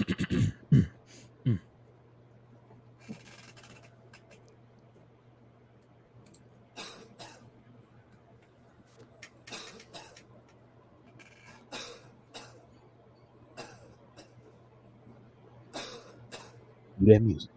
Do that music.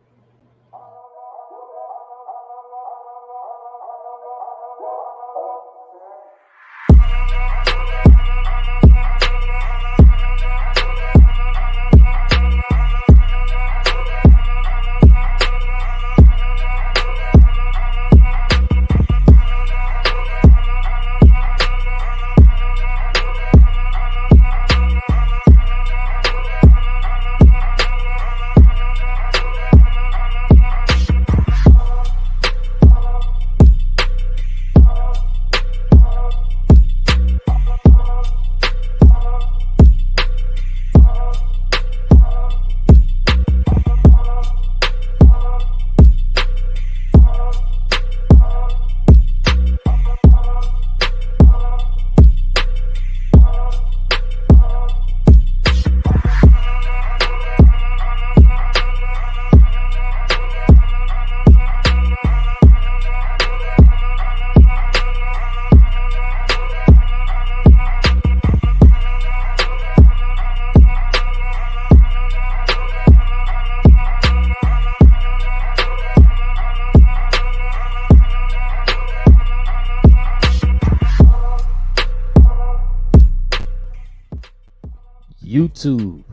YouTube,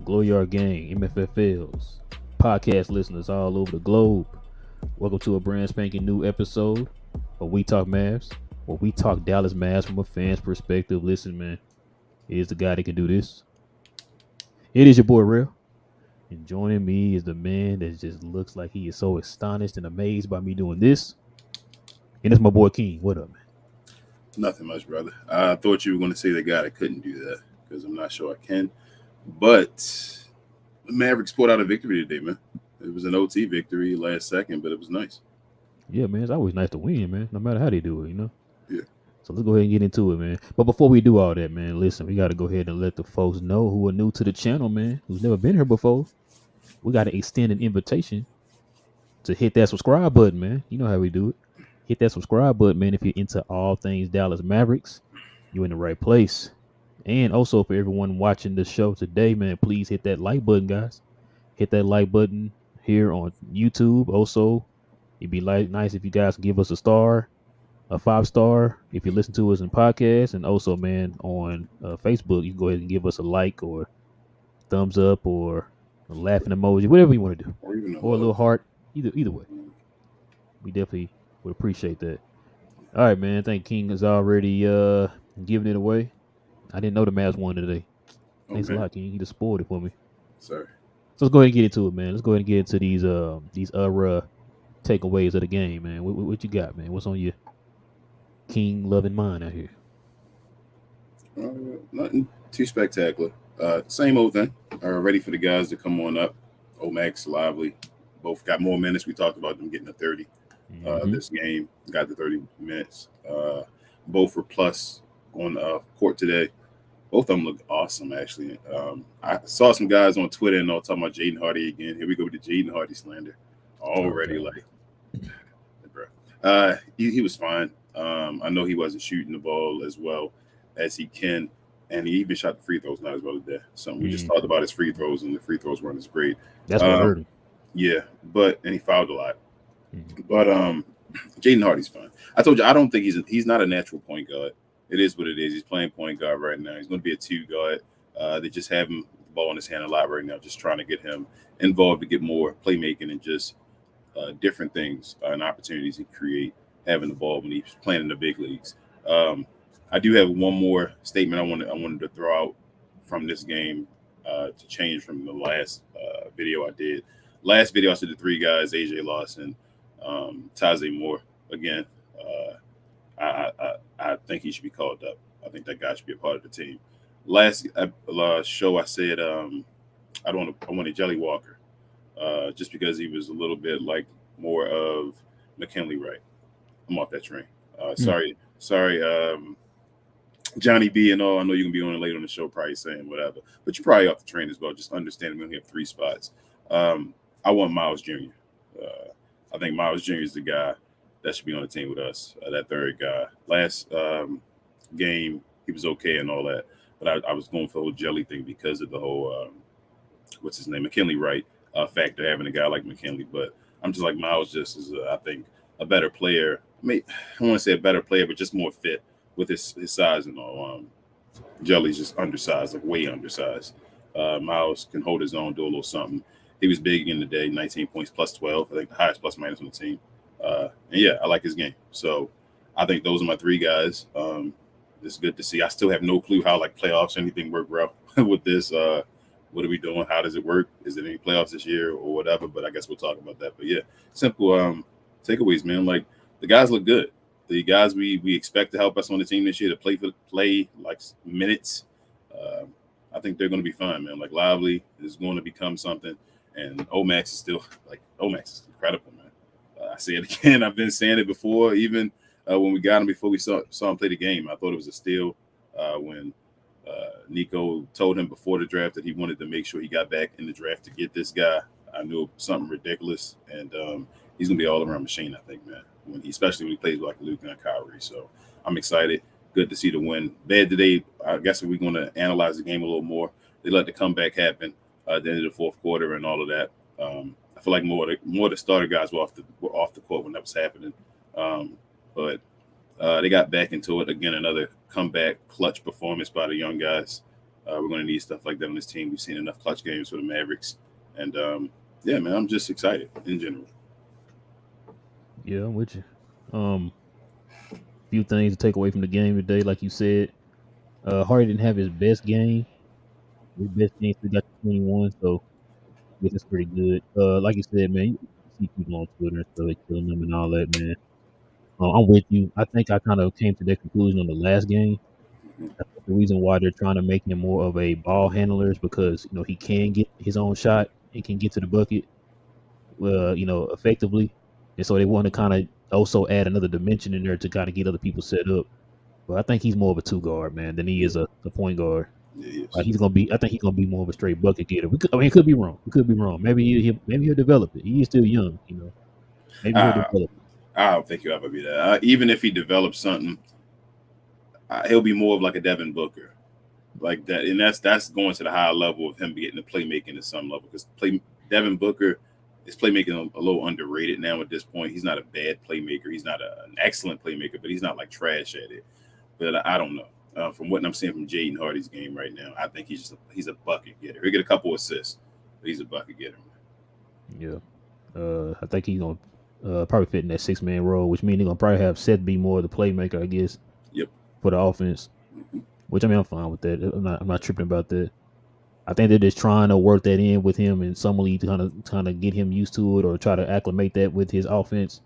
Glow Yard Gang, MFFLs, podcast listeners all over the globe. Welcome to a brand spanking new episode of We Talk Mavs, where we talk Dallas Mavs from a fan's perspective. Listen, man, here's the guy that can do this. It is your boy Real, and joining me is the man that just looks like he is so astonished and amazed by me doing this. And it's my boy King. What up, man? Nothing much, brother. I thought you were going to say the guy that couldn't do that because I'm not sure I can. But the Mavericks pulled out a victory today, man. It was an OT victory last second, but it was nice. Yeah, man, it's always nice to win, man, no matter how they do it, you know? Yeah. So let's go ahead and get into it, man. But before we do all that, man, listen, we got to go ahead and let the folks know who are new to the channel, man, who's never been here before. We got to extend an invitation to hit that subscribe button, man. You know how we do it. Hit that subscribe button, man. If you're into all things Dallas Mavericks, you're in the right place. And also for everyone watching the show today, man, please hit that like button, guys. Hit that like button here on YouTube. Also, it'd be nice if you guys give us a 5-star. If you listen to us in podcast, and also, man, on Facebook, you can go ahead and give us a like or thumbs up or a laughing emoji, whatever you want to do, Or even or a little heart. Either way, we definitely would appreciate that. All right, man. I think King is already giving it away. I didn't know the Mavs won today. Thanks a lot, King. He just spoiled it for me. Sorry. So let's go ahead and get into it, man. Let's go ahead and get into these takeaways of the game, man. What you got, man? What's on your King loving mind out here? Nothing too spectacular. Same old thing. Ready for the guys to come on up. OMax, Lively, both got more minutes. We talked about them getting to 30. This game got the 30 minutes. Both were plus on court today. Both of them look awesome, actually. I saw some guys on Twitter and all talking about Jaden Hardy again. Here we go with the Jaden Hardy slander already. Okay. Bro. He was fine. I know he wasn't shooting the ball as well as he can, and he even shot the free throws not as well as that. So we just talked about his free throws, and the free throws weren't as great. That's what hurt him. Yeah, and he fouled a lot. But Jaden Hardy's fine. I told you I don't think he's not a natural point guard. It is what it is. He's playing point guard right now. He's going to be a 2 guard. They just have him the ball in his hand a lot right now, just trying to get him involved to get more playmaking and just different things and opportunities he create having the ball when he's playing in the big leagues. I do have one more statement I wanted to throw out from this game to change from the last video I did. Last video I said the 3 guys: AJ Lawson, Taze Moore. Again, I think he should be called up. I think that guy should be a part of the team. Last show I said I wanted Jelly Walker, just because he was a little bit like more of McKinley Wright. I'm off that train. Sorry. Johnny B and all. I know you're gonna be on it later on the show, probably saying whatever, but you're probably off the train as well. Just understanding we only have 3 spots. Um, I want Miles Jr. I think Miles Jr. is the guy that should be on the team with us. That third guy. Last game he was okay and all that, but I was going for the whole jelly thing because of the whole what's his name, McKinley Wright factor, having a guy like McKinley. But I'm just like Miles, just is I think a better player. I want to say a better player, but just more fit with his size and all. Jelly's just undersized, like way undersized. Miles can hold his own, do a little something. He was big in the day, 19 points plus 12. I think the highest plus minus on the team. And yeah, I like his game. So I think those are my 3 guys. It's good to see. I still have no clue how like playoffs or anything work out with this. What are we doing? How does it work? Is it any playoffs this year or whatever? But I guess we'll talk about that. But yeah, simple takeaways, man. Like the guys look good. The guys we expect to help us on the team this year to play like minutes. Uh, I think they're going to be fine, man. Like Lively is going to become something, and OMax is still like OMax is incredible, man. I say it again. I've been saying it before, even when we got him before we saw him play the game. I thought it was a steal when Nico told him before the draft that he wanted to make sure he got back in the draft to get this guy. I knew something ridiculous, and he's gonna be all around machine. I think, man. Especially when he plays like Luke and Kyrie. So I'm excited. Good to see the win. Bad today. I guess if we're going to analyze the game a little more, they let the comeback happen at the end of the fourth quarter and all of that. I feel like more of the starter guys were off the court when that was happening. But they got back into it again. Another comeback clutch performance by the young guys. We're going to need stuff like that on this team. We've seen enough clutch games for the Mavericks, and yeah, man, I'm just excited in general. Yeah, I'm with you. Few things to take away from the game today, like you said. Hardy didn't have his best game. His best game still got to 21, so I guess that's pretty good. Like you said, man, you see people on Twitter and stuff, they killing them and all that, man. I'm with you. I think I kind of came to that conclusion on the last game. I think the reason why they're trying to make him more of a ball handler is because he can get his own shot and can get to the bucket, effectively, and so they want to kind of also add another dimension in there to kind of get other people set up. But I think he's more of a 2 guard, man, than he is a point guard. Yes. I think he's gonna be more of a straight bucket getter. It could be wrong. We could be wrong. Maybe he'll develop it. He is still young, Maybe he'll Uh, develop it. I don't think he'll ever be that. Even if he develops something, he'll be more of like a Devin Booker, like that, and that's going to the higher level of him getting the playmaking at some level. Because Devin Booker is playmaking a little underrated now at this point. He's not a bad playmaker. He's not an excellent playmaker, but he's not like trash at it. But I don't know. From what I'm seeing from Jaden Hardy's game right now, I think he's a bucket getter. He'll get a couple assists, but he's a bucket getter. Yeah. I think he's gonna probably fit in that 6-man role, which means he's gonna probably have Seth be more of the playmaker, I guess, Yep. for the offense. Mhm. Which I'm fine with that. I'm not tripping about that. I think they're just trying to work that in with him and Summerlee to kind of get him used to it or try to acclimate that with his offense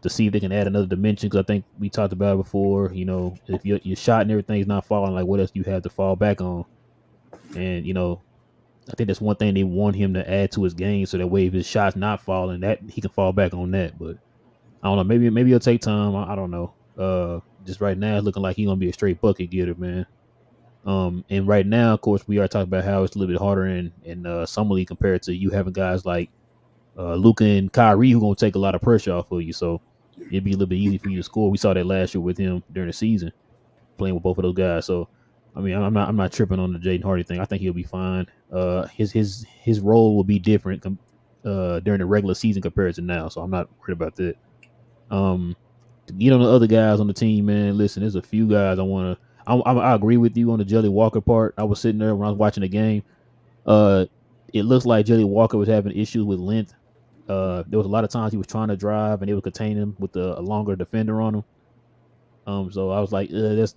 to see if they can add another dimension. Because I think we talked about it before. If your shot and everything's not falling, like what else do you have to fall back on? And I think that's one thing they want him to add to his game, so that way if his shot's not falling, that he can fall back on that. But I don't know. Maybe it'll take time. I don't know. Just right now, it's looking like he's gonna be a straight bucket getter, man. And right now, of course, we are talking about how it's a little bit harder in summer league compared to you having guys like Luka and Kyrie who gonna take a lot of pressure off of you. So it'd be a little bit easy for you to score. We saw that last year with him during the season, playing with both of those guys. So I mean, I'm not tripping on the Jaden Hardy thing. I think he'll be fine. His role will be different during the regular season compared to now. So I'm not worried about that. To get on the other guys on the team, man. Listen, there's a few guys I want to. I agree with you on the Jelly Walker part. I was sitting there when I was watching the game. Uh, it looks like Jelly Walker was having issues with length. There was a lot of times he was trying to drive and they would contain him with a longer defender on him. So I was like, that's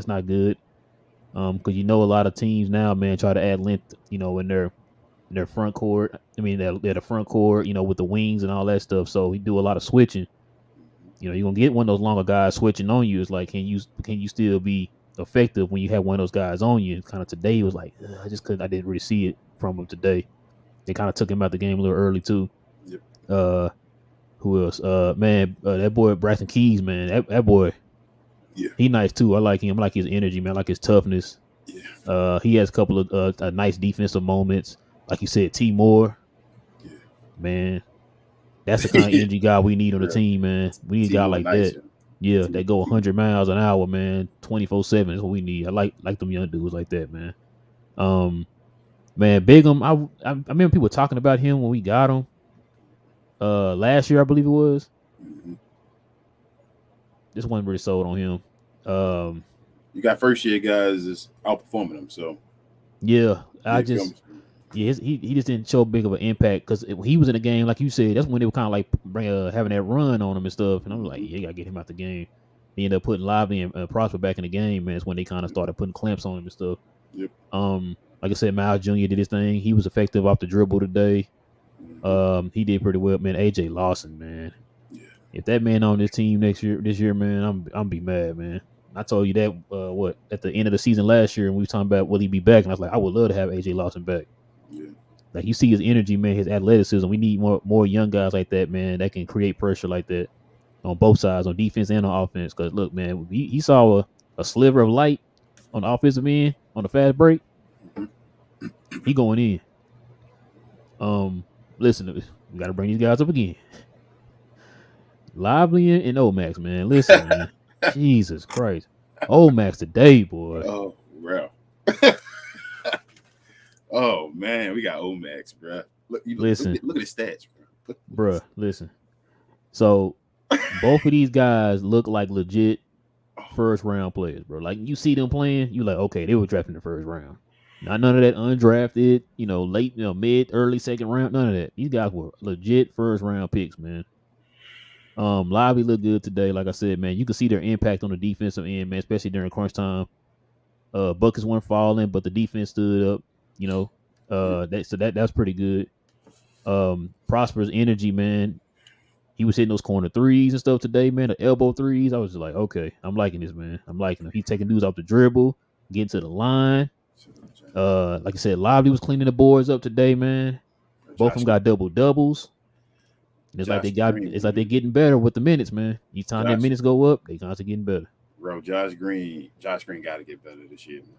not good. Because a lot of teams now, man, try to add length, in their front court. I mean, they're the front court, with the wings and all that stuff. So we do a lot of switching. You're gonna get one of those longer guys switching on you. It's like, can you still be effective when you have one of those guys on you? Kind of today was like, I didn't really see it from him today. They kind of took him out the game a little early too. Yep. Who else? Man, that boy Braxton Keys, man, that boy. Yeah. He nice too. I like him. I like his energy, man. I like his toughness. Yeah. He has a couple of nice defensive moments. Like you said, T Moore, Yeah. man. That's the kind of energy guy we need on the Bro. team, man. We need a guy T-Moore like nice, that. yo. Yeah, they go T-Moore. 100 miles an hour, man. 24/7 is what we need. I like them young dudes like that, man. Man, Bigham. I remember people talking about him when we got him. Last year I believe it was. Mm-hmm. This one really sold on him. Um, You got first year guys is outperforming them, so yeah, yeah, I you feel me? just yeah, he just didn't show big of an impact because he was in the game, like you said. That's when they were kind of like having that run on him and stuff. And I'm like, Mm-hmm. yeah, you gotta get him out the game. He ended up putting Lively and Prosper back in the game, man. It's when they kind of started putting clamps on him and stuff. Yep. Like I said, Miles Jr. did his thing. He was effective off the dribble today. Mm-hmm. He did pretty well, man. AJ Lawson, man. Yeah. If that man on this team this year, man, I'm be mad, man. I told you that what at the end of the season last year, and we were talking about will he be back, and I was like, I would love to have AJ Lawson back. Yeah. Like you see his energy, man, his athleticism. We need more young guys like that, man, that can create pressure like that on both sides, on defense and on offense. Because look, man, he saw a sliver of light on the offensive end on the fast break. Mm-hmm. He going in. Listen, we got to bring these guys up again. Lively and OMax, man. Listen, man. Jesus Christ. OMax today, boy. Oh, bro. Oh man, we got OMax, bro. Listen, Look at his stats, bro. bruh, listen. So both of these guys look like legit first round players, bro. Like you see them playing, you like, okay, they were drafted in the first round. Not none of that undrafted, late, mid, early second round, none of that. These guys were legit first round picks, man. Lively looked good today. Like I said, man, you can see their impact on the defensive end, man, especially during crunch time. Buckets weren't falling, but the defense stood up. You know, that's pretty good. Prosper's energy, man. He was hitting those corner threes and stuff today, man. The elbow threes. I was just like, okay, I'm liking this, man. I'm liking him. He's taking dudes off the dribble, getting to the line. Like I said, Lively was cleaning the boards up today, man. Both of them got double doubles. It's like they're getting better with the minutes, man. Each time their minutes go up, they constantly getting better. Bro, Josh Green got to get better this year, man.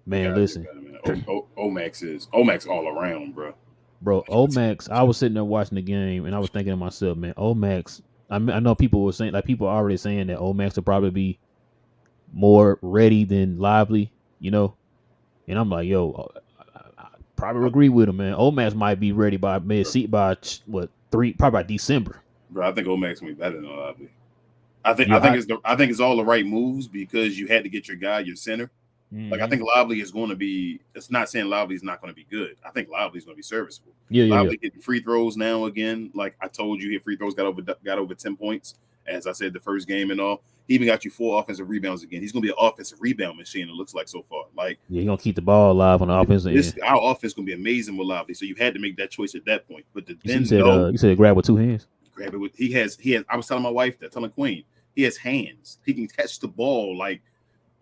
Man, listen. Better, man. OMax all around, bro. Bro, OMax, I was sitting there watching the game and I was thinking to myself, man, OMax, I know people were saying, like, people are already saying that OMax will probably be more ready than Lively, And I'm like, yo, I probably agree with him, man. OMax might be ready by probably by December. Bro, I think OMax will be better than Lively. I think it's all the right moves because you had to get your guy, your center. Mm-hmm. Like I think Lively is going to be. It's not saying Lively is not going to be good. I think Lively is going to be serviceable. Lively getting free throws now again. Like I told you, his free throws got over 10 points. As I said, the first game and all. He even got you 4 offensive rebounds again. He's going to be an offensive rebound machine. It looks like so far. Like he's going to keep the ball alive on the offensive end. Our offense is going to be amazing with Lively. So you had to make that choice at that point. But you said grab with 2 hands. Grab it with he has. I was telling my wife that, telling Queen, he has hands. He can catch the ball. Like,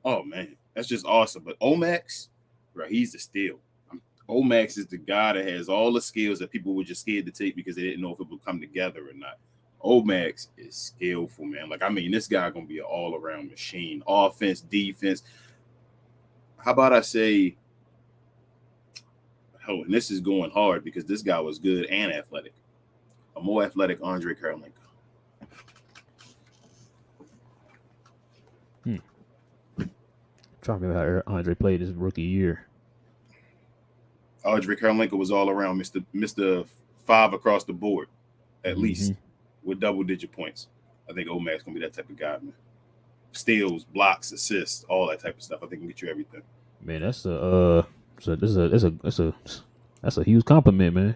oh man. That's just awesome. But OMax, bro, he's the steal. OMax is the guy that has all the skills that people were just scared to take because they didn't know if it would come together or not. OMax is skillful, man. Like, I mean, this guy going to be an all-around machine. Offense, defense. How about I say, and this is going hard because this guy was good and athletic. A more athletic Andre Karolinko. Trying to remember how Andre played his rookie year. Andre Karolinko was all around Mr. 5 across the board, at least, with double-digit points. I think OMax gonna be that type of guy, man. Steals, blocks, assists, all that type of stuff. I think can get you everything. Man, that's a huge compliment, man.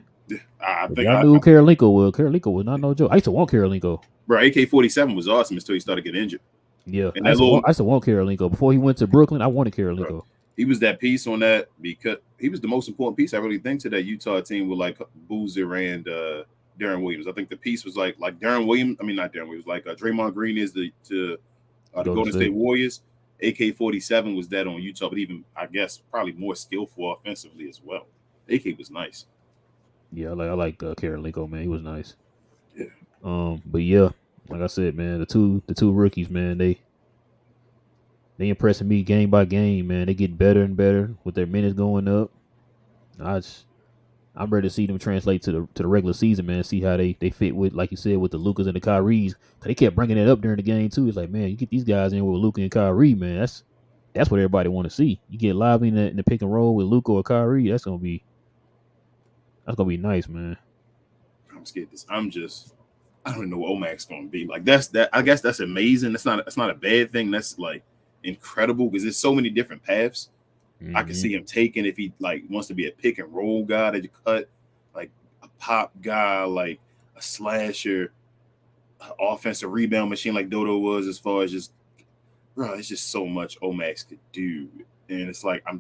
I think I knew who Karolinko was. Karolinko was not no joke. I used to want Karolinko. Bro, AK-47 was awesome until he started getting injured. Yeah, and I used to want Karolinko. Before he went to Brooklyn, I wanted Karolinko. Bro, he was that piece on that because he was the most important piece, I really think, to that Utah team with like Boozer and Darren Williams. I think the piece was like Darren Williams. I mean, not Darren Williams. Like Draymond Green is the Golden State Warriors. AK-47 was that on Utah, but even I guess probably more skillful offensively as well. AK was nice. Yeah, I like Karolinko, man. He was nice. Yeah. But yeah, Like I said, man, the two rookies, man, they impressing me game by game, man. They get better and better with their minutes going up. I'm ready to see them translate to the regular season, man. See how they fit with, like you said, with the Lucas and the Kyries. Cause they kept bringing it up during the game too. It's like, man, you get these guys in with Luka and Kyrie, man. That's what everybody want to see. You get Lively in the pick and roll with Luka or Kyrie. That's gonna be nice, man. I'm scared. I don't know what OMax going to be. Like that. I guess that's amazing. That's not a bad thing. That's like incredible because there's so many different paths. Mm-hmm. I can see him taking if he like wants to be a pick and roll guy that you cut, like a pop guy, like a slasher, offensive rebound machine like Dodo was. As far as just, bro, it's just so much OMax could do, and it's like I'm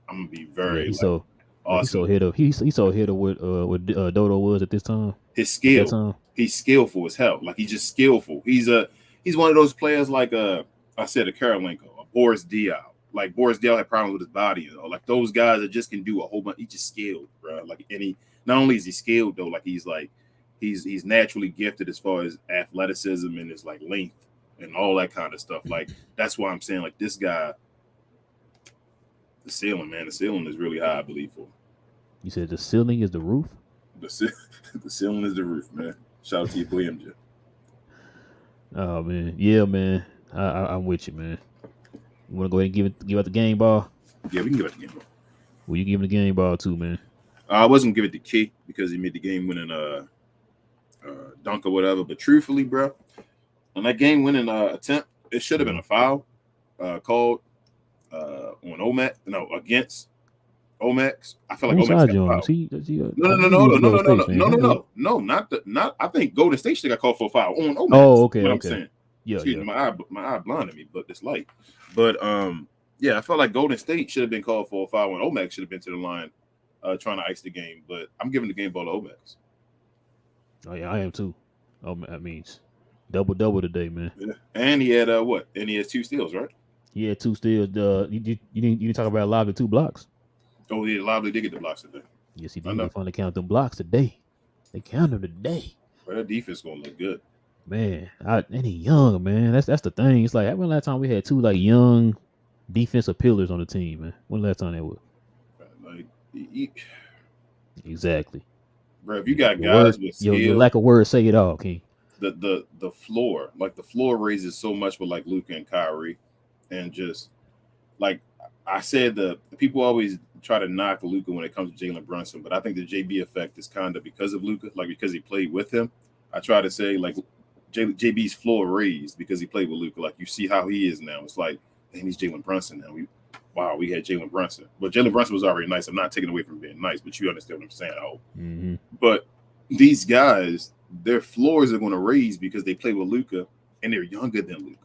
gonna be very awesome. He's so hit with Dodo was at this time. His skill, he's skillful as hell. Like he's just skillful. He's one of those players like I said, a Karolinko, a Boris Diaw. Like Boris Diaw had problems with his body, like those guys that just can do a whole bunch. He's just skilled, bro. Like not only is he skilled though, like he's naturally gifted as far as athleticism and his like length and all that kind of stuff. Like that's why I'm saying like this guy, the ceiling, man, the ceiling is really high, I believe for him. You said the ceiling is the roof? The ceiling is the roof, man. Shout out to your boy MJ. Oh man, yeah, man. I'm with you, man. You want to go ahead and give out the game ball? Yeah, we can give out the game ball. Well, you give him the game ball too, man. I wasn't gonna give it to Key because he made the game winning dunk or whatever. But truthfully, bro, on that game winning attempt, it should have been a foul called on OMax. No, against OMax. I feel like OMax got fouled. No, not. I think Golden State should have got called for a foul on OMax. Oh, okay, I'm saying. Yeah, my eye blinded me, but it's light. But yeah, I felt like Golden State should have been called for a foul when OMax should have been to the line trying to ice the game. But I'm giving the game ball to OMax. Oh yeah, I am too. Oh, that means double today, man. Yeah. And he had what? And he has 2 steals, right? He had 2 steals. You didn't talk about Lively 2 blocks. Oh yeah, Lively did get the blocks today. Yes, he did. They finally count them blocks today. They count them today. But that defense gonna look good. Man, and he young, man. That's the thing. It's like when last time we had 2 like young defensive pillars on the team, man. When last time that was? Like exactly. Bro, if you got guys with skill, your lack of words say it all, King. The floor, like the floor raises so much with like Luka and Kyrie, and just like I said, the people always try to knock Luka when it comes to Jalen Brunson, but I think the JB effect is kind of because of Luka, like because he played with him. I try to say like JB's floor raised because he played with Luka. Like you see how he is now. It's like, damn, he's Jalen Brunson now. We had Jalen Brunson, but Jalen Brunson was already nice. I'm not taking away from being nice, but you understand what I'm saying. I hope. Mm-hmm. But these guys, their floors are going to raise because they play with Luka and they're younger than Luka.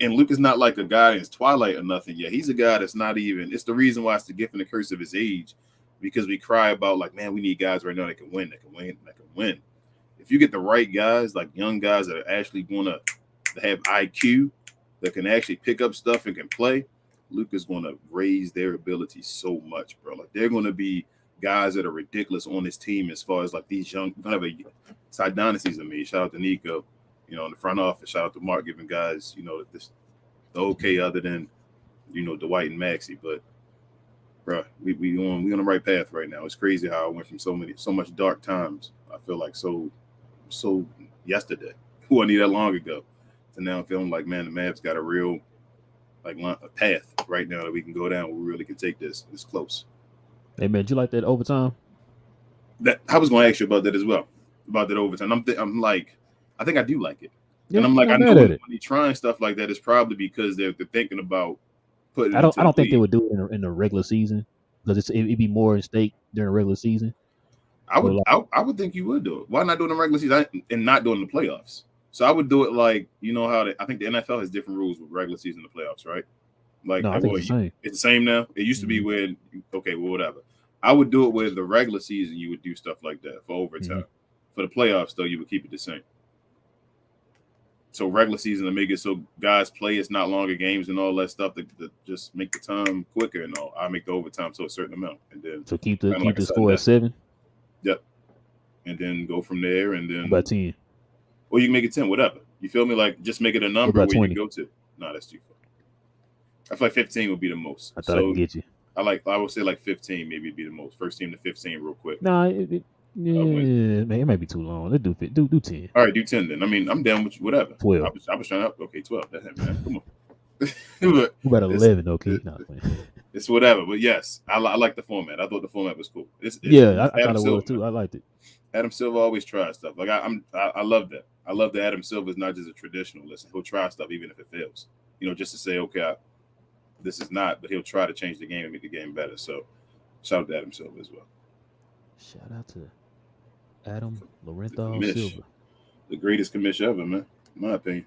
And Luka's not like a guy in his twilight or nothing yet. He's a guy that's not even. It's the reason why it's the gift and the curse of his age, because we cry about like, man, we need guys right now that can win, that can win. If you get the right guys, like young guys that are actually going to have IQ, that can actually pick up stuff and can play, Luka's going to raise their ability so much, bro. Like they're going to be guys that are ridiculous on this team as far as like these young. We're going to have a side dynasties of me. Shout out to Nico, in the front office. Shout out to Mark, giving guys, the okay other than, Dwight and Maxey. But, bro, we on the right path right now. It's crazy how I went from so much dark times. I feel like so yesterday, wasn't that long ago, to now feeling like, man, the Mavs got a real a path right now that we can go down. We really can take this. It's close. Hey man, did you like that overtime? That I was going to ask you about that as well. About that overtime. I'm like, I think I do like it. Yeah, and I'm like, I know when they're trying stuff like that, it's probably because they're thinking about putting. I don't think they would do it in the regular season because it'd be more at stake during the regular season. I would think you would do it. Why not do it in the regular season and not do it in the playoffs? So I would do it like, how I think the NFL has different rules with regular season and the playoffs, right? Like, no, I think it's the same. It's the same now. It used to be where, whatever. I would do it with the regular season. You would do stuff like that for overtime. For the playoffs, though, you would keep it the same. So regular season to make it so guys play, it's not longer games and all that stuff that just make the time quicker and all. I make the overtime to a certain amount, and then so keep the score at 7. Yep. and then go from there, and What then about 10? or you can make it 10, whatever. You feel me? Like just make it a What number about where you 20? go to. No, that's too far. I feel like 15 would be the most. I thought I So could get you. I would say like 15 maybe would be the most. First team to 15 real quick. Nah, Win. man, it might be too long. Let's do 10. All right, do 10 then. I mean, I'm down with whatever. 12. I was trying to help. Okay, 12. That's it, man. Come on. But What about it's 11? Okay, nah, man. it's whatever. But yes, I like the format. I thought the format was cool. It's Yeah, I Adam thought it was Silver, too. man. I liked it. Adam Silver always tries stuff. Like I love that. I love that Adam Silver is not just a traditionalist. He'll try stuff even if it fails. Just to say, okay, this is not, but he'll try to change the game and make the game better. So shout out to Adam Silver as well. Shout out to Adam The Lorenthal commish, Silva. the greatest commish ever, man. In my opinion.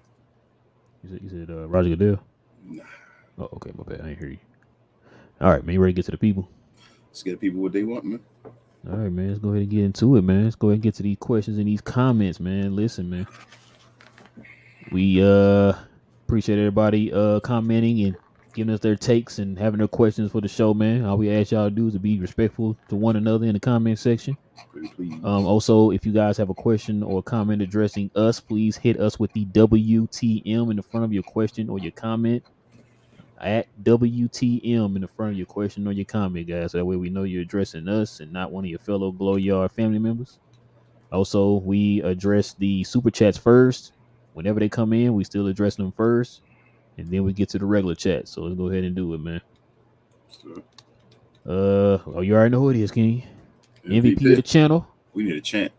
You said Roger Goodell? Nah. Oh, okay, my bad. I ain't hear you. All right, man. You ready to get to the people? Let's get people what they want, man. All right, man. Let's go ahead and get into it, man. Let's go ahead and get to these questions and these comments, man. Listen, man. We appreciate everybody commenting and giving us their takes and having their questions for the show, man. All we ask y'all to do is to be respectful to one another in the comment section. Pretty please. Also, if you guys have a question or a comment addressing us, please hit us with the WTM in the front of your question or your comment. At WTM in the front of your question or your comment, guys. So that way we know you're addressing us and not one of your fellow Glow Yard family members. Also, we address the super chats first. Whenever they come in, we still address them first. And then we get to the regular chat. So let's go ahead and do it, man. You already know who it is, King. MVP of the channel. We need a chant.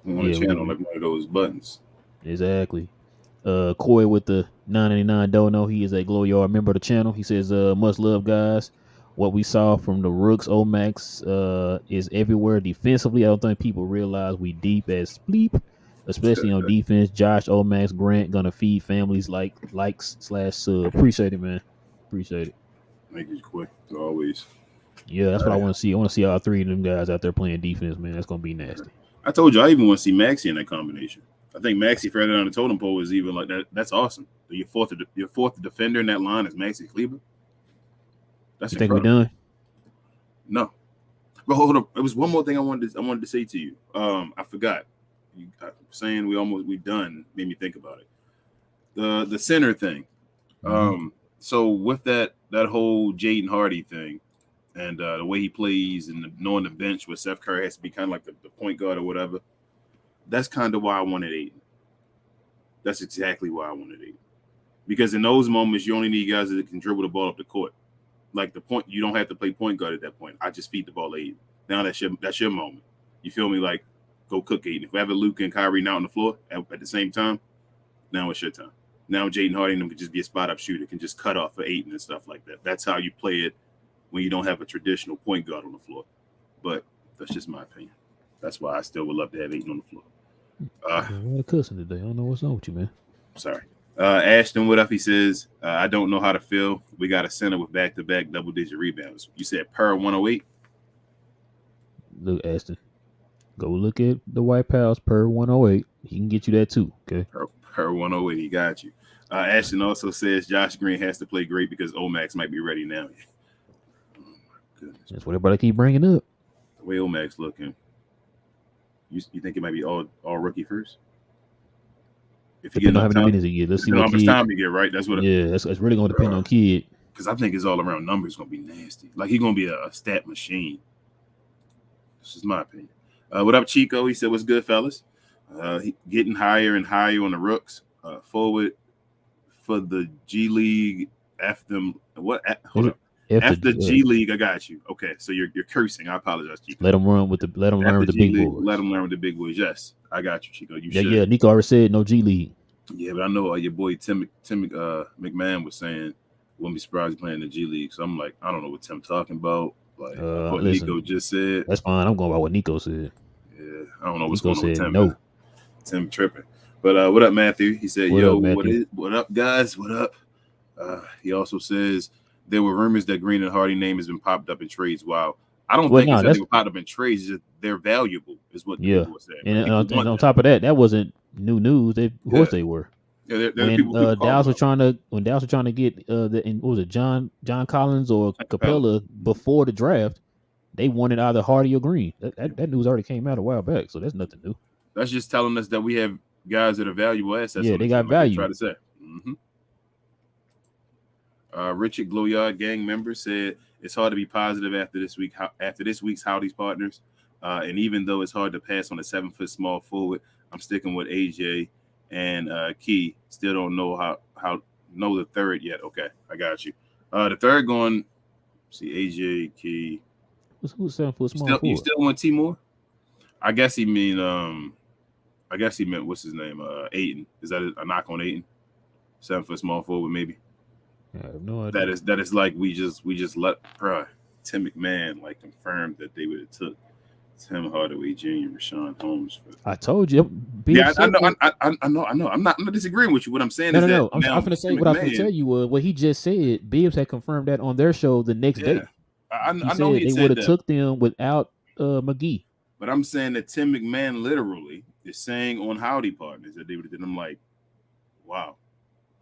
We want a chant on like one of those buttons. Exactly. Coy with the 999 dono. He is a Glow Yard member of the channel. He says, much love, guys. What we saw from the Rooks OMax is everywhere defensively. I don't think people realize we deep as bleep, especially on defense. Josh OMax Grant gonna feed families likes/sub. Appreciate it, man. Appreciate it. Thank you, Coy. Always. Yeah, that's what I want to see. I want to see all three of them guys out there playing defense, man. That's gonna be nasty. I told you I even want to see Maxey in that combination. I think Maxey further down the totem pole is even like that. That's awesome. Your fourth defender in that line is Maxey Kleber. That's incredible. Think we done? No. But hold up. There was one more thing I wanted to say to you. I forgot. Saying we done made me think about it. The center thing. Mm-hmm. So with that whole Jaden Hardy thing and the way he plays and knowing the bench where Seth Curry has to be kind of like the point guard or whatever, that's kind of why I wanted Aiden. That's exactly why I wanted Aiden. Because in those moments, you only need guys that can dribble the ball up the court. Like the point, you don't have to play point guard at that point. I just feed the ball to Aiden. Now that's your moment. You feel me? Like, go cook Aiden. If we have a Luke and Kyrie now on the floor at the same time, now it's your time. Now Jaden Hardy and them can just be a spot-up shooter, can just cut off for Aiden and stuff like that. That's how you play it when you don't have a traditional point guard on the floor. But that's just my opinion. That's why I still would love to have Aiden on the floor. A lot of cussing today. I don't know what's wrong with you, man. Sorry. Ashton, what up? He says, I don't know how to feel. We got a center with back-to-back double-digit rebounds. You said per 108? Look, Ashton, go look at the White Pals per 108. He can get you that too, okay? Per 108, he got you. Ashton also says Josh Green has to play great because OMax might be ready now. Oh, my goodness. That's what everybody keep bringing up. The way OMax looking. You think it might be all rookie first? If you get how many minutes he get, let's see how much time you get. Right, that's what. That's really going to depend on kid. Because I think his all around number is going to be nasty. Like he's going to be a stat machine. This is my opinion. What up, Chico? He said, "What's good, fellas? He getting higher and higher on the Rooks. Forward for the G League. After them, what? Hold up. After G League, I got you. Okay, so you're cursing. I apologize, Chico. Let him learn with the big boys. Let him learn with the big boys. Yes, I got you, Chico. You should. Yeah. Nico already said no G League. Yeah, but I know your boy Tim McMahon was saying wouldn't be surprised playing the G League. So I'm like, I don't know what Tim's talking about. Like what Nico just said. That's fine. I'm going by what Nico said. Yeah, I don't know what's going on with Tim. No. Tim tripping. But what up, Matthew? He said, What what up, guys? What up? He also says there were rumors that Green and Hardy name has been popped up in trades. Wow. I don't think it's that they were popped up in trades. It's just they're valuable, is what people were saying. And on top of that wasn't new news. Of course they were. Yeah, when Dallas was trying to get what was it, John Collins or Capella before the draft, they wanted either Hardy or Green. That news already came out a while back, so that's nothing new. That's just telling us that we have guys that are valuable assets Yeah, on the they got team, like they value. try to say. Richard Gloyard, gang member, said it's hard to be positive after this week's Howdy's partners. And even though it's hard to pass on a 7-foot small forward, I'm sticking with AJ and Key. Still don't know how know the third yet. Okay, I got you. The third going. See AJ Key. Who's 7-foot small forward? You still want Timor? I guess he meant what's his name? Ayton. Is that a knock on Ayton? 7-foot small forward, maybe. I have no idea. That is like we just let Tim McMahon like confirmed that they would have took Tim Hardaway Jr. Rashawn Holmes. I told you. I know. I'm not disagreeing with you. What I'm saying is no. that I'm going to say what I was going to tell you was what he just said. Bibbs had confirmed that on their show the next day. I know he they would have took them without McGee. But I'm saying that Tim McMahon literally is saying on Howdy Partners that they would have did. I'm like, wow.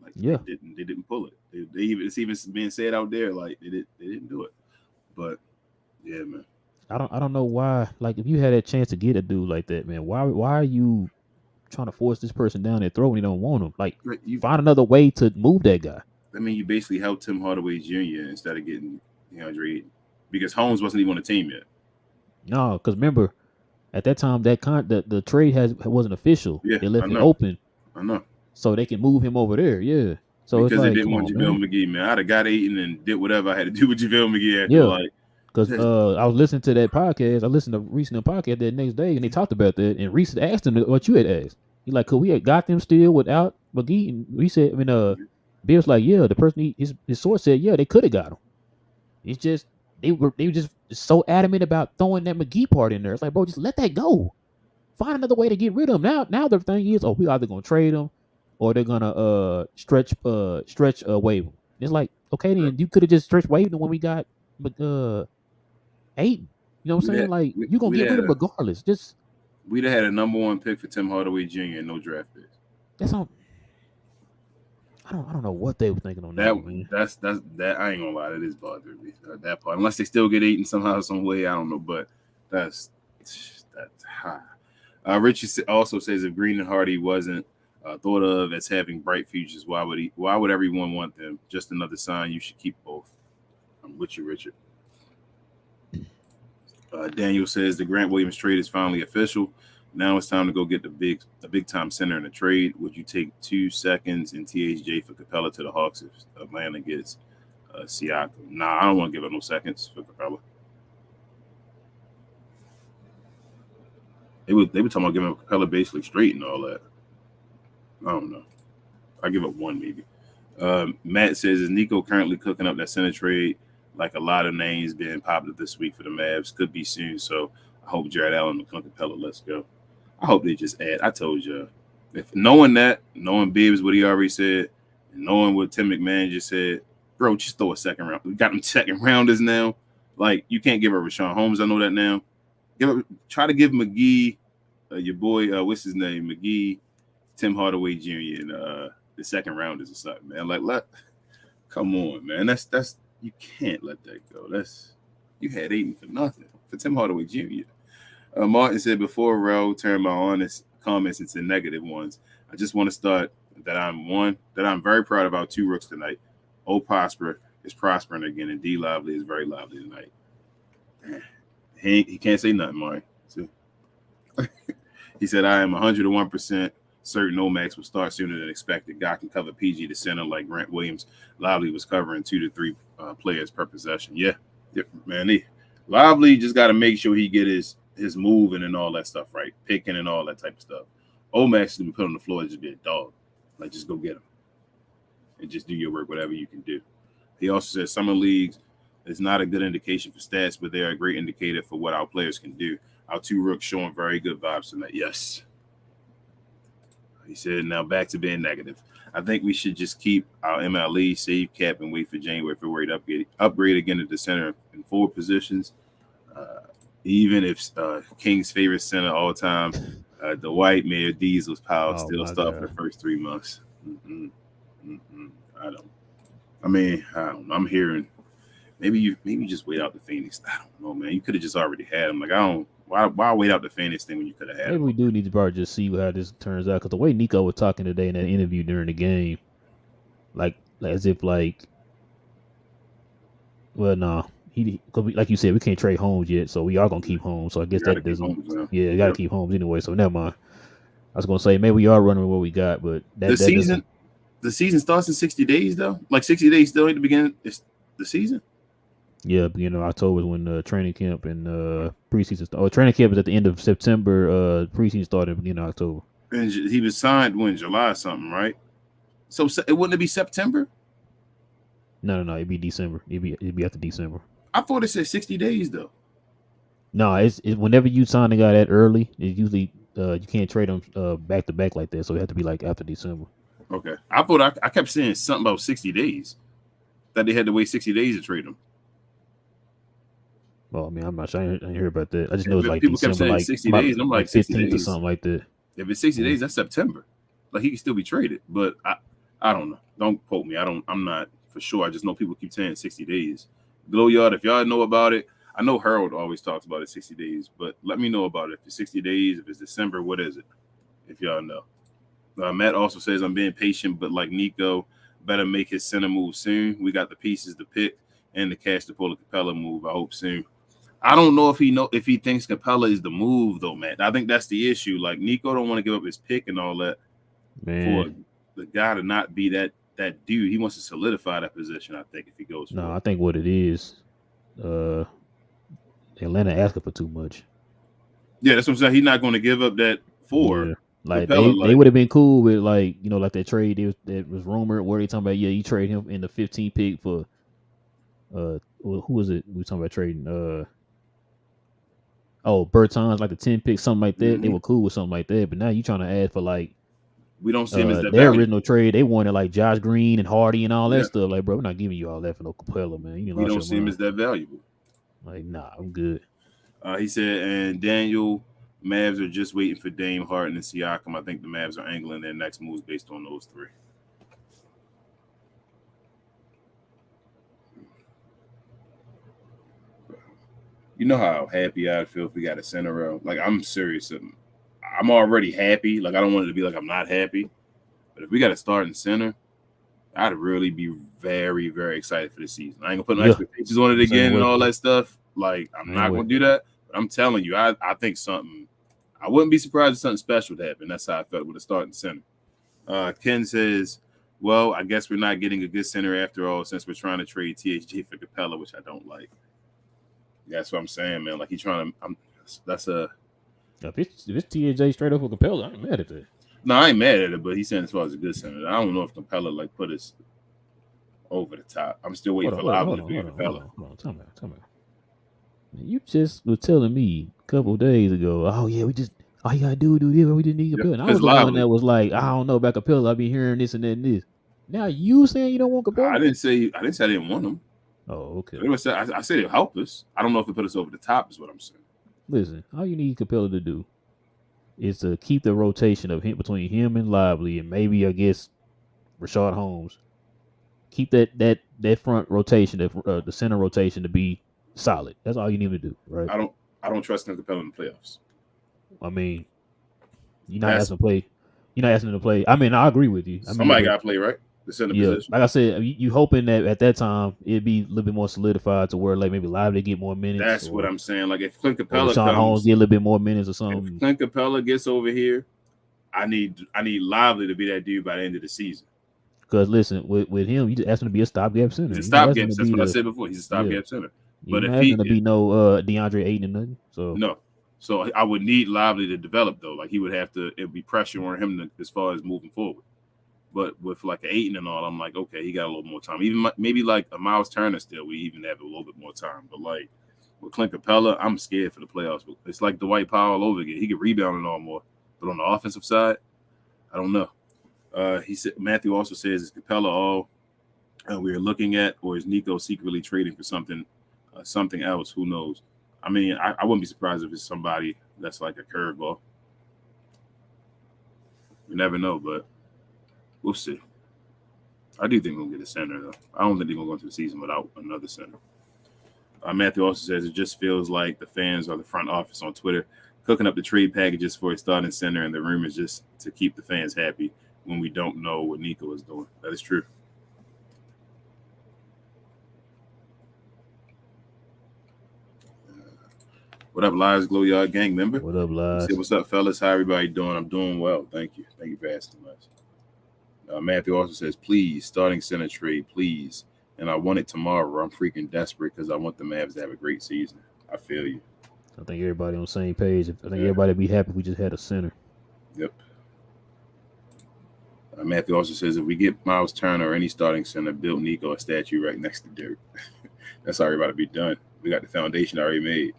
Like they didn't pull it. It's even being said out there like they didn't do it. But yeah, man. I don't know why. Like if you had a chance to get a dude like that, man, why are you trying to force this person down their throat when you don't want him? Like you find another way to move that guy. I mean, you basically helped Tim Hardaway Jr. instead of getting DeAndre Ayton because Holmes wasn't even on the team yet. No, because remember at that time the trade wasn't official. Yeah, they left it open. I know. So they can move him over there, yeah. So because it's like, they didn't want JaVale McGee, man. I'd have got Ayton and did whatever I had to do with JaVale McGee after. Yeah, because I was listening to that podcast. I listened to Reese and the podcast that next day, and they talked about that. And Reese asked him what you had asked. He like, could we have got them still without McGee? And we said, Bill's like, yeah. The person his source said, yeah, they could have got him. It's just they were just so adamant about throwing that McGee part in there. It's like, bro, just let that go. Find another way to get rid of him. Now the thing is, we either gonna trade him or they're gonna stretch waive him. It's like, okay, then you could have just stretch waived him when we got Ayton. You know what I'm saying? Like you're gonna get rid of him regardless. Just we'd have had a number 1 pick for Tim Hardaway Jr. and no draft picks. That's on. I don't know what they were thinking on that. Man. That's that. I ain't gonna lie, that is bothering me. That part, unless they still get Ayton somehow, some way, I don't know. But that's high. Richard also says if Green and Hardy wasn't thought of as having bright futures, why would everyone want them? Just another sign you should keep both. I'm with you, Richard. Daniel says the Grant Williams trade is finally official. Now it's time to go get the big time center in the trade. Would you take 2 seconds in THJ for Capella to the Hawks if Atlanta gets Siakam? Nah, I don't want to give up no seconds for Capella. They were talking about giving up Capella basically straight and all that. I don't know. I give up 1 maybe. Matt says, is Nico currently cooking up that center trade? Like a lot of names being popular this week for the Mavs. Could be soon. So I hope Jared Allen and Clint Capella, let's go. I hope they just add. I told you. If knowing Bibbs, what he already said, and knowing what Tim McMahon just said, bro, just throw a second round. We got them second rounders now. Like, you can't give up Rashawn Holmes. I know that now. Try to give McGee, your boy, what's his name? McGee, Tim Hardaway Jr. and the second rounders or something, man. Like, come on, man. That's you can't let that go. You had Ayton for nothing for Tim Hardaway Jr. Martin said before Raul turned my honest comments into negative ones, I just want to start that I'm very proud of our 2 rooks tonight. O Prosper is prospering again, and D Lively is very lively tonight. He can't say nothing, Martin. He said, I am 101% certain OMax will start sooner than expected. Guy can cover PG to center like Grant Williams. Lively was covering 2 to 3 players per possession. Yeah, man. Lively just got to make sure he get his moving and all that stuff right, picking and all that type of stuff. OMax is going to be put on the floor and just be a dog. Like, just go get him and just do your work, whatever you can do. He also said summer leagues is not a good indication for stats, but they are a great indicator for what our players can do. Our 2 rooks showing very good vibes tonight. Yes. He said, now back to being negative. I think we should just keep our MLE, save cap, and wait for January, February to upgrade again at the center and forward positions. Even if King's favorite center all time, the white Mayor Diesel's power still start for the first 3 months. I don't know. I'm hearing maybe you just wait out the Phoenix. I don't know, man. You could have just already had him. Like I don't. Why wait out the Phoenix thing when you could have had Maybe him? we do need to probably just see how this turns out. Because the way Nico was talking today in that interview during the game, like as if like, well, no, he cause like you said, we can't trade Holmes yet, so we are gonna keep Holmes. So I You guess got to that keep doesn't. Holmes now. Yeah, got to Yep. keep Holmes anyway. So never mind. I was gonna say maybe we are running with what we got, but The that doesn't. season starts in 60 days though. Like 60 days still at the beginning. It's the season. Yeah, beginning of October is when training camp and preseason. Training camp is at the end of September. Preseason started at the beginning of October. And he was signed when July something, right? So it wouldn't be September. No. It'd be December. It'd be after December. I thought it said 60 days though. No, it's whenever you sign a guy that early, it's usually you can't trade them back to back like that. So it have to be like after December. Okay. I thought I kept saying something about 60 days. That they had to wait 60 days to trade him. Well, I mean, I'm not sure. I didn't hear about that. I just know it's But like people kept December, saying like 60 days. And I'm like 60 15th or days. something like that. If it's 60 days, that's September. Like he can still be traded. But I don't know. Don't quote me. I'm not for sure. I just know people keep saying 60 days. Glow Yard, if y'all know about it, I know Harold always talks about it 60 days, but let me know about it. If it's 60 days, if it's December, what is it? If y'all know. Matt also says I'm being patient, but like Nico, better make his center move soon. We got the pieces to pick and the cash to pull a Capella move. I hope soon. I don't know if he thinks Capella is the move though, Matt. I think that's the issue. Like Nico don't want to give up his pick and all that Man, for the guy to not be that dude. He wants to solidify that position. I think if he goes no, for I think what it is, Atlanta asking for too much. yeah, that's what I'm saying. He's not going to give up that for Yeah, like Capella. they would have been cool with like like that trade that was rumored where they talking about you trade him in the 15 pick for who was it we were talking about trading Bertans like the 10 pick something like that. They were cool with something like that, but now you trying to ask for like we don't see him as that their valuable. original trade. They wanted like Josh Green and Hardy and all that Yeah. stuff. Like, bro, we're not giving you all that for no Capella, man. You We don't see him as that valuable. Like, nah, I'm good. He said, and Daniel, Mavs are just waiting for Dame, Harden, and Siakam. I think the Mavs are angling their next moves based on those three. You know how happy I'd feel if we got a center row. Like, I'm serious. I'm already happy. Like, I don't want it to be like I'm not happy. But if we got a starting center, I'd really be very, very excited for the season. I ain't gonna put no expectations on it again and all that stuff. Like, I'm not gonna do that. But I'm telling you, I think something. I wouldn't be surprised if something special would happen. That's how I felt with a starting center. Ken says, "Well, I guess we're not getting a good center after all, since we're trying to trade THJ for Capella, which I don't like." That's what I'm saying, man. Like he's trying to. That's a. If it's THJ straight up for Capella, I ain't mad at that. No, I ain't mad at it, but he's saying as far as a good center, I don't know if Capella like put us over the top. I'm still waiting for Lively to be Capella. Hold on, tell me. You just was telling me a couple of days ago, oh yeah, we just all you gotta do this, we just need Capella. And I was the one that was like, I don't know about Capella. I've been hearing this and that and this. Now you saying you don't want Capella? I didn't say I didn't want him. Oh, okay. I said it helped us. I don't know if it put us over the top is what I'm saying. Listen, all you need Capella to do is to keep the rotation of him between him and Lively and maybe I guess Rashad Holmes. Keep that front rotation, the center rotation to be solid. That's all you need to do, right? I don't trust Capella in the playoffs. I mean, you're not asking to play. You're not asking to play. I mean, I agree with you. Somebody got to play, right? The center position. Like I said, you hoping that at that time it'd be a little bit more solidified to where like maybe Lively get more minutes. That's what I'm saying. Like if Clint Capella comes, Holmes get a little bit more minutes or something. If Clint Capella gets over here, I need Lively to be that dude by the end of the season. Because listen, with him, you just ask him to be a stopgap center. He's a stopgap. That's what I said before. He's a stopgap center. But if he's gonna be no DeAndre Ayton or nothing, so no. So I would need Lively to develop though. Like he would have to. It'd be pressure on him as far as moving forward. But with like an Ayton and all, I'm like, okay, he got a little more time. Even maybe like a Miles Turner still, we even have a little bit more time. But like with Clint Capella, I'm scared for the playoffs. It's like Dwight Powell all over again. He could rebound and all more. But on the offensive side, I don't know. He said Matthew also says is Capella all we are looking at, or is Nico secretly trading for something else? Who knows? I mean, I wouldn't be surprised if it's somebody that's like a curveball. You never know, but we'll see. I do think we'll get a center though. I don't think they're gonna go into the season without another center. Matthew also says it just feels like the fans or the front office on Twitter cooking up the trade packages for a starting center, and the room is just to keep the fans happy when we don't know what Nico is doing. That is true. What up, Lies Glow Yard Gang member? What up, Lies? Say, what's up, fellas? How everybody doing? I'm doing well. Thank you. Thank you for asking, Lies. Matthew also says, please, starting center trade, please. And I want it tomorrow. I'm freaking desperate because I want the Mavs to have a great season. I feel you. I think everybody on the same page. I think everybody would be happy if we just had a center. Yep. Matthew also says, if we get Miles Turner or any starting center, build Nico a statue right next to Dirk. That's already about to be done. We got the foundation already made.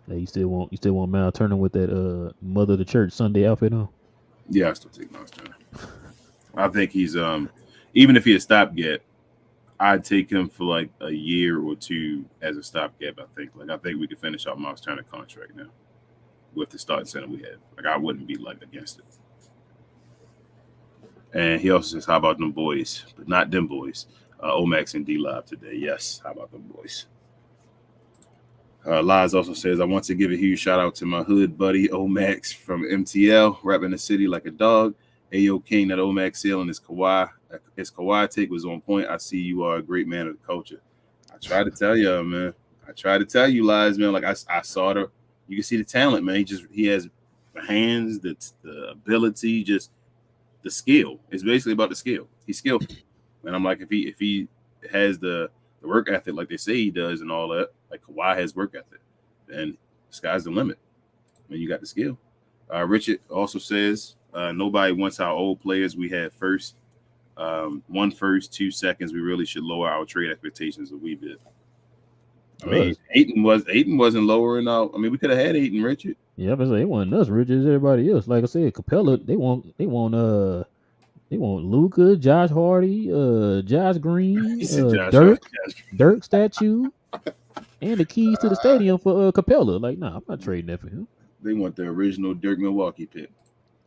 Hey, you still want Miles Turner with that Mother of the Church Sunday outfit on? Yeah, I still take Miles Turner. I think he's even if he had stopgap, I'd take him for like a year or two as a stopgap. I think we could finish our Miles Turner contract now with the starting center we have. Like, I wouldn't be like against it. And he also says, how about them boys? But not them boys. OMax and D Live today. Yes, how about them boys? Liz also says, I want to give a huge shout out to my hood buddy OMax from MTL, rapping the city like a dog. Ayo King, that OMax ceiling is Kawhi. His Kawhi take was on point. I see you are a great man of the culture. I try to tell you, man. I try to tell you, Liz, man. Like, I saw the, you can see the talent, man. He has the hands, the ability, just the skill. It's basically about the skill. He's skillful. And I'm like, if he has the work ethic like they say he does and all that, like Kawhi has work ethic, then the sky's the limit. When you got the skill. Richard also says, nobody wants our old players we had first. 1 first, 2 seconds. We really should lower our trade expectations a wee bit. I mean, Ayton wasn't lowering out. I mean, we could have had Ayton, Richard. Yeah, but it wasn't us, Richard, as everybody else. Like I said, Capella, they want Luka, Josh Hardy, Josh Green, Dirk statue, and the keys to the stadium for Capella. Like, nah, I'm not trading that for him. They want the original Dirk Milwaukee pick.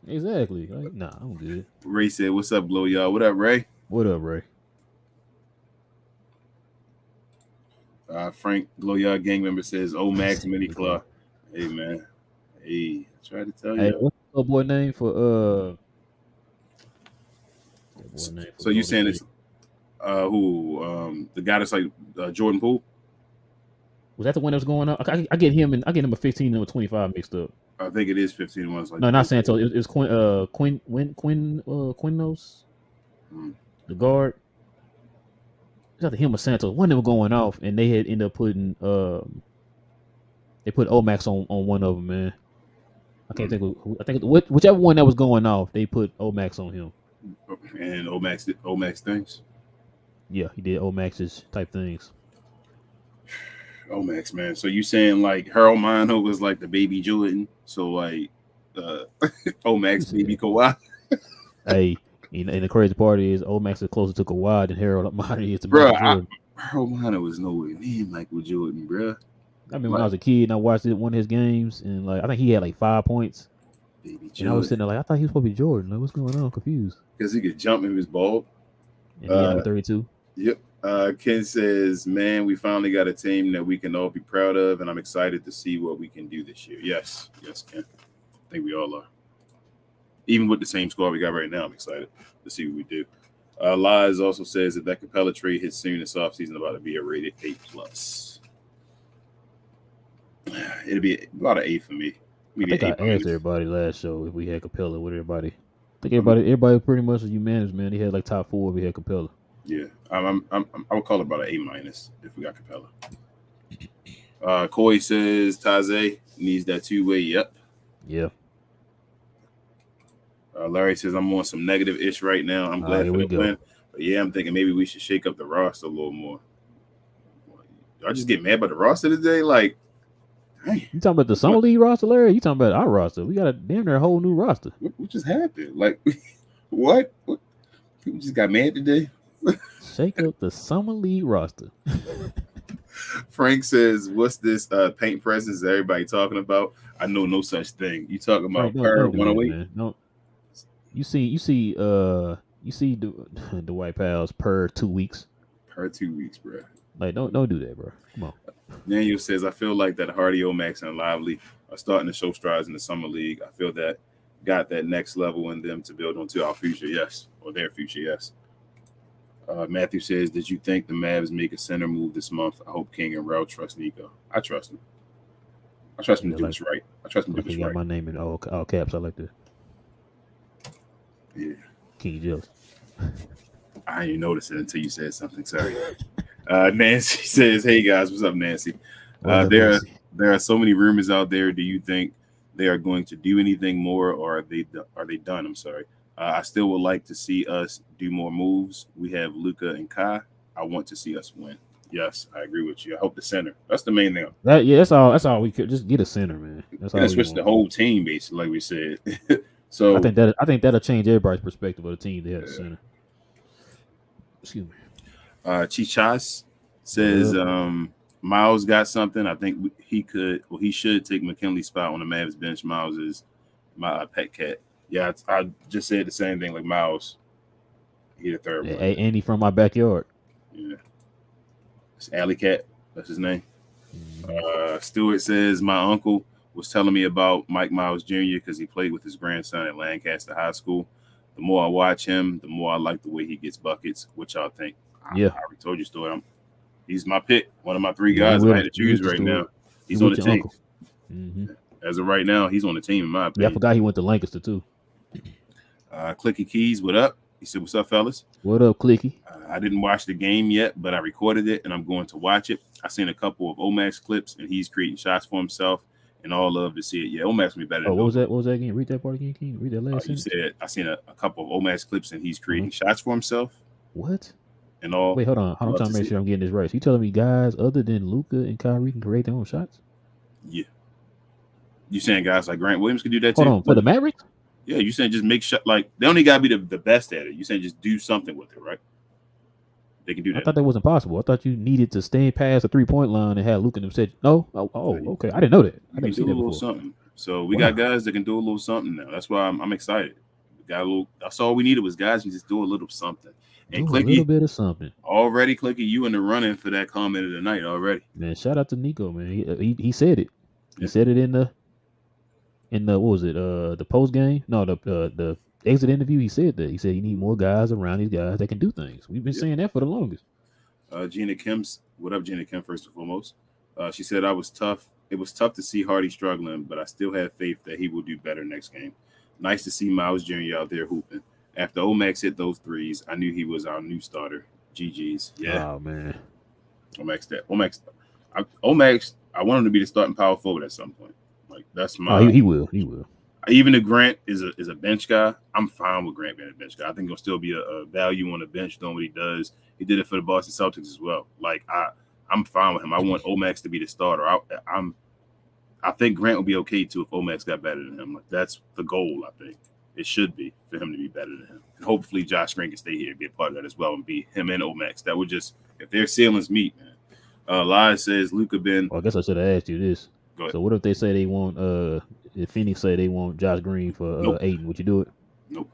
Exactly. Like, nah, I'm good. Ray said, what's up, Glow, y'all? What up, Ray? What up, Ray? Frank, Glow Y'all gang member says, OMax Mini Claw. Hey, man. Hey, I tried to tell you. Hey, what's the boy name for So you saying it's the guy that's like Jordan Poole? Was that the one that was going on? I get him a 15 and a 25 mixed up. I think it is 15 ones. Like, no, not Santos. It was Quinnos, the guard. It's either him or Santos. One of them were going off, and they had ended up putting they put OMax on one of them, man. I can't think of who. I think whichever one that was going off, they put OMax on him. And OMax did OMax things. Yeah, he did OMax's type things. OMax, man. So you saying like Harold Mino was like the baby Jordan? So like OMax baby Kawhi? Hey, and the crazy part is OMax is closer to Kawhi than Harold Mino is to Michael Jordan. Harold Mino was nowhere near Michael Jordan, bro. I remember when I was a kid and I watched one of his games, and like I think he had like 5 points. Baby Jordan. And I was sitting there like, I thought he was supposed to be Jordan. Like, what's going on? I'm confused. Because he could jump in his ball. And he had 32. Yep. Ken says, man, we finally got a team that we can all be proud of, and I'm excited to see what we can do this year. Yes, Ken. I think we all are. Even with the same squad we got right now, I'm excited to see what we do. Liz also says that Capella trade hits soon this offseason, about to be a rated 8+. It'll be about an 8 for me. Maybe I think I asked everybody last show if we had Capella with everybody. I think everybody pretty much was unanimous, man. He had like top 4 if we had Capella. Yeah, I would call it about an A- if we got Capella. Coy says Taze needs that 2-way. Yep. Yeah. Larry says I'm on some negative-ish right now. I'm glad for the win. But yeah, I'm thinking maybe we should shake up the roster a little more. Y'all just get mad about the roster today? Like, dang. You talking about the Summer League roster, Larry? You talking about our roster? We got a damn near whole new roster. What just happened? Like, what? People just got mad today? Shake up the Summer League roster. Frank says, what's this paint presence everybody talking about? I know no such thing. You talking about Per 108? No. You see You see the White Pals per 2 weeks. Per 2 weeks, bro. Like don't do that, bro. Come on. Daniel says, I feel like that Hardy, OMax, and Lively are starting to show strides in the summer league. I feel that got that next level in them to build onto our future, yes, or their future, yes. Matthew says, did you think the Mavs make a center move this month? I hope King and Rel trust Nico. I trust him. I trust him to do what's right. I trust him to do He what's got right. my name in all caps. I like that. Yeah. King jealous. I didn't even notice it until you said something. Sorry. Nancy says, hey guys, what's up, Nancy? There are so many rumors out there. Do you think they are going to do anything more, or are they done? I'm sorry. I still would like to see us do more moves. We have Luka and Kai. I want to see us win. Yes, I agree with you. I hope the center. That's the main thing. That's all we could. Just get a center, man. That's all. Switch the whole team, basically, like we said. So I think that'll change everybody's perspective of the team. They have a center. Excuse me. Chichas says Miles got something. I think he should take McKinley's spot on the Mavs bench. Miles is my pet cat. Yeah, I just said the same thing. Like Miles, he the third one. Andy from my backyard. Yeah, it's Alley Cat. That's his name. Stewart says my uncle was telling me about Mike Miles Jr. because he played with his grandson at Lancaster High School. The more I watch him, the more I like the way he gets buckets. What y'all think? Yeah, I already told you, Stewart. He's my pick. One of my 3 guys I had to choose right now. He's on the team. Mm-hmm. As of right now, he's on the team, in my opinion. Yeah, I forgot he went to Lancaster, too. Clicky Keys, what up? He said, what's up, fellas? What up, Clicky? I didn't watch the game yet, but I recorded it, and I'm going to watch it. I seen a couple of OMax clips, and he's creating shots for himself, and all love to see it. Yeah, OMax will be better. What was that? What was that again? Read that part again, King. Read that last sentence. You said, I seen a couple of OMax clips, and he's creating shots for himself. What? And all. Wait, hold on. I'm trying to make sure I'm getting this right. So you telling me guys other than Luka and Kyrie can create their own shots? Yeah. You saying guys like Grant Williams can do that too? Hold on, for the Mavericks? Yeah, you saying just make shot, like they only gotta be the best at it. You saying just do something with it, right? They can do that. I thought that wasn't possible. I thought you needed to stand past the 3-point line and have Luka and them said no. Okay. I didn't know that. I didn't see that before. Something. So we got guys that can do a little something now. That's why I'm excited. We got a little. That's all we needed was guys who just do a little something. And Clicky, a little bit of something. Already, Clicky, you in the running for that comment of the night already. Man, shout out to Nico, man. He said it. He said it in the what was it? The post game? No, the exit interview. He said that. He said you need more guys around these guys that can do things. We've been saying that for the longest. Gina Kim's, what up, Gina Kim? First and foremost, she said I was tough. It was tough to see Hardy struggling, but I still have faith that he will do better next game. Nice to see Miles Jr. out there hooping. After OMax hit those threes, I knew he was our new starter. GG's. Yeah. Oh, man. OMax, I want him to be the starting power forward at some point. Like, that's my... Oh, he will. Even if Grant is a bench guy, I'm fine with Grant being a bench guy. I think he'll still be a value on the bench doing what he does. He did it for the Boston Celtics as well. Like, I'm fine with him. I want OMax to be the starter. I think Grant will be okay, too, if OMax got better than him. Like, that's the goal, I think. It should be for him to be better than him. And hopefully Josh Green can stay here and be a part of that as well and be him and OMax. That would just, if their ceilings meet, man. Lies says Luka Ben. Well, I guess I should have asked you this. Go ahead. So what if they say they want, if Phoenix say they want Josh Green for Nope. Aiden, would you do it? Nope.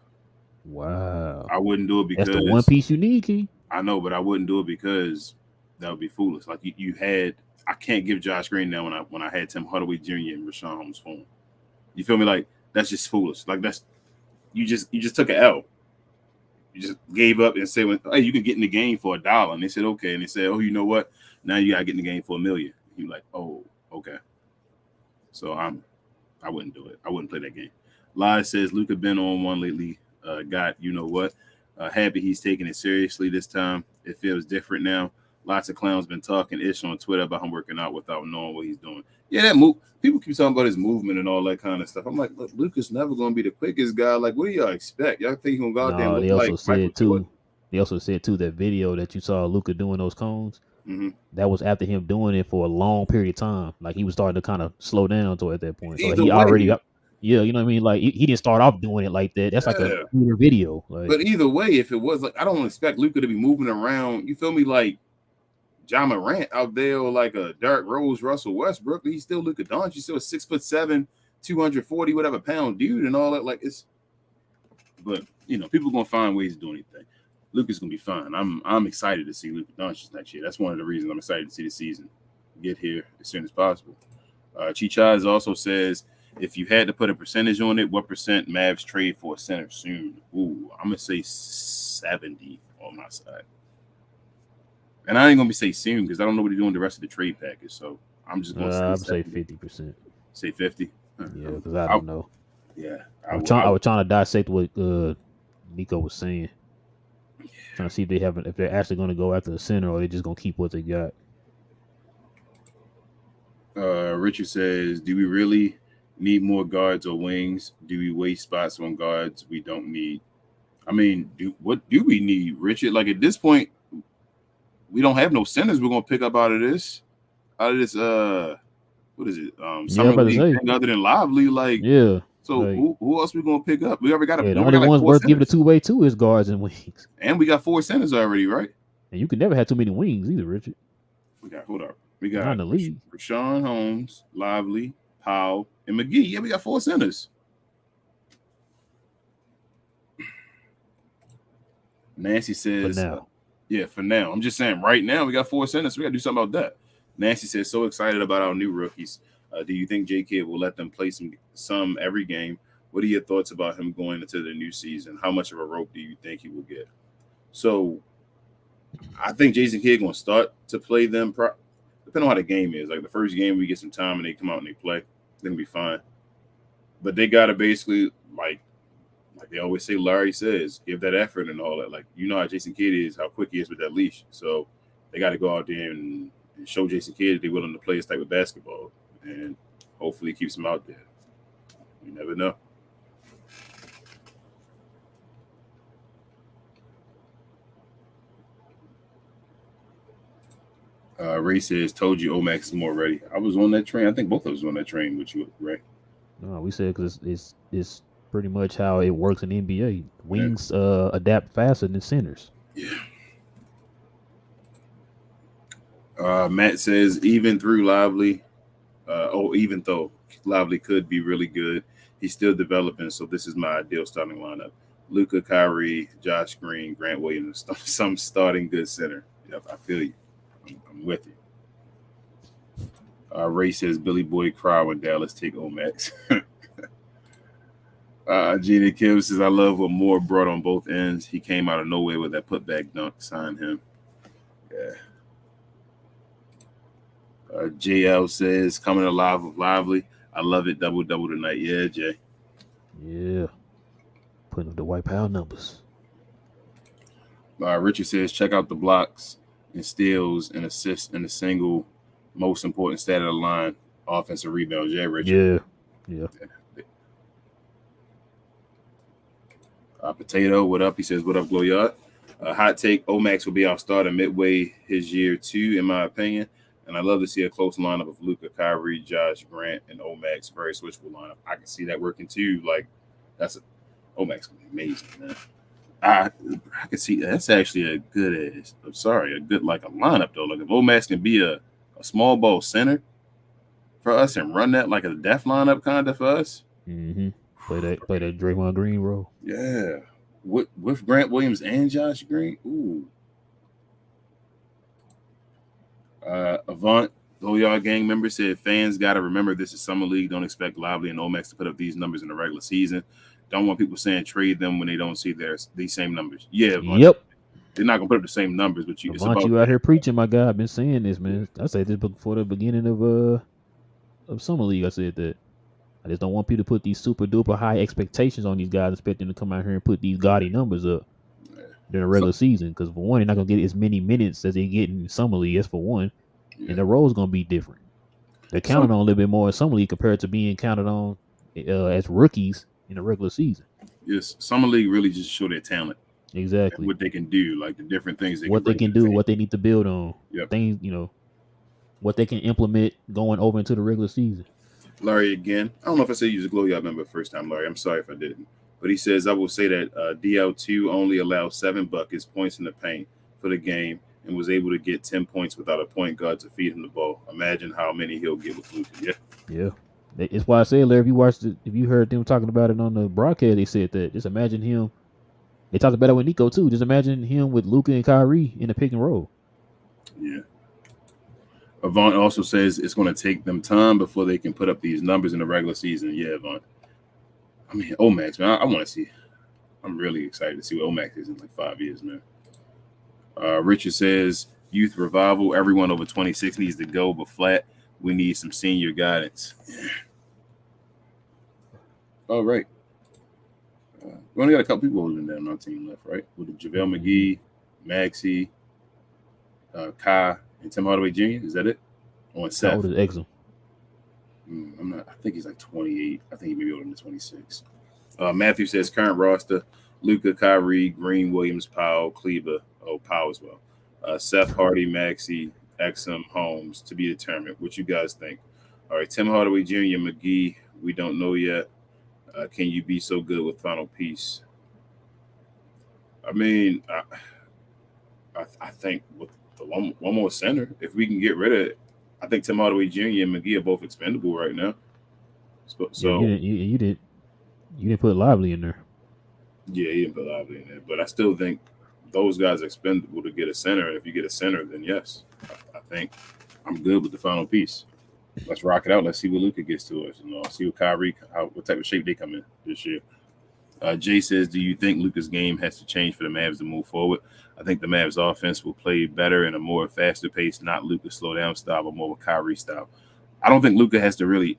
Wow. I wouldn't do it because. That's the one piece you need, Key. I know, but I wouldn't do it because that would be foolish. Like you had, I can't give Josh Green now when I had Tim Hardaway Jr. and Rashawn Holmes for him. You feel me? Like that's just foolish. Like that's you just took an L. You just gave up and said, "Hey, you can get in the game for $1." And they said, "Okay." And they said, "Oh, you know what? Now you gotta get in the game for $1 million." You're like, "Oh, okay." So I wouldn't do it. I wouldn't play that game. Lies says Luka been on one lately. Got you know what? Happy he's taking it seriously this time. It feels different now. Lots of clowns been talking ish on Twitter about him working out without knowing what he's doing. Yeah, that move. People keep talking about his movement and all that kind of stuff. I'm like, look, Luka's never going to be the quickest guy. Like, what do y'all expect? Y'all think he's going to go out there and look like Michael Jordan? They also said too that video that you saw Luka doing those cones. Mm-hmm. That was after him doing it for a long period of time. Like he was starting to kind of slow down to at that point. So he already got. Yeah, you know what I mean? Like, he didn't start off doing it like that. That's like a video. Like, but either way, if it was like, I don't expect Luka to be moving around. You feel me? Like John Morant out there or like a Derrick Rose, Russell Westbrook. He's still Luka Doncic. He's still a 6'7", 240 whatever pound dude and all that. Like, it's But people are gonna find ways to do anything. Luka's gonna be fine. I'm excited to see Luka Doncic next year. That's one of the reasons I'm excited to see the season get here as soon as possible. Chichaz also says, if you had to put a percentage on it, what percent Mavs trade for a center soon? Ooh, I'm gonna say 70 on my side. And I ain't gonna say soon because I don't know what they're doing the rest of the trade package. So I'm just gonna say 50%. Say 50. Yeah, because I don't know. Yeah, I was trying to dissect what Nico was saying. Trying to see if they're actually going to go after the center or they're just going to keep what they got. Richard says, do we really need more guards or wings? Do we waste spots on guards we don't need? I mean, what do we need, Richard? Like at this point, we don't have no centers we're going to pick up out of this. What is it? Summer league thing other than Lively. Like, yeah. So like, who else we going to pick up? We already got the only ones worth giving a two-way to is guards and wings. And we got 4 centers already, right? And you can never have too many wings either, Richard. We got Rashawn Holmes, Lively, Powell, and McGee. Yeah, we got 4 centers. Nancy says, for now. I'm just saying right now we got 4 centers. So we got to do something about that. Nancy says, so excited about our new rookies. Do you think J.K. will let them play some every game? What are your thoughts about him going into the new season? How much of a rope do you think he will get? So I think Jason Kidd going to start to play them depending on how the game is. Like the first game, we get some time and they come out and they play. They're going to be fine. But they got to basically, like they always say, Larry says, give that effort and all that. Like, you know how Jason Kidd is, how quick he is with that leash. So they got to go out there and show Jason Kidd they're willing to play his type of basketball. And hopefully keeps him out there. You never know. Ray says, told you OMax is more ready. I was on that train. I think both of us were on that train with you, Ray. No, we said because it's pretty much how it works in the NBA. Wings adapt faster than centers. Yeah. Matt says, even though Lively could be really good, he's still developing. So this is my ideal starting lineup: Luka, Kyrie, Josh Green, Grant Williams, some starting good center. Yep, I feel you. I'm with you. Ray says Billy Boy cry when Dallas take OMax. Gina Kim says, I love what Moore brought on both ends. He came out of nowhere with that putback dunk. Sign him. Yeah. JL says, coming alive with Lively. I love it. Double tonight. Yeah, Jay. Yeah. Putting up the white power numbers. Richard says, check out the blocks and steals and assists in the single most important stat of the line, offensive rebounds. Yeah, Richard. Yeah. Potato, what up? He says, what up, Glow Yard? Hot take, OMax will be our starter midway his year 2, in my opinion. And I love to see a close lineup of Luka, Kyrie, Josh, Grant, and OMax. Very switchable lineup. I can see that working too. Like, OMax gonna be amazing, man. I can see that's actually a good lineup though. Like if OMax can be a small ball center for us and run that like a def lineup kind of for us. Mm-hmm. Play that Draymond Green role. Yeah. With Grant Williams and Josh Green. Ooh. Avant, the Yard gang member, said fans got to remember this is Summer League. Don't expect Lively and OMax to put up these numbers in the regular season. Don't want people saying trade them when they don't see these same numbers. Yeah, Avant, yep. They're not gonna put up the same numbers, but you out here preaching, my guy. I've been saying this, man. I said this before the beginning of Summer League. I said that I just don't want people to put these super duper high expectations on these guys, expect them to come out here and put these gaudy numbers up during the regular season. Because for one, they're not gonna get as many minutes as they get in Summer League. That's for one. And the role's gonna be different. They're counted on a little bit more in Summer League compared to being counted on as rookies in the regular season. Yes, Summer League really just show their talent. Exactly. What they can do, like the different things what they can do, what they need to build on. Yep. Things, what they can implement going over into the regular season. Larry again. I don't know if I said you was a Glow Yard member first time, Larry. I'm sorry if I didn't. But he says, I will say that DL2 only allowed 7 buckets, points in the paint for the game, and was able to get 10 points without a point guard to feed him the ball. Imagine how many he'll get with Luka. Yeah. It's why I said, Larry, if you watched it, if you heard them talking about it on the broadcast, they said that. Just imagine him. They talked about it with Nico too. Just imagine him with Luka and Kyrie in the pick and roll. Yeah. Avant also says it's going to take them time before they can put up these numbers in the regular season. Yeah, Avant. I mean, OMax, man. I want to see. I'm really excited to see what OMax is in like 5 years, man. Richard says youth revival. Everyone over 26 needs to go, but flat. We need some senior guidance. All right. We only got a couple people holding down our team left, right? With JaVale McGee, Maxey, Kai, and Tim Hardaway Jr. Is that it? On Seth. How old is Exum? I'm not. I think he's like 28. I think he may be older than 26. Matthew says current roster: Luka, Kyrie, Green, Williams, Powell, Kleber. Oh, Powell as well. Seth, Hardy, Maxey, Exum, Holmes to be determined. What you guys think? All right, Tim Hardaway Jr., McGee. We don't know yet. Can you be so good with final piece? I mean, I think with the one more center, if we can get rid of it, I think Tim Hardaway Jr. and McGee are both expendable right now. So yeah, you didn't put Lively in there. Yeah, he didn't put Lively in there, but I still think those guys are expendable to get a center. And if you get a center, then yes, I think I'm good with the final piece. Let's rock it out. Let's see what Luka gets to us. See what Kyrie, what type of shape they come in this year. Jay says, do you think Luka's game has to change for the Mavs to move forward? I think the Mavs offense will play better in a more faster pace, not Luka's slow down style, but more of a Kyrie style. I don't think Luka has to really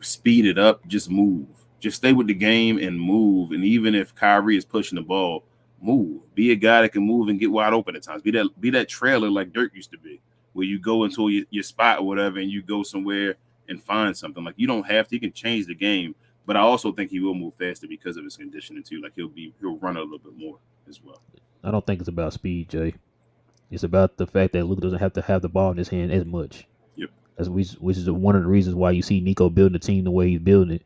speed it up, just move. Just stay with the game and move. And even if Kyrie is pushing the ball, move. Be a guy that can move and get wide open at times. Be that trailer like Dirk used to be, where you go into your spot or whatever and you go somewhere and find something. Like you don't have to. You can change the game. But I also think he will move faster because of his conditioning too. Like he'll run a little bit more as well. I don't think it's about speed, Jay. It's about the fact that Luka doesn't have to have the ball in his hand as much. Yep. Which is one of the reasons why you see Nico building the team the way he's building it.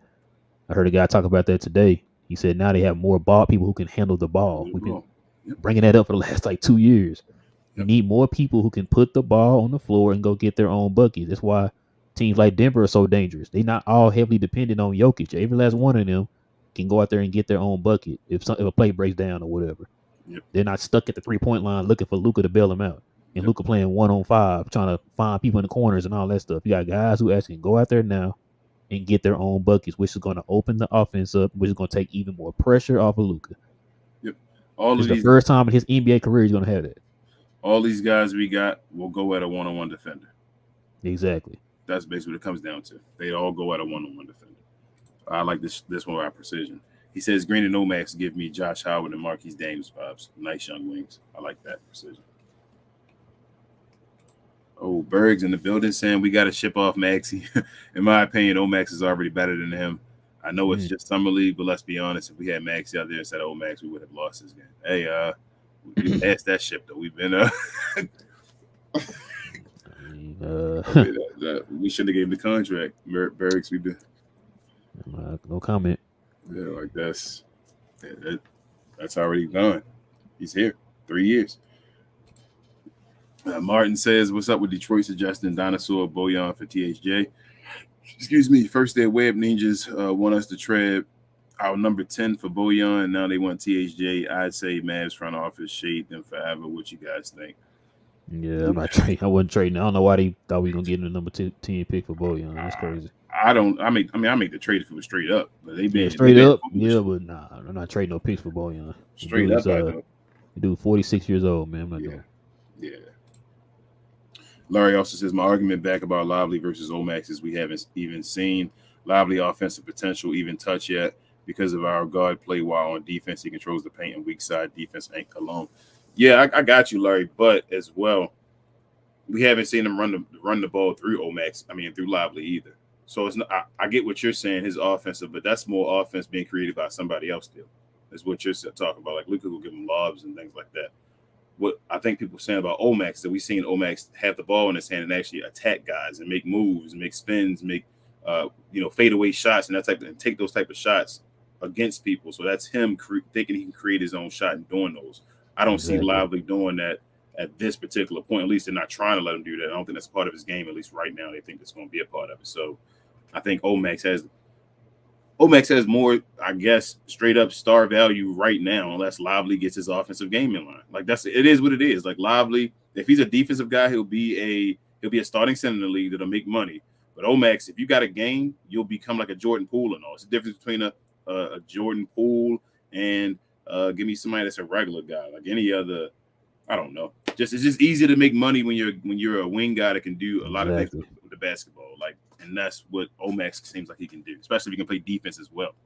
I heard a guy talk about that today. He said now they have more ball people who can handle the ball. We've been bringing that up for the last like 2 years. You need more people who can put the ball on the floor and go get their own buckets. That's why teams like Denver are so dangerous. They're not all heavily dependent on Jokic. Every last one of them can go out there and get their own bucket if a play breaks down or whatever. Yep. They're not stuck at the 3-point line looking for Luka to bail them out. And Luka playing 1-on-5, trying to find people in the corners and all that stuff. You got guys who actually can go out there now and get their own buckets, which is going to open the offense up, which is going to take even more pressure off of Luka. Yep. It's the first time in his NBA career he's going to have that. All these guys we got will go at a one-on-one defender. Exactly. That's basically what it comes down to. They all go at a one-on-one defender. I like this one with our precision. He says Green and OMax give me Josh Howard and Marquise Daniels vibes. Nice young wings. I like that precision. Oh, Berg's in the building saying we got to ship off Maxey. In my opinion, OMax is already better than him. I know it's just summer league, but let's be honest. If we had Maxey out there instead of OMax, we would have lost this game. Hey, we passed that ship though. We've been we shouldn't have gave him the contract. Berg's, we've been no comment. Yeah, like that's already gone. He's here 3 years. Martin says, "What's up with Detroit suggesting Dinosaur Bojan for THJ?" Excuse me. First, their Web Ninjas want us to trade our number 10 for Bojan, and now they want THJ. I'd say Mavs front office shade them forever. What you guys think? Yeah, I'm not trading. I wasn't trading. I don't know why they thought we were gonna get the number 10 pick for Bojan. That's crazy. I make the trade if it was straight up, but they been straight up. Yeah, but nah, I'm not trading no picks for Bojan. Straight up, dude, 46 years old, man. I'm not doing. Yeah. Larry also says my argument back about Lively versus OMax is we haven't even seen Lively offensive potential even touch yet because of our guard play while on defense he controls the paint and weak side defense ain't alone. Yeah, I got you, Larry, but as well, we haven't seen him run the ball through OMax. I mean, through Lively either. So it's not. I get what you're saying, his offensive, but that's more offense being created by somebody else. Still, is what you're talking about. Like Luka will give him lobs and things like that. What I think people are saying about OMax that we've seen OMax have the ball in his hand and actually attack guys and make moves, and make spins, make fadeaway shots and that type of, and take those type of shots against people. So that's him thinking he can create his own shot and doing those. I don't see Lively doing that at this particular point. At least they're not trying to let him do that. I don't think that's part of his game. At least right now, they think it's going to be a part of it. So I think OMax has more, I guess, straight up star value right now, unless Lively gets his offensive game in line. Like it is what it is. Like Lively, if he's a defensive guy, he'll be a starting center in the league that'll make money. But OMax, if you got a game, you'll become like a Jordan Poole and all. It's the difference between a Jordan Poole and give me somebody that's a regular guy, like any other. I don't know. It's just easier to make money when you're a wing guy that can do a lot of things with the basketball. Like, and that's what OMax seems like he can do, especially if he can play defense as well.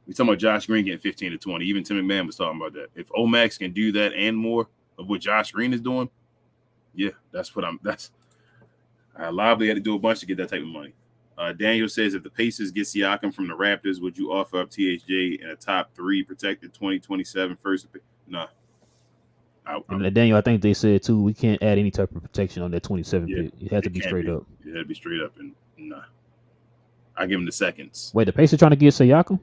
We talking about Josh Green getting 15 to 20. Even Tim McMahon was talking about that. If OMax can do that and more of what Josh Green is doing, yeah, that's Lively had to do a bunch to get that type of money. Daniel says, if the Pacers get Siakam from the Raptors, would you offer up THJ in a top 3 protected 2027 first? Nah. And Daniel, I think they said too, we can't add any type of protection on that 27 pick. It had to be straight up. It had to be straight up, and nah. I give him the seconds. Wait, the Pacers trying to get Siakam?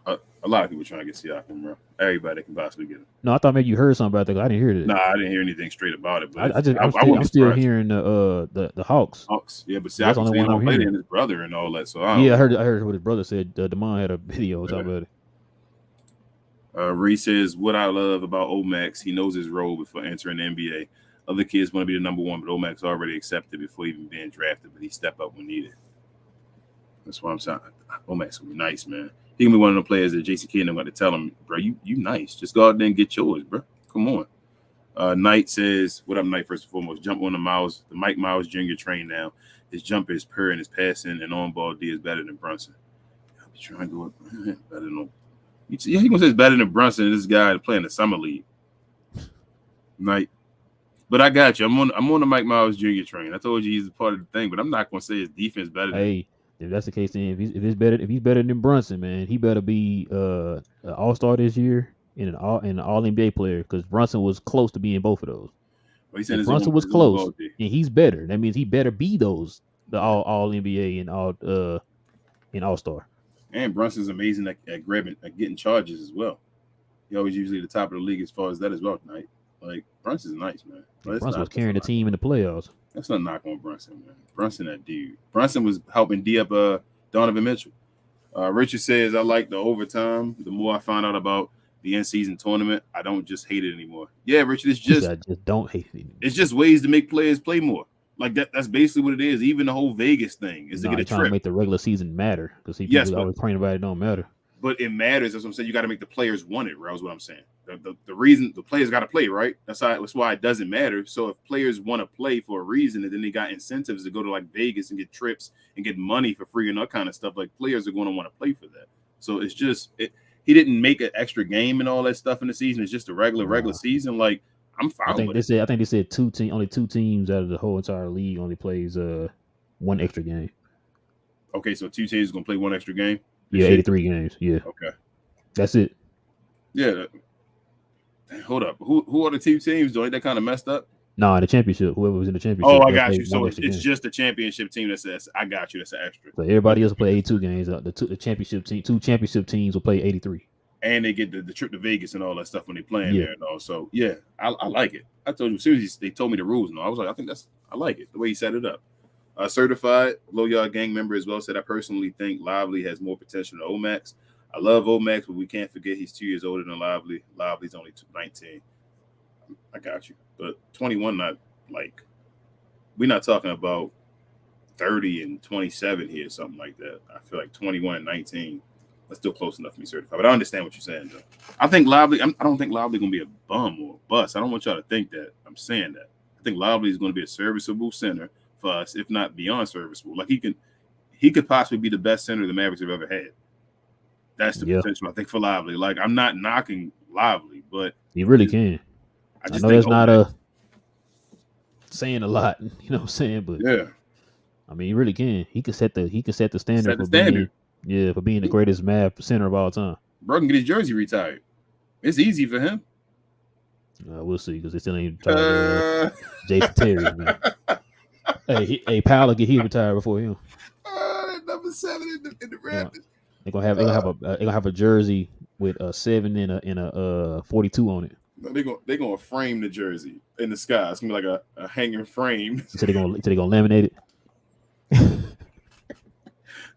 A lot of people trying to get Siakam, bro. Everybody can possibly get him. No, I thought maybe you heard something about that. I didn't hear that. Nah, I didn't hear anything straight about it. But I'm still hearing the Hawks. Yeah, but Siakam's the one I'm playing, and his brother and all that. So I heard what his brother said. Damon had a video talking about it. Reese says, what I love about OMax, he knows his role before entering the NBA. Other kids want to be the number one, but OMax already accepted before even being drafted, but he stepped up when needed. That's why I'm saying OMax will be nice, man. He can be one of the players that Jason Kidd going to tell him, bro, you nice. Just go out there and get yours, bro. Come on. Knight says, what up, Knight, first and foremost? Jump on the Mike Miles Jr. train now. His jumper is pure and his passing and on-ball D is better than Brunson. I'll be trying to go up better than yeah, he gonna say it's better than Brunson. This guy playing the summer league, Knight. But I got you. I'm on the Mike Miles Jr. train. I told you he's a part of the thing, but I'm not gonna say his defense better. Hey, if that's the case, then if he's better than Brunson, man, he better be an All-Star this year and an All NBA player, because Brunson was close to being both of those. Well, Brunson was close, and he's better. That means he better be the All NBA and All-Star. And Brunson's amazing at grabbing, at getting charges as well. He always usually at the top of the league as far as that as well tonight. Like, Brunson's nice, man. Brunson was carrying the team in the playoffs. That's not a knock on Brunson, man. Brunson, that dude. Brunson was helping D up Donovan Mitchell. Richard says, I like the overtime. The more I find out about the in-season tournament, I don't just hate it anymore. Yeah, Richard, I just don't hate it anymore. It's just ways to make players play more. Like that's basically what it is. Even the whole Vegas thing is to get a trying trip. To make the regular season matter, because people always praying about it don't matter. But it matters. That's what I'm saying. You got to make the players want it, right? Is what I'm saying. The reason the players got to play, right? That's why it doesn't matter. So if players want to play for a reason, and then they got incentives to go to like Vegas and get trips and get money for free and that kind of stuff, like players are going to want to play for that. So it's just he didn't make an extra game and all that stuff in the season. It's just a regular season. Like, I'm fine. I think they said only 2 teams out of the whole entire league only plays 1 extra game. Okay, so 2 teams are gonna play 1 extra game. Yeah, 83 games. Yeah. Okay, that's it. Yeah. Hold up. Who are the 2 teams? Don't that kind of messed up? No, the championship. Whoever was in the championship. Oh, I got you. So it's just the championship team that's I got you. That's an extra. So everybody else will play 82 games. The championship team, 2 championship teams will play 83. And they get the trip to Vegas and all that stuff when they playing there and all. So yeah, I like it. I told you as soon as they told me the rules, I was like, I like it the way he set it up. Certified Low Yard Gang member as well said, I personally think Lively has more potential than OMax. I love OMax, but we can't forget he's 2 years older than Lively. Lively's only 19. I got you, but 21. Not like we're not talking about 30 and 27 here, something like that. I feel like 21 and 19. That's still close enough to be certified. But I understand what you're saying, though. I think Lively. I don't think Lively going to be a bum or a bust. I don't want y'all to think that I'm saying that. I think Lively is going to be a serviceable center for us, if not beyond serviceable. Like he could possibly be the best center the Mavericks have ever had. That's the potential, I think, for Lively. Like, I'm not knocking Lively, but he really can. I know that's not saying a lot, you know what I'm saying? But yeah, I mean, he really can. He could set the standard for being. Yeah, for being the greatest Mav center of all time. Bro can get his jersey retired. It's easy for him. We'll see, because they still ain't retired Jason Terry, man. Hey, Powell get retired before him. Number 7 in the Raptors. They're gonna have a jersey with a 7 and a 42 on it. No, they're gonna frame the jersey in the sky. It's gonna be like a hanging frame. So they're gonna laminate it.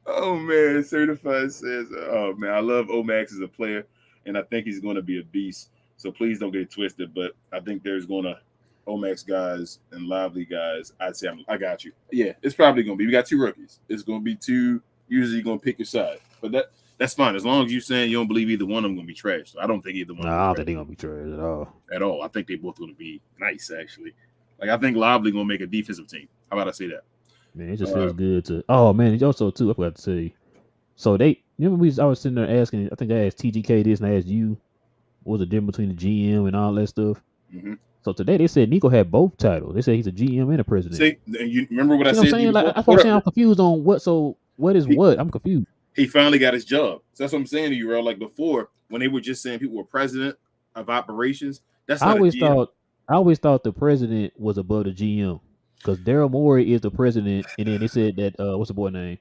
Oh man, certified says, "Oh man, I love OMax as a player, and I think he's going to be a beast. So please don't get it twisted. But I think there's going to OMax guys and Lively guys. I'd say I got you. Yeah, it's probably going to be. We got two rookies. It's going to be two. Usually, you're going to pick your side, but that's fine as long as you're saying you don't believe either one of them going to be trash. So I don't think either one of them Nah, I don't trash think they're gonna be trash at all. at all. I think they both going to be nice actually. Like I think Lively going to make a defensive team. How about I say that? Man, it just feels good to. Oh man, it also too. I forgot to say. So they, you remember I was sitting there asking. I think I asked TGK this, and I asked you, what was the difference between the GM and all that stuff? Mm-hmm. So today they said Nico had both titles. They said he's a GM and a president. See, you remember what I You know said what I'm to you saying? Like before? that's what I'm saying. I'm confused on what. So what is what? I'm confused. He finally got his job. So that's what I'm saying to you, bro. Like before, when they were just saying people were president of operations, that's I not a always GM. thought the president was above the GM because Daryl Morey is the president, and then they said that what's the boy name?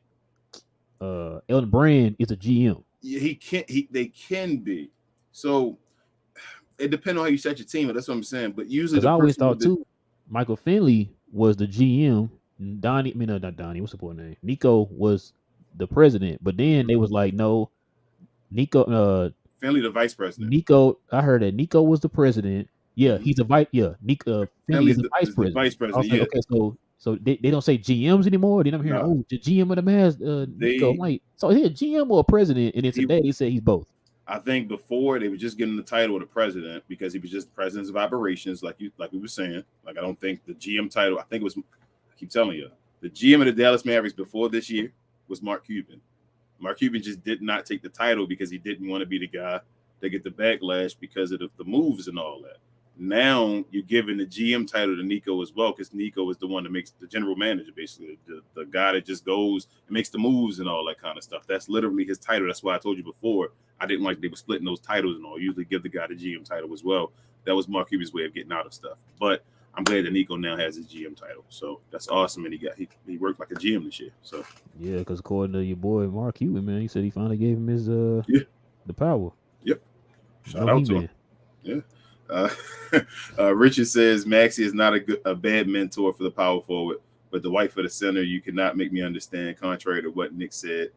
Elton Brand is a GM. He can't. They can be. So it depends on how you set your team. That's what I'm saying. But usually Because the I always person thought with the too, Michael Finley was the GM. Donnie, I mean not Donnie. What's the boy name? Nico was the president, but then they was like, no, Nico. Finley, the vice president. Nico. I heard that Nico was the president. Yeah, he's a vice. Yeah, Nico Finley is Finley's the vice is the president. vice I was president. like, Yeah. okay, so they don't say GMs anymore. Then I'm hearing, No, the GM of the Mavs, Nico. I'm like, so is he a GM or a president? And then today they say he's both. I think before they were just giving the title of the president because he was just the president of operations, like we were saying. Like I don't think the GM title. I think it was. I keep telling you, the GM of the Dallas Mavericks before this year was Mark Cuban. Mark Cuban just did not take the title because he didn't want to be the guy that get the backlash because of the moves and all that. Now you're giving the GM title to Nico as well because Nico is the one that makes the general manager, basically the guy that just goes and makes the moves and all that kind of stuff. That's literally his title. That's why I told you before I didn't like they were splitting those titles and all. Usually give the guy the GM title as well. That was Mark Cuban's way of getting out of stuff. But I'm glad that Nico now has his GM title. So that's awesome. And he worked like a GM this year. So Yeah, because according to your boy Mark Cuban, man, he said he finally gave him his the power. Yep. Shout No out he to man. him. Yeah. Richard says Maxey is not a bad mentor for the power forward, but Dwight for the center, you cannot make me understand. Contrary to what Nick said,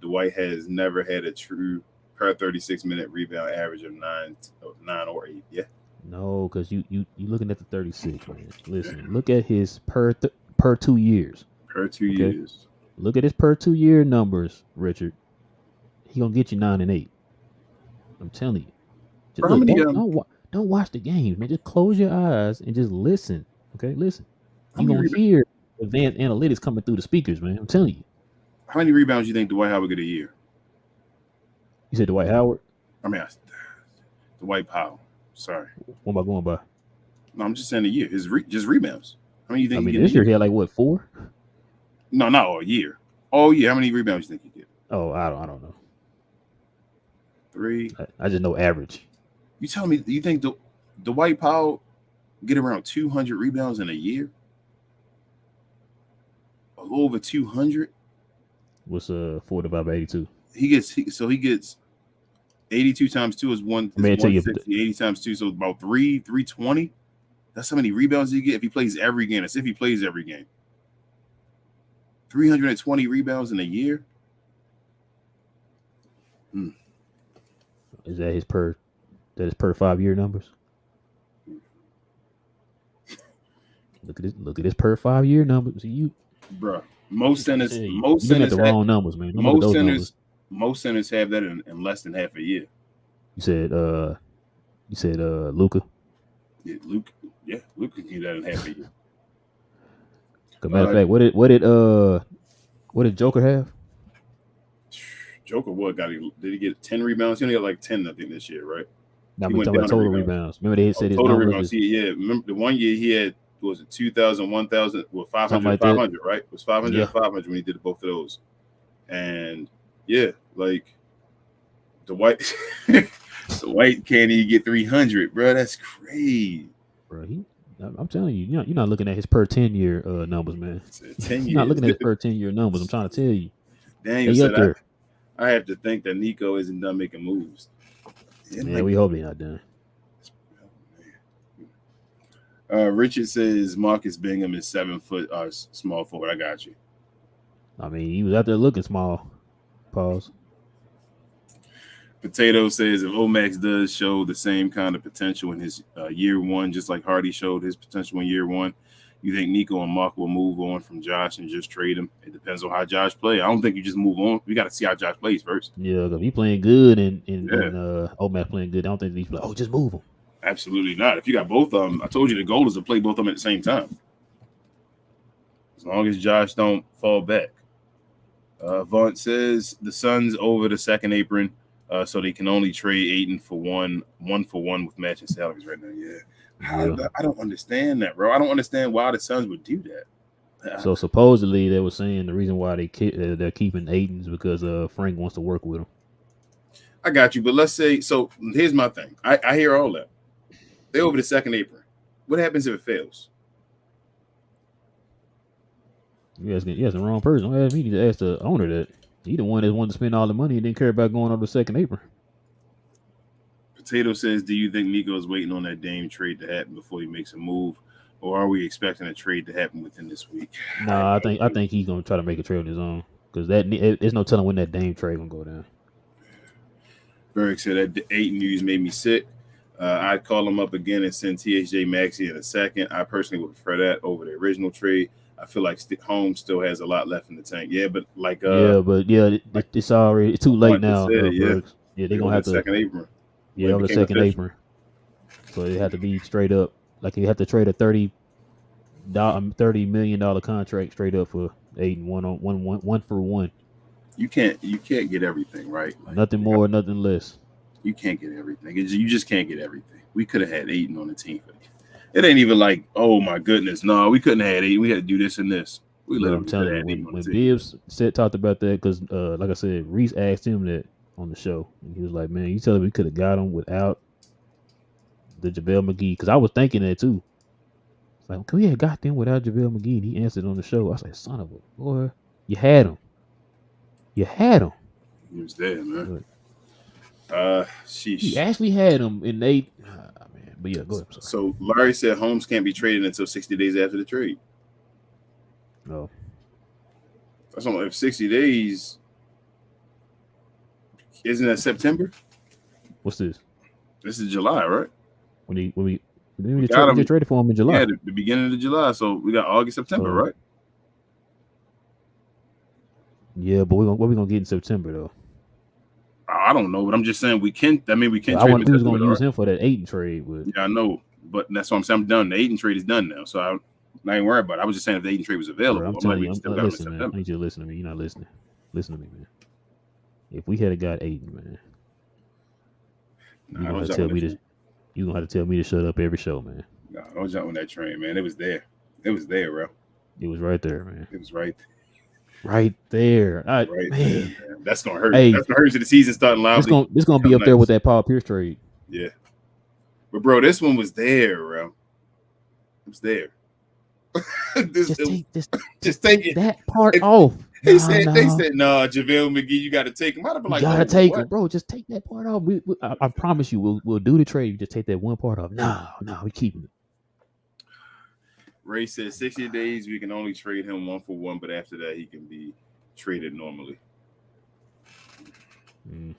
Dwight has never had a true per 36-minute rebound average of nine or 8. Yeah. No, because you looking at the 36, man. Listen, look at his per 2 years. Per 2 years. Look at his per 2 year numbers, Richard. He gonna get you 9 and 8. I'm telling you. Just How look, many, don't watch the games, man. Just close your eyes and just listen. Okay, listen. how You many gonna hear advanced analytics coming through the speakers, man. I'm telling you. How many rebounds do you think Dwight Howard get a year? You said Dwight Howard? I mean, Dwight Powell. Sorry. What am I going by? No, I'm just saying a year. His just rebounds. How many do you think I mean, he get this a year year? he had like what, 4? No, not all year. All year. How many rebounds do you think he get? Oh, I don't know. 3. I just know average. You tell me, you think Dwight Powell get around 200 rebounds in a year? A little over 200? What's 4 divided by 82? He gets 82 times 2 is 160. 80 times 2, so about 320. That's how many rebounds he get if he plays every game. That's if he plays every game. 320 rebounds in a year. Is that his per 5-year numbers? Look at his per 5-year numbers. Bruh. Most centers looking at the wrong numbers, man. Don't look at those most centers have that in less than half a year. You said Luka. Yeah, Luke can get that in half a year. Matter of fact, what did Joker have? Joker did he get 10 rebounds? He only got like 10, I think, this year, right? No, I'm talking about total rebounds. Remember they said his total numbers. rebounds. Remember the one year he had, was it 2,000, 1,000, 500, like 500, right? It was 500 yeah. 500 when he did both of those. And yeah, like Dwight can't even get 300, bro. That's crazy. Bro, I'm telling you, you're not looking at his per 10-year numbers, man. 10 years. You're not looking at his per 10-year numbers. I'm trying to tell you. Daniel said, I have to think that Nico isn't done making moves. Man, we hope he's not done. Richard says Marcus Bingham is 7 foot small forward. I got you. I mean, he was out there looking small. Pause. Potato says if OMax does show the same kind of potential in his year one, just like Hardy showed his potential in year one, you think Nico and Mark will move on from Josh and just trade him? It depends on how Josh plays. I don't think you just move on. We got to see how Josh plays first. Yeah, because he playing good and Yeah. OMax playing good. I don't think he's like, oh, just move him. Absolutely not. If you got both of them, I told you the goal is to play both of them at the same time. As long as Josh don't fall back. Vaughn says the Suns over the second apron, so they can only trade Ayton for one for one with matching salaries right now. Yeah. I don't understand that, bro. I don't understand why the Suns would do that. So supposedly they were saying the reason why they're keeping Ayton is because Frank wants to work with him. I got you, but let's say so. Here's my thing. I hear all that. They over the second apron. What happens if it fails? You asking the wrong person. Don't ask me to ask the owner that. He the one that wanted to spend all the money and didn't care about going over the second apron. Potato says, do you think Nico is waiting on that Dame trade to happen before he makes a move? Or are we expecting a trade to happen within this week? Nah, I think he's gonna try to make a trade on his own. Because there's no telling when that Dame trade gonna go down. Berg said that 8 news made me sick. I'd call him up again and send THJ Maxey in a second. I personally would prefer that over the original trade. I feel like Holmes still has a lot left in the tank. Yeah, but it's already too late now. Yeah, they're gonna have to second apron. Yeah, over the second apron. So it had to be straight up. Like you have to trade a $30 million contract straight up for 8 and 1 for 1. You can't get everything, right? Like, nothing more, nothing less. You can't get everything. You just can't get everything. We could have had Ayton on the team. It ain't even like, oh my goodness, no, we couldn't have had Ayton. We had to do this and this. I'm telling you, when Bibbs talked about that, because like I said, Reese asked him that on the show, and he was like, "Man, you tell me we could have got him without the JaVale McGee?" Because I was thinking that too. It's like, can we have got them without JaVale McGee? And he answered on the show. I was like, "Son of a boy, you had him. You had him. He was there, man." Sheesh. He actually had him, and they, man. But yeah, go ahead. So Larry said Holmes can't be traded until 60 days after the trade. No, that's only if 60 days. Isn't that September? What's this? This is July, right? We traded for him in July. Yeah, the beginning of July. So we got August, September, right? Yeah, but what we gonna get in September though? I don't know, but I'm just saying we can. I mean, we can. I wasn't going to use him for that Ayton trade. But yeah, I know, but that's what I'm saying. I'm done. The Ayton trade is done now, so I ain't worried about it. I was just saying if the Ayton trade was available. Bro, I'm telling you, listen, man. I need you to listen to me. You're not listening. Listen to me, man. If we had got Ayton, man, you're gonna have to tell me to shut up every show, man. No, don't jump on that train, man. It was there. It was there, bro. It was right there, man. It was right there. Right there. Man. There. That's gonna hurt. Hey, that's gonna hurt to the season starting loudly. This gonna be up there with that Paul Pierce trade. Yeah. But bro, this one was there, bro. It was there. Just take it. That part off. They said, no, JaVale McGee, you got to take him. I'd have been like, you gotta take him, bro. Just take that part off. I promise you, we'll do the trade. You just take that one part off. No, we keeping it. Ray says 60 days we can only trade him 1 for 1, but after that he can be traded normally. I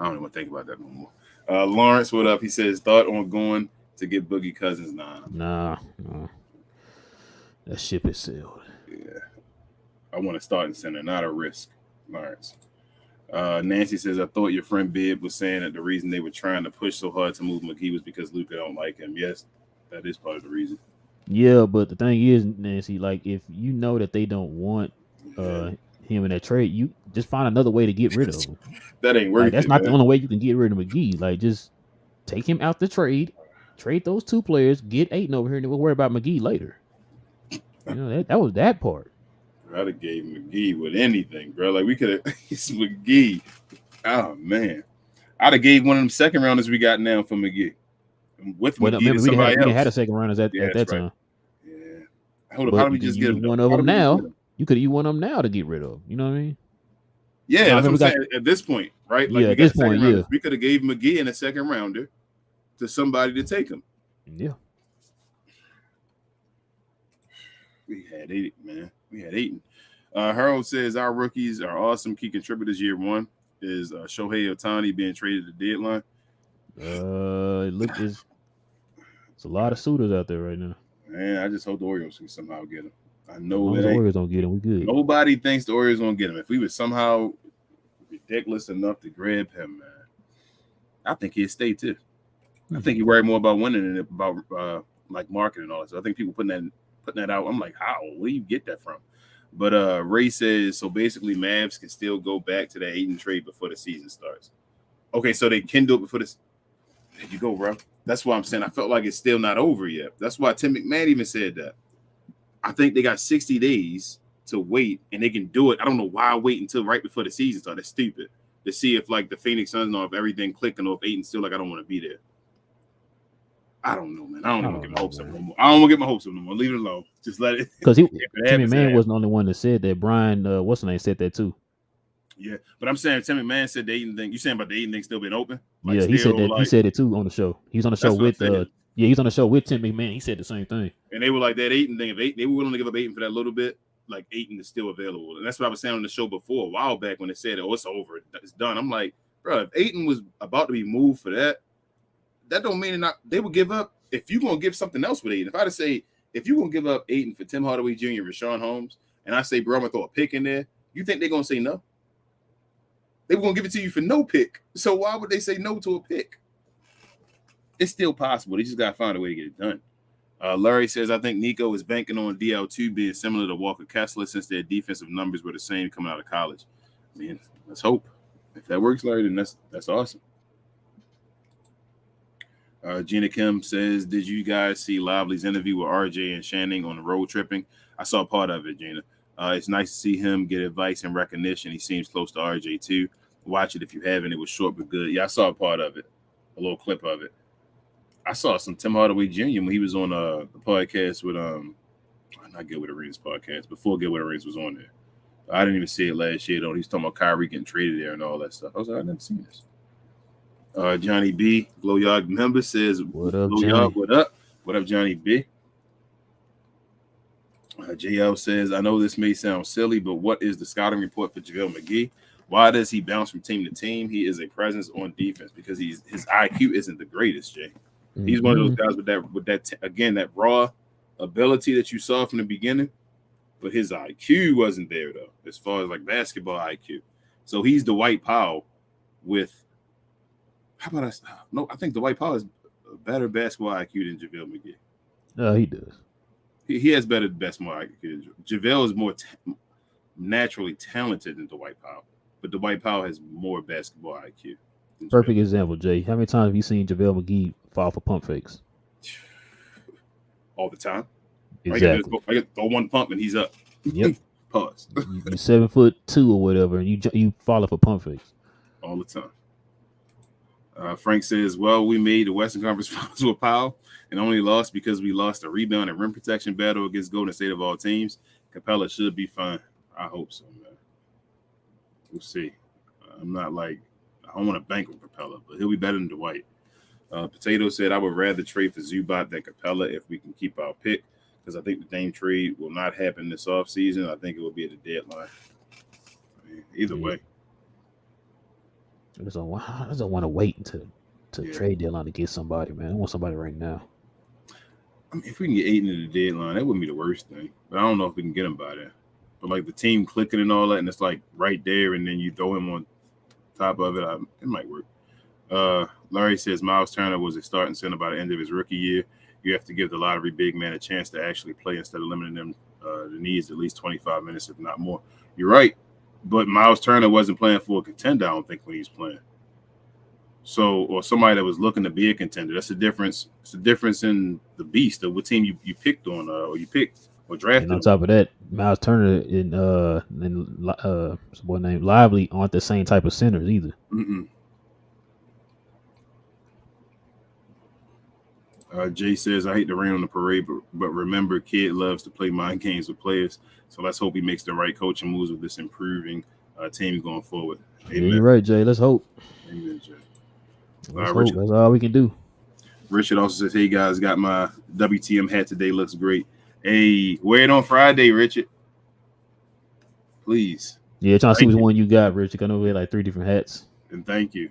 don't even want to think about that no more. Lawrence, what up? He says thought on going to get Boogie Cousins. Nah. That ship is sailed. Yeah. I want to start in center, not a risk, Lawrence. Nancy says, I thought your friend Bibb was saying that the reason they were trying to push so hard to move McGee was because Luka don't like him. Yes, that is part of the reason. Yeah, but the thing is, Nancy, like if you know that they don't want him in that trade, you just find another way to get rid of him. That ain't working. That's not the only way you can get rid of McGee. Like just take him out the trade those 2 players, get Ayton over here, and then we'll worry about McGee later. You know, that was that part. I'd have gave McGee with anything, bro. Like we could have. It's McGee. Oh man, I'd have gave one of them second rounders we got now for McGee. With McGee, we didn't have a second rounders at that time. Yeah. Hold up. How do we just get one of them now? You could use one of them now to get rid of. You know what I mean? Yeah, that's what I'm saying. At this point, right? Like at this point, we could have gave McGee in a second rounder to somebody to take him. Yeah. We had eight, man. We had eight. Harold says our rookies are awesome. Key contributors year one is Shohei Ohtani being traded at the deadline. It's a lot of suitors out there right now. Man, I just hope the Orioles can somehow get him. I As know long as it the ain't. Warriors don't get him, we good. Nobody thinks the Orioles gonna get him. If we were somehow ridiculous enough to grab him, man, I think he'd stay too. I think he worried more about winning than about like marketing and all that. So I think people putting that out. I'm like, how? Where do you get that from? But Ray says so. Basically, Mavs can still go back to that Ayton trade before the season starts. Okay, so they can do it before this. There you go, bro. That's why I'm saying I felt like it's still not over yet. That's why Tim McMahon even said that. I think they got 60 days to wait, and they can do it. I don't know why wait until right before the season starts. That's stupid. To see if like the Phoenix Suns know if everything clicking or if Ayton's still like I don't want to be there. I don't know, man. I don't even get my hopes up no more. I don't want to get my hopes up no more. Leave it alone. Just let it. Because Tim McMahon wasn't the only one that said that. Brian, what's the name, said that too. Yeah, but I'm saying Tim McMahon said the Ayton thing. You saying about the Ayton thing still being open? Like yeah, he said that. He said it too on the show. He was on the show with he's on the show with Tim McMahon. He said the same thing. And they were like that Ayton thing. If they were willing to give up Ayton for that little bit, like Ayton is still available. And that's what I was saying on the show before a while back when they said, "Oh, it's over, it's done." I'm like, bro, if Ayton was about to be moved for that don't mean they would give up. If you're gonna give something else with Ayton, if I had to say, if you're gonna give up Ayton for Tim Hardaway Jr., Rashawn Holmes, and I say, bro, I'm gonna throw a pick in there, you think they're gonna say no? They were gonna give it to you for no pick. So why would they say no to a pick? It's still possible. They just gotta find a way to get it done. Larry says, I think Nico is banking on DL2 being similar to Walker Kessler since their defensive numbers were the same coming out of college. I mean, let's hope. If that works, Larry, then that's awesome. Gina Kim says, did you guys see Lively's interview with RJ and Channing on the road tripping? I saw part of it, Gina. It's nice to see him get advice and recognition. He seems close to RJ too. Watch it if you haven't. It was short but good. Yeah, I saw a part of it, a little clip of it. I saw some Tim Hardaway Jr. when he was on the podcast with not Get With The Rings podcast, before Get With The Rings was on there. I didn't even see it last year though. He was talking about Kyrie getting traded there and all that stuff. I was like, I've never seen this. Johnny B, Glow Yard member, says, what up, Glow Johnny? Yard, what up? What up, Johnny B? JL says, I know this may sound silly, but what is the scouting report for JaVale McGee? Why does he bounce from team to team? He is a presence on defense because his IQ isn't the greatest, Jay. He's one of those guys with that raw ability that you saw from the beginning, but his IQ wasn't there though, as far as like basketball IQ. So he's Dwight Powell with. How about us? No, I think Dwight Powell has a better basketball IQ than JaVale McGee. He does. He has better basketball IQ. JaVale is more naturally talented than Dwight Powell, but Dwight Powell has more basketball IQ. Perfect example, Jay. How many times have you seen JaVale McGee fall for pump fakes? All the time. Exactly. I get throw one pump and he's up. Yep. Pause. You're 7'2" or whatever, and you fall for pump fakes all the time. Frank says, well, we made the Western Conference Finals with Powell and only lost because we lost a rebound and rim protection battle against Golden State of all teams. Capella should be fine. I hope so, man. We'll see. I'm not like, I don't want to bank on Capella, but he'll be better than Dwight. Potato said, I would rather trade for Zubac than Capella if we can keep our pick, because I think the Dame trade will not happen this offseason. I think it will be at the deadline. I mean, either way. I just don't want to wait until trade deadline to get somebody, man. I want somebody right now. I mean, if we can get Ayton at the deadline, that wouldn't be the worst thing. But I don't know if we can get him by then. But like the team clicking and all that, and it's like right there, and then you throw him on top of it, it might work. Larry says Miles Turner was a starting center by the end of his rookie year. You have to give the lottery big man a chance to actually play instead of limiting them the needs at least 25 minutes, if not more. You're right. But Miles Turner wasn't playing for a contender, I don't think, when he was playing. So, or somebody that was looking to be a contender. That's the difference. It's the difference in the beast of what team you picked on, or you picked or drafted. And on top of that, Miles Turner and what's the boy named Lively aren't the same type of centers either. Jay says, I hate to rain on the parade, but remember, kid loves to play mind games with players. So let's hope he makes the right coaching moves with this improving team going forward. Yeah, you're right, Jay. Let's hope. Amen, Jay. Let's hope. That's all we can do. Richard also says, hey, guys, got my WTM hat today. Looks great. Hey, wear it on Friday, Richard. Please. Yeah, trying to see which one you got, Richard. I know we had like 3 different hats. And thank you.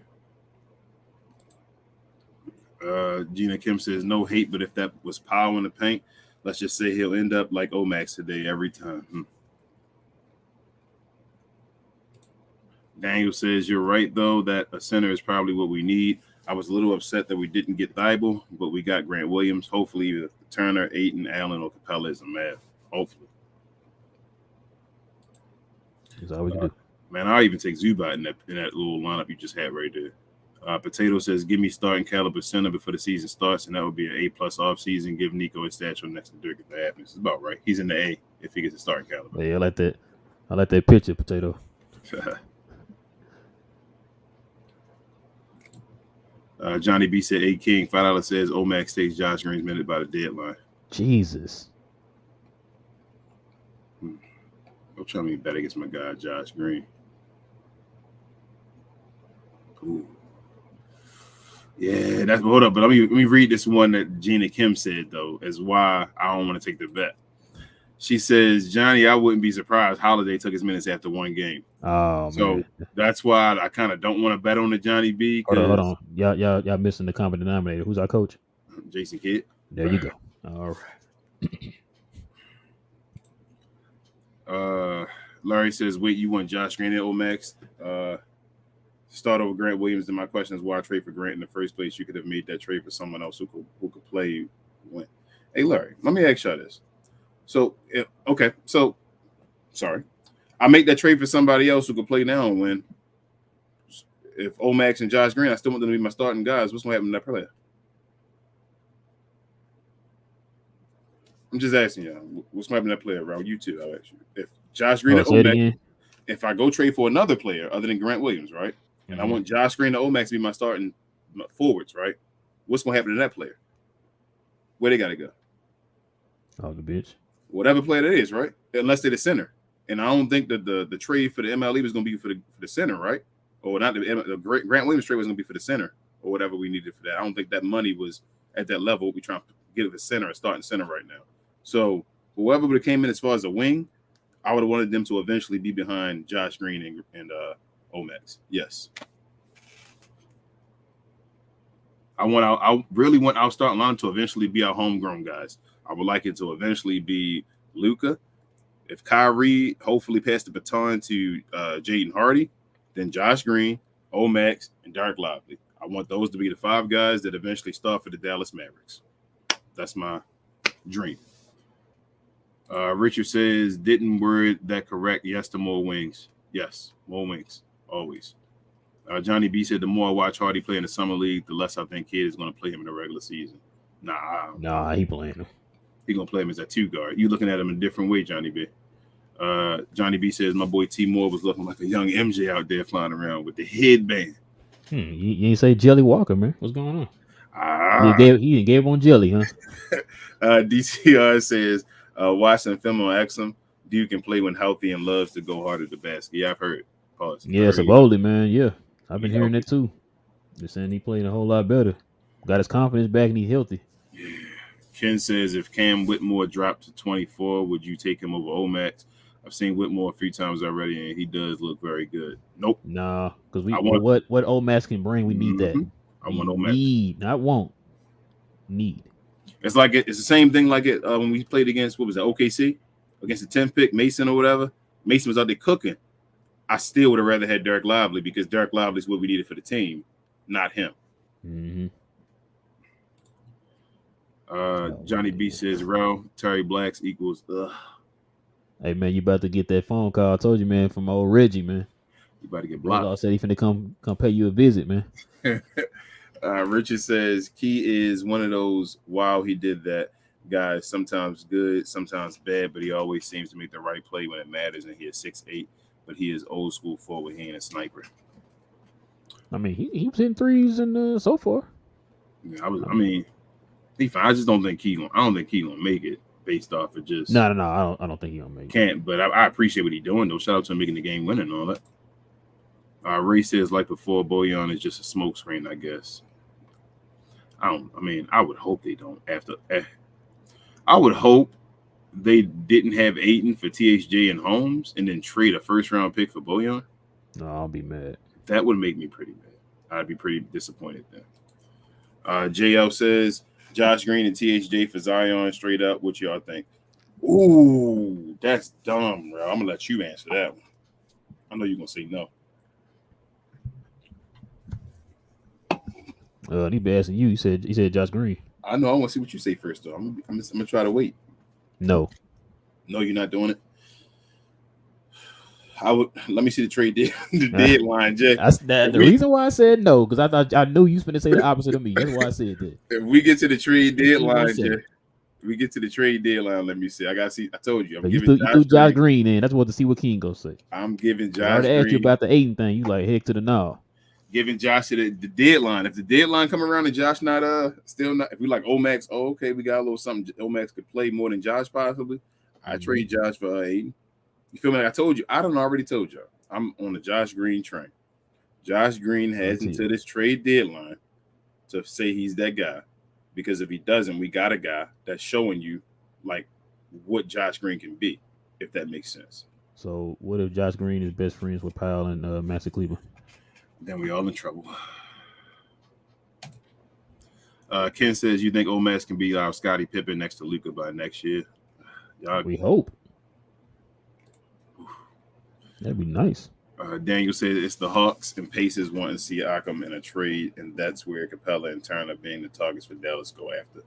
Gina Kim says, no hate, but if that was power in the paint, let's just say he'll end up like OMax today every time. Daniel says, you're right, though, that a center is probably what we need. I was a little upset that we didn't get Thibault, but we got Grant Williams. Hopefully, either Turner, Ayton, Allen, or Capella is a Mav. Hopefully. That's all we can do. Man, I'll even take Zubat in that little lineup you just had right there. Potato says, give me starting caliber center before the season starts, and that would be an A+ off season. Give Nico his statue next to Dirk if that happens. It's about right. He's in the A if he gets a starting caliber. Yeah, I like that. I like that picture, Potato. Johnny B said, "A King $5 says OMax takes Josh Green's minute by the deadline." Jesus. Don't try me bet against my guy Josh Green. Ooh. Yeah, that's hold up. But let me read this one that Gina Kim said though, as why I don't want to take the bet. She says, Johnny, I wouldn't be surprised Holiday took his minutes after one game. Oh, so man. That's why I kind of don't want to bet on the Johnny B. Hold on. Y'all missing the common denominator. Who's our coach? Jason Kidd. There you go. All right. Larry says, wait, you want Josh Green at OMax? Start over Grant Williams. Then my question is, why trade for Grant in the first place? You could have made that trade for someone else who could play. Win. Hey, Larry, let me ask y'all this. So sorry. I make that trade for somebody else who could play now and win. If OMax and Josh Green, I still want them to be my starting guys. What's going to happen to that player? I'm just asking y'all. What's going to happen to that player, Raul? You too, I'll ask you. If Josh Green and OMax, if I go trade for another player other than Grant Williams, right? And I want Josh Green and OMax to be my starting forwards, right? What's going to happen to that player? Where they got to go? Oh, the bench. Whatever player that is, right? Unless they're the center. And I don't think that the trade for the MLE was going to be for the center, right? Or not the Grant Williams trade was going to be for the center or whatever we needed for that. I don't think that money was at that level. We're trying to get a center, a starting center right now. So whoever would have came in as far as a wing, I would have wanted them to eventually be behind Josh Green and OMax. Yes. I really want our starting line to eventually be our homegrown guys. I would like it to eventually be Luka. If Kyrie hopefully passed the baton to Jaden Hardy, then Josh Green, OMax, and Derek Lively. I want those to be the 5 guys that eventually start for the Dallas Mavericks. That's my dream. Richard says, didn't word that correct? Yes to more wings. Yes, more wings, always. Johnny B said, the more I watch Hardy play in the summer league, the less I think Kidd is going to play him in the regular season. Nah, he playing him. He's going to play him as a 2 guard. You looking at him in a different way, Johnny B. Johnny B says, my boy T Moore was looking like a young MJ out there flying around with the headband. You ain't say Jelly Walker, man. What's going on? He gave on Jelly, huh? DCR says, watching film on Exum, dude can play when healthy and loves to go hard at the basket. Yeah, I've heard. Pause. Yeah, supposedly, man. Yeah, I've been hearing that too. They're saying he playing a whole lot better. Got his confidence back and he's healthy. Yeah. Ken says, if Cam Whitmore dropped to 24, would you take him over OMax? I've seen Whitmore a few times already, and he does look very good. Nope. Nah, because what OMax can bring, we need that. I want OMax. Need. It's like it's the same thing like it when we played against, what was that, OKC? Against the 10th pick, Mason or whatever. Mason was out there cooking. I still would have rather had Derek Lively because Derek Lively is what we needed for the team, not him. Mm-hmm. Johnny B says, Terry Blacks equals ugh. Hey, man, you about to get that phone call. I told you, man, from old Reggie, man. You about to get blocked. I said he finna come pay you a visit, man. Richard says, Key is one of those, wow, he did that. Guys, sometimes good, sometimes bad, but he always seems to make the right play when it matters, and he is 6'8", but he is old school forward. He ain't a sniper. I mean, he was hitting threes and so far. Yeah, he fine. I just don't think Key gonna make it based off of just no. I don't think he gonna make it. Can't, but I appreciate what he's doing though. Shout out to him making the game winning and all that. Ray says, like before, Bojan is just a smoke screen, I guess. I would hope they don't. I would hope they didn't have Ayton for THJ and Holmes and then trade a first-round pick for Bojan, No, I'll be mad. that would make me pretty mad. I'd be pretty disappointed then. JL says Josh Green and THJ for Zion straight up. What y'all think? Ooh, that's dumb, bro. I'm gonna let you answer that one. I know you're gonna say no. He be asking you. He said Josh Green. I know. I want to see what you say first, though. I'm gonna try to wait. No. No, you're not doing it. I would. Let me see the trade the deadline, Jay. The reason why I said no, because I knew you was going to say the opposite of me. That's why I said that. If we get to the trade deadline, Jay, we get to the trade deadline. Let me see. I gotta see. I told you. You threw Josh Green in. That's what to see what King gonna say. I'm giving Josh. I already asked you about the Ayton thing. You like heck to the no. Giving Josh the deadline. If the deadline come around and Josh still not, if we like OMax, okay, we got a little something. OMax could play more than Josh possibly. I trade Josh for Ayton. You feel me? Like I told you. I done already told y'all. I'm on the Josh Green train. Josh Green has until this trade deadline to say he's that guy. Because if he doesn't, we got a guy that's showing you like what Josh Green can be, if that makes sense. So what if Josh Green is best friends with Powell and Master Cleveland? Then we all in trouble. Ken says you think OMax can be our Scottie Pippen next to Luka by next year. We hope. That'd be nice. Daniel says it's the Hawks and Pacers wanting Siakam in a trade, and that's where Capella and Turner being the targets for Dallas go after.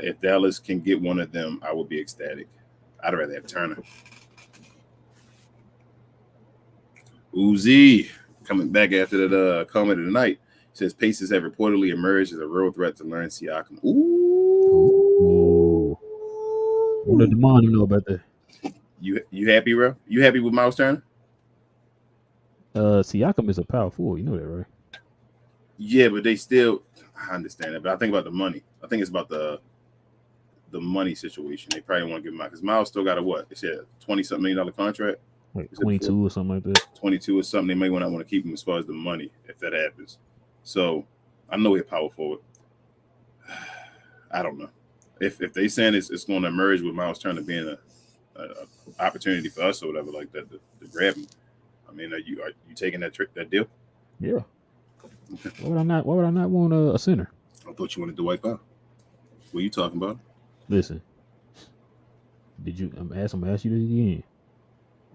If Dallas can get one of them, I would be ecstatic. I'd rather have Turner. Uzi coming back after that comment of the night says Pacers have reportedly emerged as a real threat to learn Siakam. Ooh. What did Demond know about that? You happy, bro? You happy with Miles Turner? Siakam is a power forward. You know that, right? Yeah, but they still. I understand that, but I think about the money. I think it's about the money situation. They probably want to give him out because Miles still got a what? They said $20-something million contract. Like 22 or something like that. 22 or something. They may want to keep him as far as the money if that happens. So I know he's power forward. I don't know if they saying it's going to emerge with Miles Turner being a opportunity for us or whatever like that to grab him. I mean, are you taking that deal? Yeah. Okay. Why would I not want a center? I thought you wanted to wipe out. What are you talking about? Listen, I'm gonna ask you this again.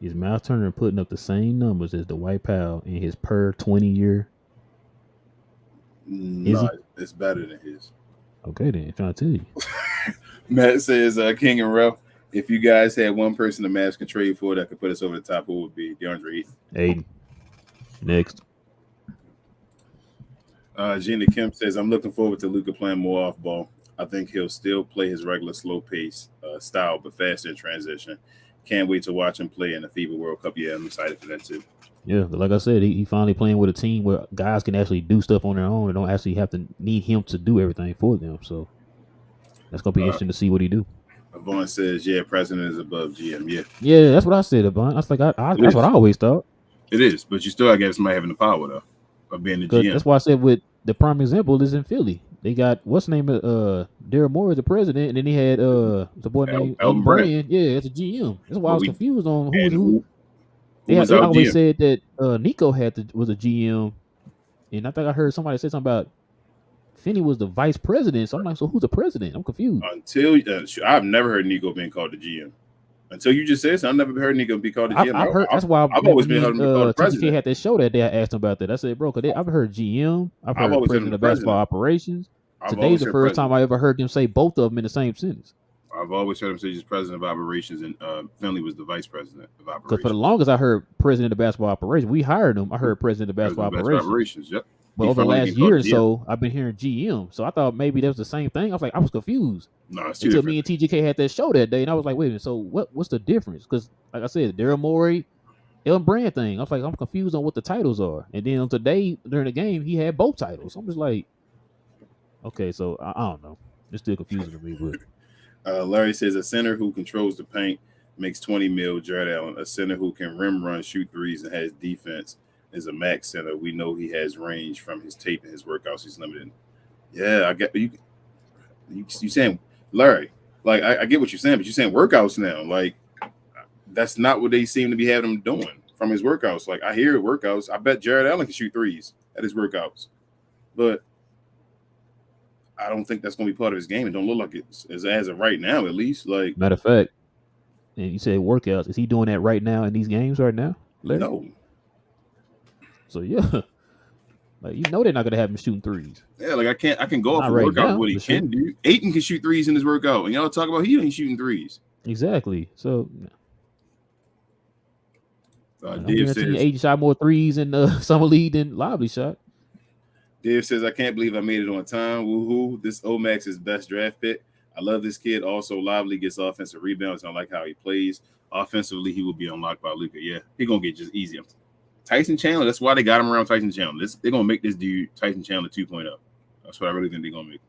Is Miles Turner putting up the same numbers as Dwight Powell in his per 20-year? No, it's better than his. Okay, then. I'm trying to tell you. Matt says, King and Ralph, if you guys had one person the Mavs can trade for that could put us over the top, who would be? DeAndre Ayton. Next. Gina Kemp says, I'm looking forward to Luka playing more off ball. I think he'll still play his regular slow pace style, but faster in transition. Can't wait to watch him play in the FIBA World Cup. Yeah, I'm excited for that too. Yeah, but like I said, he finally playing with a team where guys can actually do stuff on their own and don't actually have to need him to do everything for them. So that's gonna be interesting to see what he do. Vaughn says, "Yeah, president is above GM." Yeah, yeah, that's what I said, Vaughn. That's like that's what I always thought. It is, but you still gotta get somebody having the power though of being the GM. That's why I said with the prime example is in Philly. They got what's the name of Daryl Morey, the president, and then he had the boy named Elton Brand. Yeah, it's a GM. That's why I was confused on who. They always said that Nico was a GM, and I think I heard somebody say something about Finney was the vice president. So I'm like, so who's the president? I'm confused. Until I've never heard Nico being called the GM. Until you just said so, I've never heard Nico be called the GM. I've heard, that's why I've always been heard him be called the president. TGK had that show that day. I asked him about that. I said, bro, because I've heard GM. I've heard president of basketball operations. Today's the first time I ever heard them say both of them in the same sentence. I've always heard him say he's president of operations, and Finley was the vice president of operations. Because for the longest, I heard president of basketball operations. We hired him. I heard president of basketball operations. Yep. But over the last year or so, I've been hearing GM. So I thought maybe that was the same thing. I was confused. No, it's until me and TGK had that show that day, and I was like, wait a minute. So what's the difference? Because like I said, Daryl Morey, Elton Brand thing. I was like, I'm confused on what the titles are. And then today during the game, he had both titles. I'm just like, okay, so I don't know. It's still confusing to me, but. Larry says a center who controls the paint makes 20 mil. Jared Allen, a center who can rim run, shoot threes, and has defense is a max center. We know he has range from his tape and his workouts. He's limited. Yeah, I get you. You saying Larry? Like I get what you're saying, but you're saying workouts now. Like that's not what they seem to be having him doing from his workouts. Like I hear workouts. I bet Jared Allen can shoot threes at his workouts, but I don't think that's going to be part of his game. It don't look like it's as of right now, at least. Like Matter of fact, and you said workouts. Is he doing that right now in these games right now, Larry? no. So yeah, like they're not gonna have him shooting threes. Yeah, like I can go off Not a right workout now, what he for sure. can do. Aiton can shoot threes in his workout, and y'all talk about he ain't shooting threes. Exactly. So I'm Dave guaranteeing says Aiton shot more threes in the summer league than Lively shot. Dave says I can't believe I made it on time. Woohoo! This OMax is best draft pick. I love this kid. Also, Lively gets offensive rebounds. I like how he plays. Offensively, he will be unlocked by Luka. Yeah, he gonna get just easy. Tyson Chandler. That's why they got him around Tyson Chandler. They're gonna make this dude Tyson Chandler 2.0. That's what I really think they're gonna make.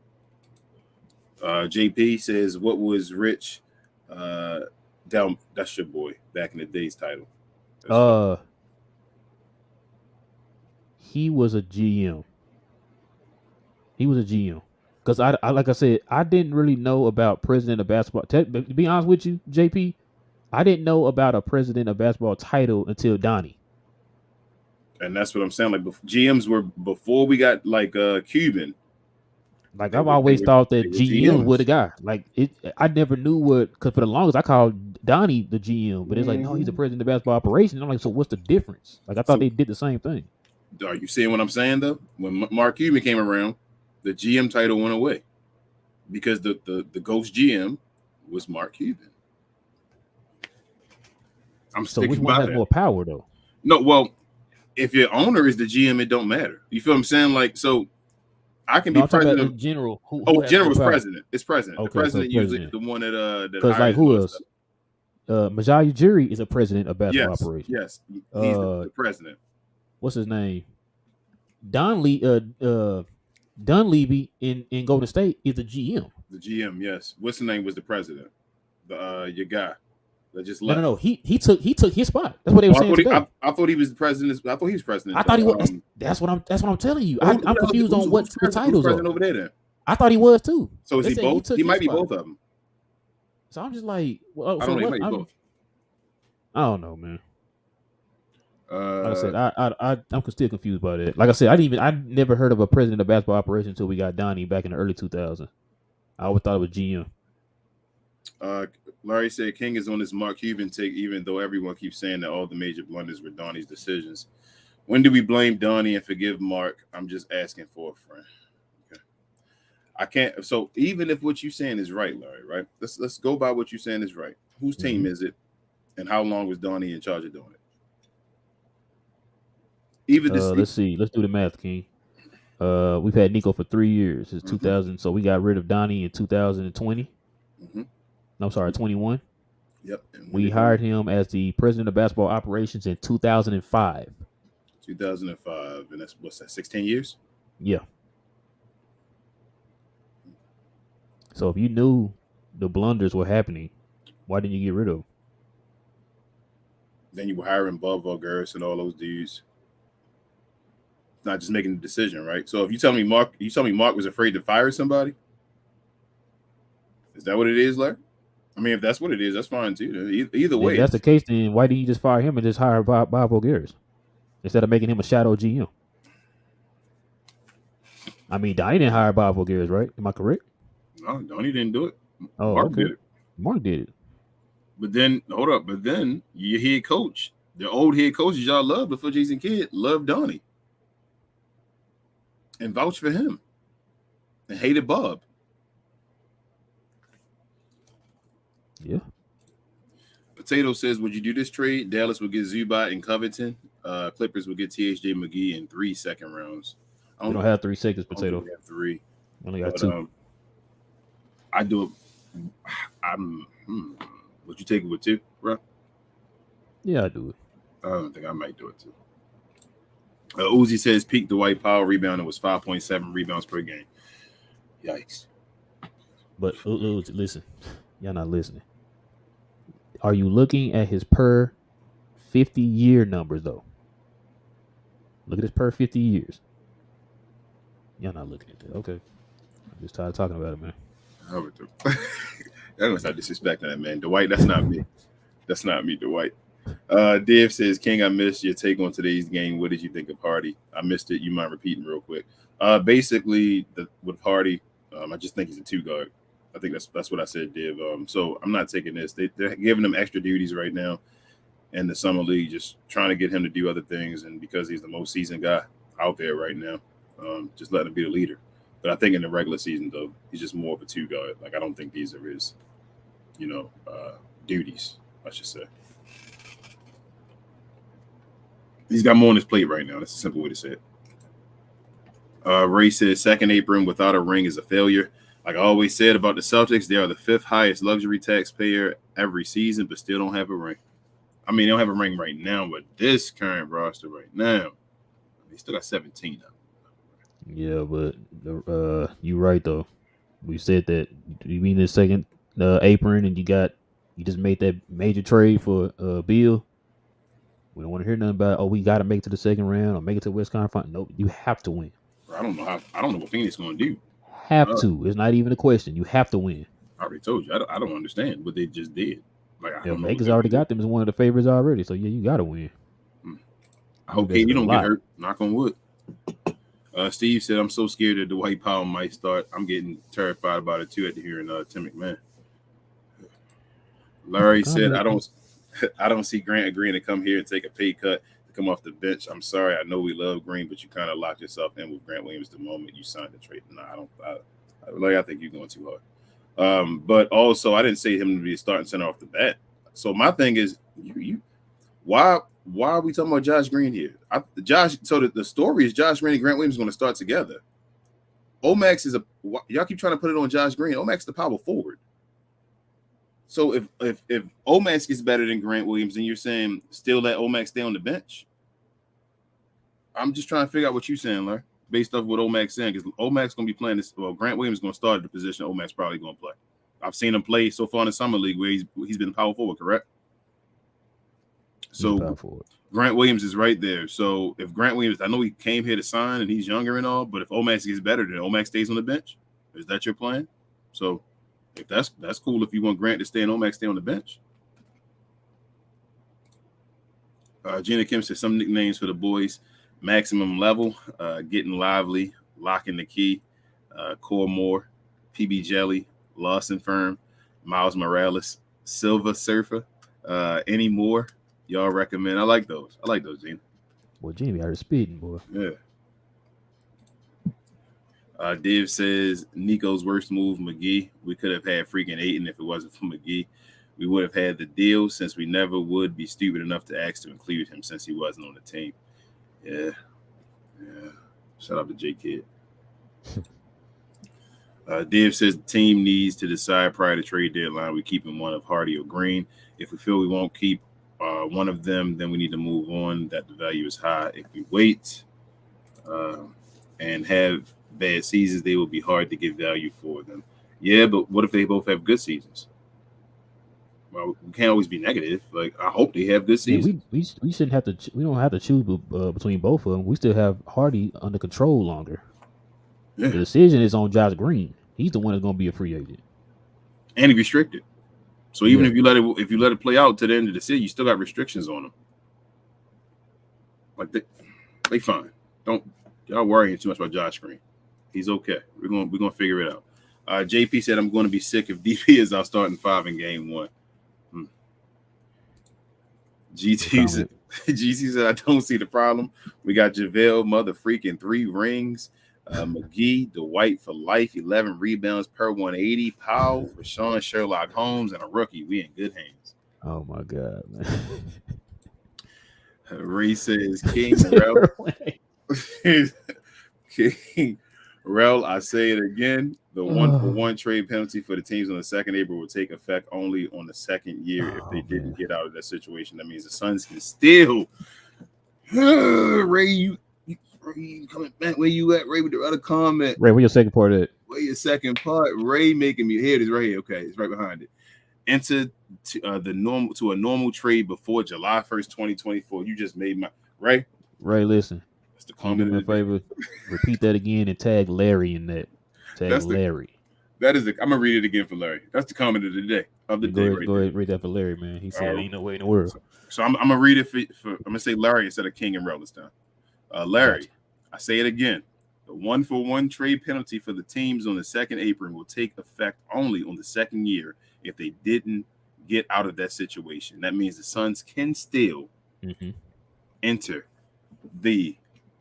JP says, "What was Rich? Down. That's your boy back in the day's title." He was a GM. Because I like I said, I didn't really know about president of basketball. To be honest with you, JP, I didn't know about a president of basketball title until Donnie. And that's what I'm saying. Like GMs were before we got like Cuban. Like I've always thought that GMs were the guy. Like I never knew what. Because for the longest I called Donnie the GM, but it's like no, he's the president of basketball operations. I'm like, so what's the difference? Like I thought they did the same thing. Are you seeing what I'm saying though? When Mark Cuban came around, the GM title went away because the ghost GM was Mark Cuban. So which one has more power though? No, well, if your owner is the GM, it don't matter. You feel what I'm saying? Like so. I can be president. In general. General's president. It's president. Okay, the president usually the one that because like who else? Majah Ujiri is a president of basketball operations. Yes, he's the president. What's his name? Dunleavy in Golden State is the GM. The GM, yes. What's his name was the president? Your guy that just left. No. He took his spot. That's what they were saying today. I thought he was the president. I thought he was president. I thought he was. That's what I'm telling you. I'm confused on what the titles are. Over there, then? I thought he was too. So is he both? He might be both of them. So I'm just like, well, I don't know. He might be both. I don't know, man. Like I said, I'm still confused by that. Like I said, I never heard of a president of basketball operations until we got Donnie back in the early 2000s. I always thought it was GM. Larry said King is on this Mark Cuban take, even though everyone keeps saying that all the major blunders were Donnie's decisions. When do we blame Donnie and forgive Mark? I'm just asking for a friend. Okay. I can't. So even if what you're saying is right, Larry, right? Let's go by what you're saying is right. Whose team is it, and how long was Donnie in charge of doing it? Even this. Let's see. Let's do the math, King. We've had Nico for 3 years. It's 2000. So we got rid of Donnie in 2020. No, sorry, 21. Yep. We hired him as the president of basketball operations in 2005. 2005, and what's that? 16 years. Yeah. So if you knew the blunders were happening, why didn't you get rid of them? Then you were hiring Bob Vulgaris and all those dudes. Not just making the decision, right? So if you tell me Mark was afraid to fire somebody, is that what it is, Larry? I mean, if that's what it is, that's fine too. Either way, if that's the case, then why didn't you just fire him and just hire Bob Vulgaris instead of making him a shadow GM? I mean, Donnie didn't hire Bob Vulgaris, right? Am I correct? No, Donnie didn't do it. Oh, Mark did it. Mark did it. But then, hold up. But then your head coach, the old head coaches y'all loved before Jason Kidd, loved Donnie and vouched for him and hated Bob. Yeah. Potato says, would you do this trade? Dallas would get Zubac and Covington. Clippers would get THJ McGee in 3 second rounds. I don't have 3 seconds, Potato. We have 3. Only got 2. I do it. Would you take it with 2, bro? Yeah, I do it. I don't think I might do it too. Uzi says peak Dwight Powell rebounding was 5.7 rebounds per game. Yikes. But listen, y'all not listening. Are you looking at his per 50-year numbers, though? Look at his per 50 years. Y'all not looking at that. Okay. I'm just tired of talking about it, man. That was not disrespecting that man. Dwight, that's not me. That's not me, Dwight. Dave says, King, I missed your take on today's game. What did you think of Hardy? I missed it. You mind repeating real quick? Basically, with Hardy, I just think he's a two guard. I think that's what I said, Div. So I'm not taking this. They're giving him extra duties right now in the summer league, just trying to get him to do other things. And because he's the most seasoned guy out there right now, just letting him be the leader. But I think in the regular season, though, he's just more of a two guard. Like I don't think these are his, duties, I should say. He's got more on his plate right now. That's a simple way to say it. Ray says second apron without a ring is a failure. Like I always said about the Celtics, they are the fifth highest luxury taxpayer every season, but still don't have a ring. I mean, they don't have a ring right now, but this current roster right now, they still got 17 now. Yeah, but you're right though. We said that. You mean the second apron, and you just made that major trade for Bill. We don't want to hear nothing about we got to make it to the second round or make it to West Conference. Nope, you have to win. I don't know what Phoenix is going to do. Have to. It's not even a question. You have to win. I already told you. I don't understand what they just did. Like I don't know. Vegas already got them as one of the favorites already. So yeah, you got to win. I hope you don't get hurt. Knock on wood. Steve said, "I'm so scared that Dwight Powell might start. I'm getting terrified about it too after hearing Tim McMahon." Larry said, "I don't see Grant agreeing to come here and take a pay cut to come off the bench. I'm sorry. I know we love Green, but you kind of locked yourself in with Grant Williams the moment you signed the trade. No, I don't. I think you're going too hard. But also, I didn't say him to be a starting center off the bat. So my thing is, why are we talking about Josh Green here? So the story is Josh Green and Grant Williams are going to start together. OMax is y'all keep trying to put it on Josh Green. OMax is the power forward. So if OMax gets better than Grant Williams, then you're saying still let OMax stay on the bench? I'm just trying to figure out what you're saying, Larry, based off what OMax saying, because OMax going to be playing this. Well, Grant Williams is going to start at the position OMax probably going to play. I've seen him play so far in the summer league where he's been power forward, correct? So Grant Williams is right there. So if Grant Williams, I know he came here to sign and he's younger and all, but if OMax gets better, then OMax stays on the bench. Is that your plan? So if that's cool, if you want Grant to stay and OMax stay on the bench. Gina Kim says some nicknames for the boys: Maximum Level, Getting Lively, Locking the Key, Core Moore, PB Jelly, Lawson Firm, Miles Morales, Silver Surfer, Any More. Y'all recommend? I like those, Gina. Boy, Gina be out here speeding, boy. Yeah. Div says Nico's worst move, McGee. We could have had freaking Ayton if it wasn't for McGee. We would have had the deal since we never would be stupid enough to ask to include him since he wasn't on the team. Yeah. Shout out to J Kid. Div says the team needs to decide prior to trade deadline. We keeping one of Hardy or Green. If we feel we won't keep one of them, then we need to move on. That the value is high. If we wait and have bad seasons, they will be hard to get value for them. Yeah, but what if they both have good seasons? Well, we can't always be negative. Like I hope they have good seasons. We shouldn't have to. We don't have to choose between both of them. We still have Hardy under control longer. Yeah. The decision is on Josh Green. He's the one that's going to be a free agent, and he's restricted. So even if you let it play out to the end of the season, you still got restrictions on them. Like they fine. Don't y'all worrying too much about Josh Green. He's okay. We're gonna figure it out. JP said I'm going to be sick if DP is out starting 5 in game 1. GT said I don't see the problem. We got JaVale, mother freaking 3 rings. McGee, Dwight for life, 11 rebounds per 180. Powell, Rashawn, Sherlock Holmes, and a rookie. We in good hands. Oh my God, man. Ray says King Rel, I say it again. The 1-for-1 trade penalty for the teams on the 2nd April will take effect only on the 2nd year if they didn't get out of that situation. That means the Suns can still. Ray, you coming back? Where you at, Ray? With the other comment, Ray, where your second part at? Where your second part? Ray making me here. It is right here. Okay, it's right behind it. Enter to a normal trade before July 1st, 2024. You just made my Ray. Ray, listen. That's the comment. Do me a favor. Repeat that again and tag Larry in that. Tag Larry. That is I'm gonna read it again for Larry. That's the comment of the day right Go there. ahead, read that for Larry, man. He said, "Ain't no way in the world." So I'm gonna read it for I'm gonna say Larry instead of King and Rel this time. Larry, Gotcha. I say it again. The 1-for-1 trade penalty for the teams on the second apron will take effect only on the second year if they didn't get out of that situation. That means the Suns can still enter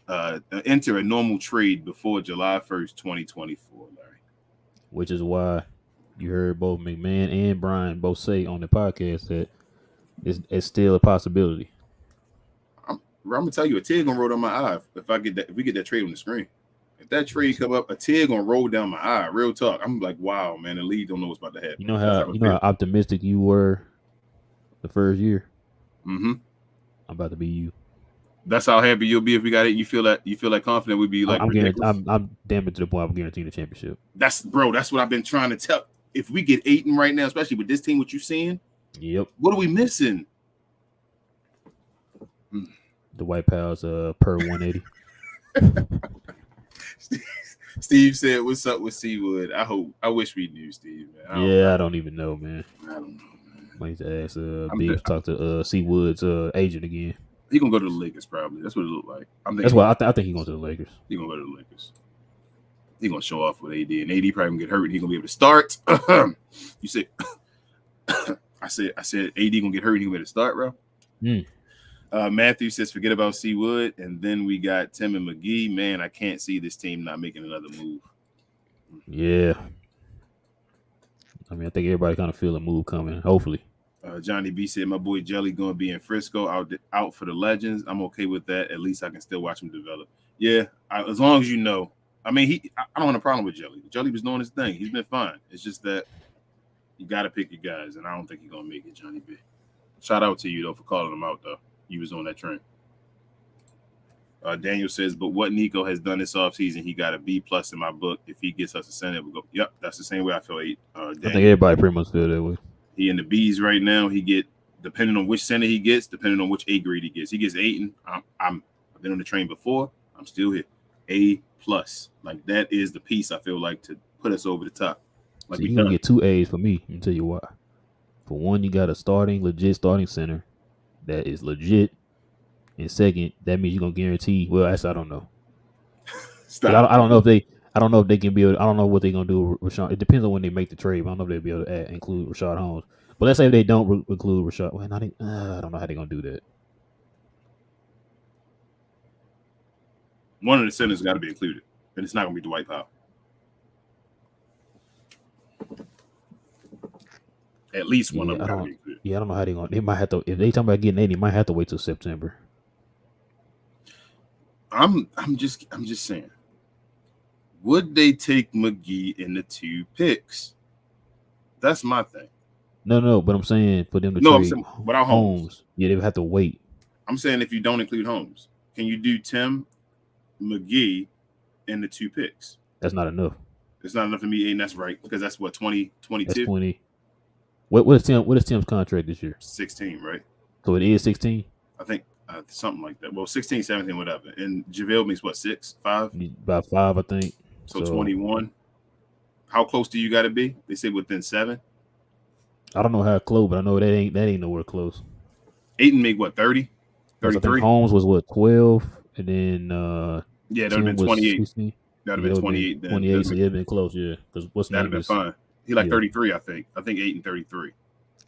a normal trade before July 1st, 2024, Larry. Which is why you heard both McMahon and Brian both say on the podcast that it's still a possibility. I'm gonna tell you, a tear gonna roll down my eye if we get that trade on the screen. If that trade come up, a tear gonna roll down my eye. Real talk. I'm like, wow, man, the league don't know what's about to happen. You know how optimistic you were the first year. Mm-hmm. I'm about to be you. That's how happy you'll be if we got it. You feel that confident we'd be like I'm damn it to the point I'm guaranteeing the championship. That's what I've been trying to tell. If we get Ayton right now, especially with this team, what you seeing? Yep. What are we missing? The White Pals per 180. Steve said, "What's up with Seawood?" I wish we knew Steve, man. I don't even know, man. I don't know, man. I need to ask Big to talk to Seawood's agent again. He gonna go to the Lakers probably. That's what it looked like. That's why I think he's going to the Lakers. He gonna go to the Lakers. He gonna show off with AD, and AD probably gonna get hurt, and he gonna be able to start. You said, I said AD gonna get hurt, and he gonna be able to start, bro. Matthew says, forget about Seawood, and then we got Tim and McGee. Man, I can't see this team not making another move. Yeah. I mean, I think everybody kind of feel a move coming, hopefully. Johnny B said, my boy Jelly going to be in Frisco out for the Legends. I'm okay with that. At least I can still watch him develop. Yeah, as long as you know. I mean, I don't have a problem with Jelly. Jelly was doing his thing. He's been fine. It's just that you got to pick your guys, and I don't think he's going to make it, Johnny B. Shout out to you, though, for calling him out, though. You was on that train. Daniel says, but what Nico has done this offseason, he got a B+ in my book. If he gets us a center, we'll go. Yep, that's the same way I feel. I think everybody pretty much feel that way. He in the B's right now. He get, depending on which center he gets, depending on which A grade he gets. He gets Ayton. I've been on the train before. I'm still here. A+. Like, that is the piece I feel like to put us over the top. Like, so you're going to get 2 A's for me. Let me tell you why. For one, you got a legit starting center that is legit. And second, that means you're going to guarantee. Well, actually, I don't know. I don't know if they can be able. I don't know what they're gonna do with Rashawn. It depends on when they make the trade. But I don't know if they'll be able to include Rashad Holmes. But let's say if they don't include Rashad. Well, I don't know how they're gonna do that. One of the centers got to be included, and it's not gonna be Dwight Powell. At least one of them got to be included. Yeah, I don't know how they're gonna. They might have to. If they talking about getting 80, they might have to wait till September. I'm just saying. Would they take McGee in the 2 picks? That's my thing. No, but I'm saying for them to trade without Holmes. Yeah, they would have to wait. I'm saying if you don't include Holmes, can you do Tim, McGee, in the 2 picks? That's not enough. It's not enough to me, and that's right, because that's what, 20, 22? That's 20. What is Tim's contract this year? 16, right? So it is 16? I think something like that. Well, 16, 17, whatever. And JaVale makes what, 6, 5? About 5, I think. So 21. How close do you got to be? They say within 7. I don't know how close, but I know that ain't nowhere close. Ayton make what, 30? 33? Holmes was what, 12, and then yeah, that would have been 28. 16. That would have been 28 then. 28, so it would have been close, yeah. Because that would have been fine. He 33, I think. I think Ayton 33.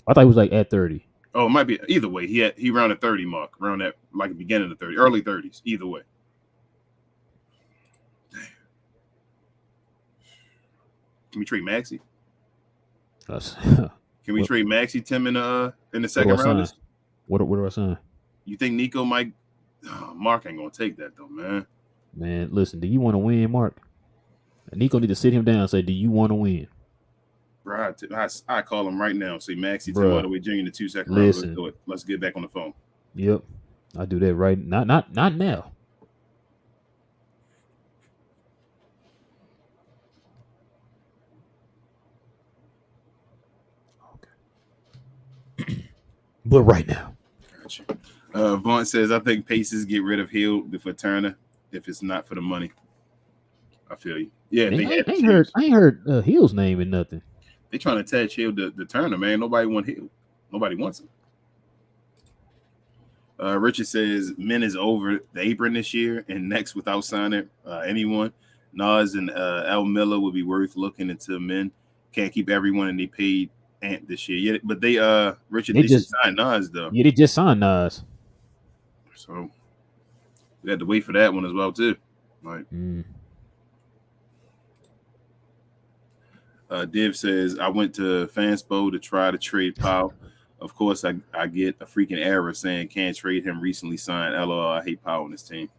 I thought he was like at 30. Oh, it might be either way. He around the 30 mark, around that like the beginning of the 30, early 30s. Either way. Can we trade Maxey? Can we trade Maxey, Tim, in the second round? What do I sign? You think Nico might? Mark ain't gonna take that though, man. Man, listen. Do you want to win, Mark? Nico need to sit him down and say, "Do you want to win?" Bro, I call him right now. Say Maxey, Tim Hardaway Jr. in the 2 second round. Let's do it. Let's get back on the phone. Yep, I do that right. Not now. But right now. Gotcha. Vaughn says, I think Pacers get rid of Hill before Turner if it's not for the money. I feel you. Yeah, Man, they had I to ain't heard choose. Hill's name in nothing. They trying to attach Hill to Turner, man. Nobody want Hill. Nobody wants him. Richard says men is over the apron this year and next without signing anyone. Nas and Al Miller would be worth looking into. Men can't keep everyone and they paid Ant this year. Yeah, but they Richard they should sign Nas though. Yeah, they just signed Nas. So we had to wait for that one as well too. Right. Div says I went to Fanspo to try to trade Powell. Of course, I get a freaking error saying can't trade him. Recently signed. LOL. I hate Powell on this team.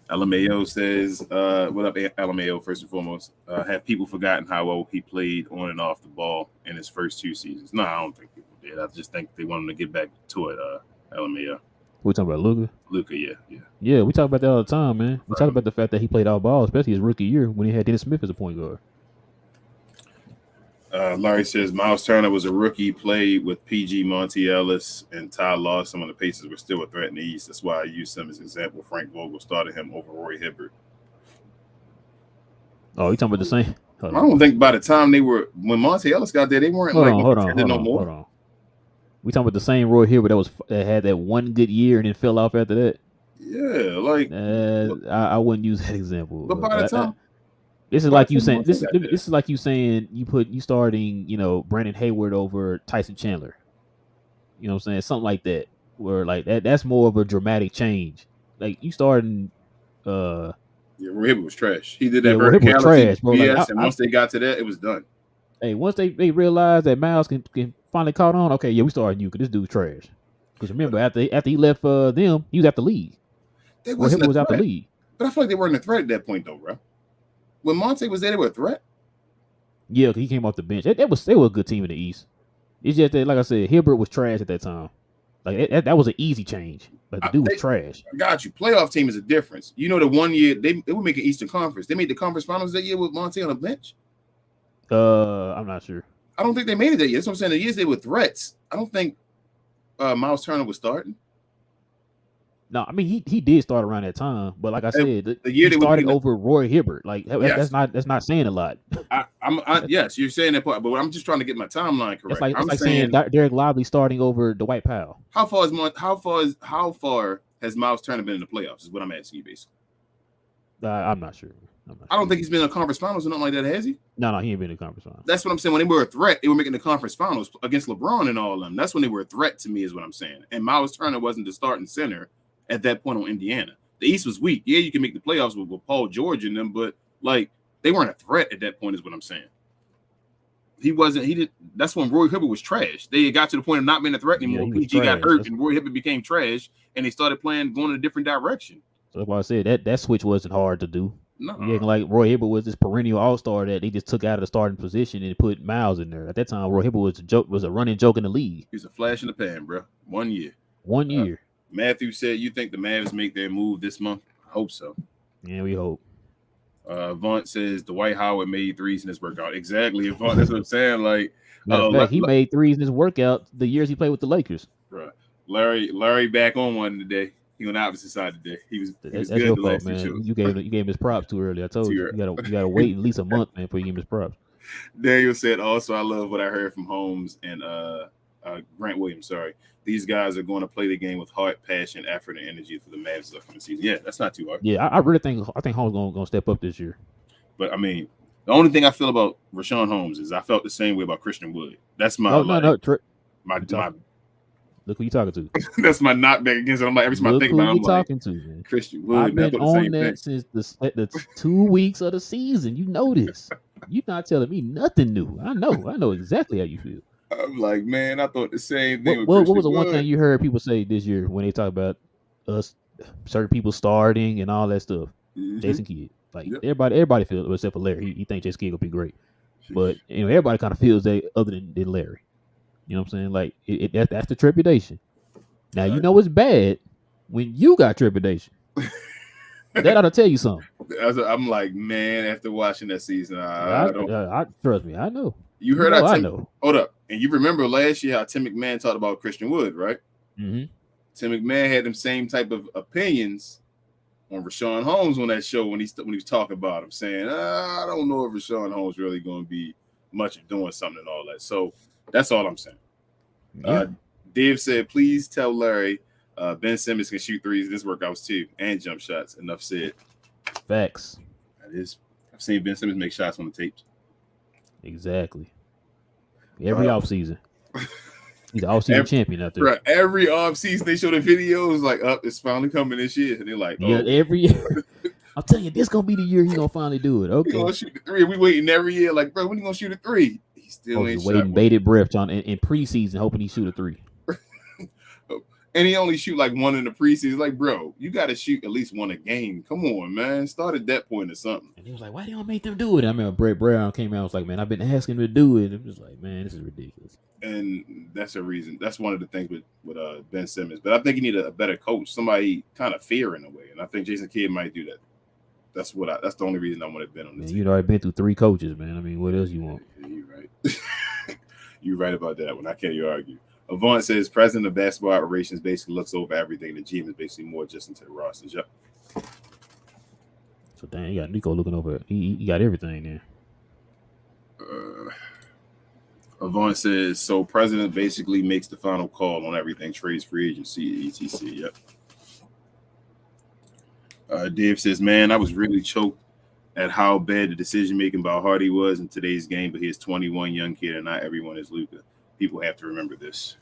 LMAO says, what up, LMAO, first and foremost? Have people forgotten how well he played on and off the ball in his first 2 seasons? No, I don't think people did. I just think they want him to get back to it, LMAO. We talking about Luka? Luka, yeah. Yeah, we talk about that all the time, man. We talk about the fact that he played all ball, especially his rookie year when he had Dennis Smith as a point guard. Larry says Miles Turner was a rookie, played with PG, Monty Ellis, and Ty Law. Some of the Pacers were still a threat in the East. That's why I used him as an example. Frank Vogel started him over Roy Hibbert. Oh, you talking about the same? I don't think by the time when Monty Ellis got there, they weren't hold on. We talking about the same Roy Hibbert that had that one good year and then fell off after that. Yeah, like I wouldn't use that example. But by the time. This is like you saying. This is like you saying you starting Brandon Hayward over Tyson Chandler. You know what I'm saying? Something like that. Where like that's more of a dramatic change. Like you starting. Roy Hibbert was trash. He did that verticality was trash, bro. BS, and once they got to that, it was done. Hey, once they realized that Miles can finally caught on. Okay, yeah, we started you because this dude's trash. Because remember, after he left them, he was at the league. Roy Hibbert was out the league. But I feel like they weren't a threat at that point, though, bro. When Monte was there, they were a threat. Yeah, he came off the bench. They were a good team in the East. It's just that, like I said, Hibbert was trash at that time. Like that was an easy change. Like the dude was trash. I got you. Playoff team is a difference. You know, the 1 year they were making Eastern Conference. They made the conference finals that year with Monte on the bench. I'm not sure. I don't think they made it that year. That's what I'm saying. The years they were threats. I don't think Miles Turner was starting. No, I mean he did start around that time, but like I said, the year he started over Roy Hibbert. Like yes. that's not saying a lot. Yes, you're saying that part, but I'm just trying to get my timeline correct. It's like saying Derek Lively starting over Dwight Powell. How far has Miles Turner been in the playoffs? Is what I'm asking you, basically. I'm not sure. I don't think he's been in a conference finals or nothing like that, has he? No, he ain't been in a conference finals. That's what I'm saying. When they were a threat, they were making the conference finals against LeBron and all of them. That's when they were a threat to me, is what I'm saying. And Miles Turner wasn't the starting center at that point on Indiana. The East was weak. Yeah, you can make the playoffs with Paul George in them, but like they weren't a threat at that point, is what I'm saying. He did. That's when Roy Hibbert was trash. They got to the point of not being a threat anymore. PG got hurt, and Roy Hibbert became trash, and they started going in a different direction. So that's why I said that switch wasn't hard to do. No, like Roy Hibbert was this perennial all-star that they just took out of the starting position and put Miles in there. At that time, Roy Hibbert was a running joke in the league. He's a flash in the pan, bro. 1 year. 1 year. Matthew said, "You think the Mavs make their move this month?" I hope so. Yeah, we hope. Vaunt says Dwight Howard made threes in this workout. Exactly, Vaunt. That's what I'm saying. Like, he made threes in his workout the years he played with the Lakers. Bro, Larry back on one today. He on the opposite side today. He was that's good. Your fault, man. You gave him his props too early. I told you. You gotta wait at least a month, man, before you give him his props. Daniel said, also, I love what I heard from Holmes and Grant Williams. Sorry. These guys are going to play the game with heart, passion, effort, and energy for the Mavs this upcoming season. Yeah, that's not too hard. Yeah, I really think Holmes gonna step up this year. But I mean, the only thing I feel about Rashawn Holmes is I felt the same way about Christian Wood. That's my my look who you talking to. That's my knockback against it. I'm like, every time I think about it, I'm talking to, man. Christian Wood. I've been on that since the 2 weeks of the season. You know this. You're not telling me nothing new. I know exactly how you feel. I'm like, man, I thought the same thing. What was the one thing you heard people say this year when they talk about us, certain people starting and all that stuff? Mm-hmm. Jason Kidd, like everybody feels, except for Larry. He thinks Jason Kidd will be great, but everybody kind of feels that other than Larry. You know what I'm saying? Like that's the trepidation. Now you know it's bad when you got trepidation. That ought to tell you something. I'm like, man, after watching that season, I trust me. I know. You heard I know. Hold up. And you remember last year how Tim McMahon talked about Christian Wood, right? Mm-hmm. Tim McMahon had them same type of opinions on Rashawn Holmes on that show when he was talking about him, saying, I don't know if Rashawn Holmes really going to be much of doing something and all that. So that's all I'm saying. Yeah. Dave said, please tell Larry Ben Simmons can shoot threes in this workouts too and jump shots. Enough said. Facts. That is. I've seen Ben Simmons make shots on the tapes. Exactly. Every offseason. He's the offseason champion out there. Right. Every offseason they show the videos like, it's finally coming this year. And they're like, yeah, every year. I'm telling you, this going to be the year he's going to finally do it. Okay. He's going to shoot the three. We waiting every year. Like, bro, when you going to shoot a three? He still ain't waiting bated breath in preseason, hoping he shoot a three. And he only shoot like one in the preseason. Like, bro, you got to shoot at least one a game. Come on, man. Start at that point or something. And he was like, why they don't make them do it? I remember Brett Brown came out and was like, man, I've been asking him to do it. I'm just like, man, this is ridiculous. And that's a reason. That's one of the things with Ben Simmons. But I think you need a better coach, somebody kind of fair in a way. And I think Jason Kidd might do that. That's the only reason I want to bet on this. You've already been through 3 coaches, man. I mean, what else you want? Yeah, you're right. You're right about that one. I can't even argue. Avant says president of basketball operations basically looks over everything. The GM is basically more just into the rosters. Yep. So dang, you got Nico looking over. He got everything there. Avant says so. President basically makes the final call on everything: trades, free agency, etc. Yep. Dave says, man, I was really choked at how bad the decision making by Hardy was in today's game, but he's 21 young kid, and not everyone is Luka. People have to remember this.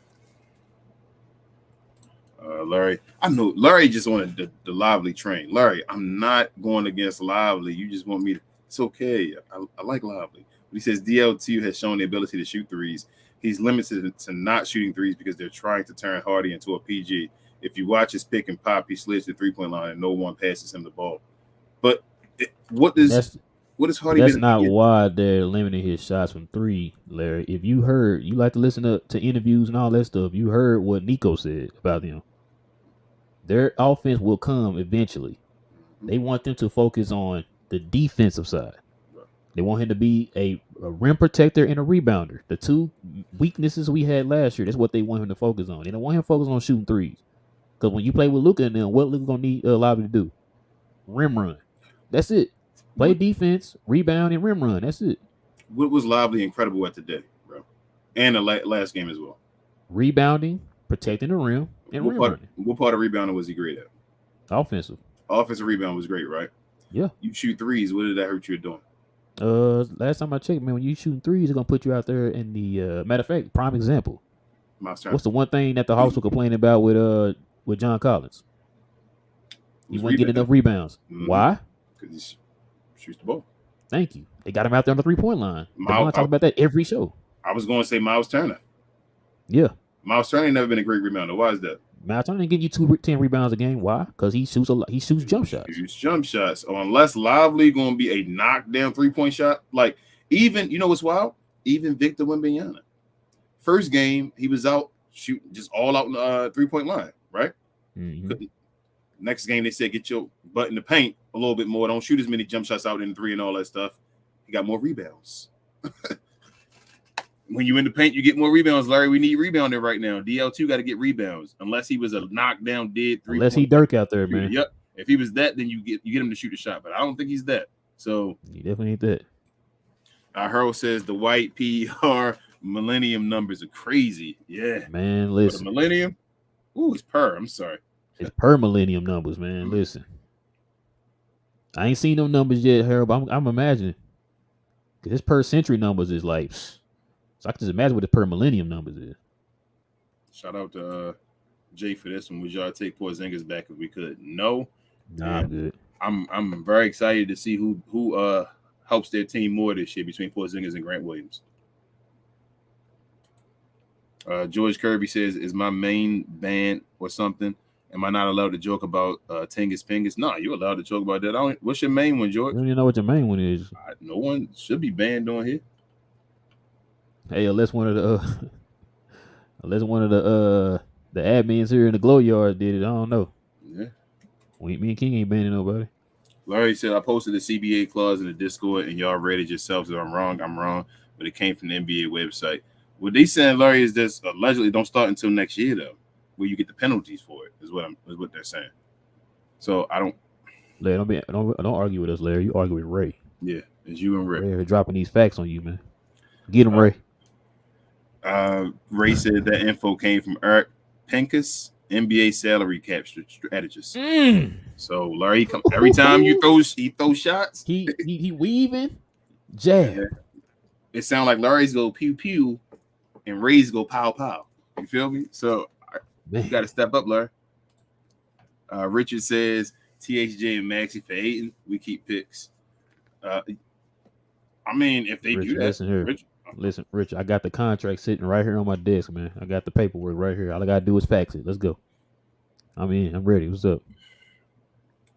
Larry, I know Larry just wanted the Lively train. Larry, I'm not going against Lively. You just want me to. It's okay. I like Lively. But he says DL2 has shown the ability to shoot threes. He's limited to not shooting threes because they're trying to turn Hardy into a PG. If you watch his pick and pop, he slides the 3-point line and no one passes him the ball. But what is Hardy? That's not why they're limiting his shots from 3, Larry. If you heard, you like to listen to interviews and all that stuff. You heard what Nico said about them. Their offense will come eventually. They want them to focus on the defensive side. They want him to be a rim protector and a rebounder. The 2 weaknesses we had last year, that's what they want him to focus on. They don't want him to focus on shooting threes. Because when you play with Luka and them, what Luka going to need Lively to do? Rim run. That's it. Play defense, rebound, and rim run. That's it. What was Lively incredible at today, bro? And the last game as well. Rebounding, protecting the rim, and rim running. What part of rebounding was he great at? Offensive. Offensive rebound was great, right? Yeah. You shoot threes. What did that hurt you doing? Last time I checked, man, when you shooting threes, it's gonna put you out there in the matter of fact, prime example. What's the one thing that the Hawks were complaining about with John Collins? He wasn't getting enough rebounds. Mm-hmm. Why? Because he shoots the ball. Thank you. They got him out there on the 3-point line. I talk about that every show. I was going to say Miles Turner. Yeah. Miles Turner ain't never been a great rebounder. Why is that? Miles Turner getting you 10 rebounds a game. Why? Because he shoots jump shots. He shoots jump shots. Or unless Lively going to be a knockdown 3-point shot. Like, even, you know what's wild? Even Victor Wembanyama. First game, he was out shooting just all out in the 3-point line, right? Mm-hmm. Next game, they said, get your butt in the paint a little bit more. Don't shoot as many jump shots out in the 3 and all that stuff. He got more rebounds. When you in the paint, you get more rebounds, Larry. We need rebounding right now. DL2 got to get rebounds. Unless he was a knockdown dead 3. Unless he Dirk out there, man. Yep. If he was that, then you get him to shoot a shot. But I don't think he's that. So he definitely ain't that. Harold says the white PR millennium numbers are crazy. Yeah. Man, listen. For the millennium? Ooh, it's per. I'm sorry. It's per millennium numbers, man. Listen. I ain't seen no numbers yet, Harold, but I'm imagining. Because his per century numbers is like... So I can just imagine what the per millennium numbers is. Shout out to Jay for this one. Would y'all take Porzingis back if we could? No. Nah, I'm good. I'm very excited to see who helps their team more this year between Porzingis and Grant Williams. George Kirby says, is my main band or something? Am I not allowed to joke about Tingus Pingus? No, you're allowed to joke about that. What's your main one, George? I don't even know what your main one is. No one should be banned on here. Hey, unless one of the admins here in the Glow Yard did it, I don't know. Yeah. Me and King ain't banning nobody. Larry said, I posted the CBA clause in the Discord and y'all read it yourselves. If I'm wrong, but it came from the NBA website. What they saying, Larry, is this allegedly don't start until next year though, where you get the penalties for it, is what they're saying. So I don't Larry, don't argue with us, Larry. You argue with Ray. Yeah, it's you and Ray. Ray dropping these facts on you, man. Get him, Ray. Ray said that info came from Eric Pincus, NBA salary cap strategist. So Larry, every time he throws shots, he weaving, jab. Yeah. It sounds like Larry's go pew pew, and Ray's go pow pow. You feel me? So you got to step up, Larry. Richard says THJ and Maxey for Ayton. We keep picks. I mean, if they do that, listen here. Listen, Rich, I got the contract sitting right here on my desk, man. I got the paperwork right here. All I gotta do is fax it. Let's go. I'm ready. What's up?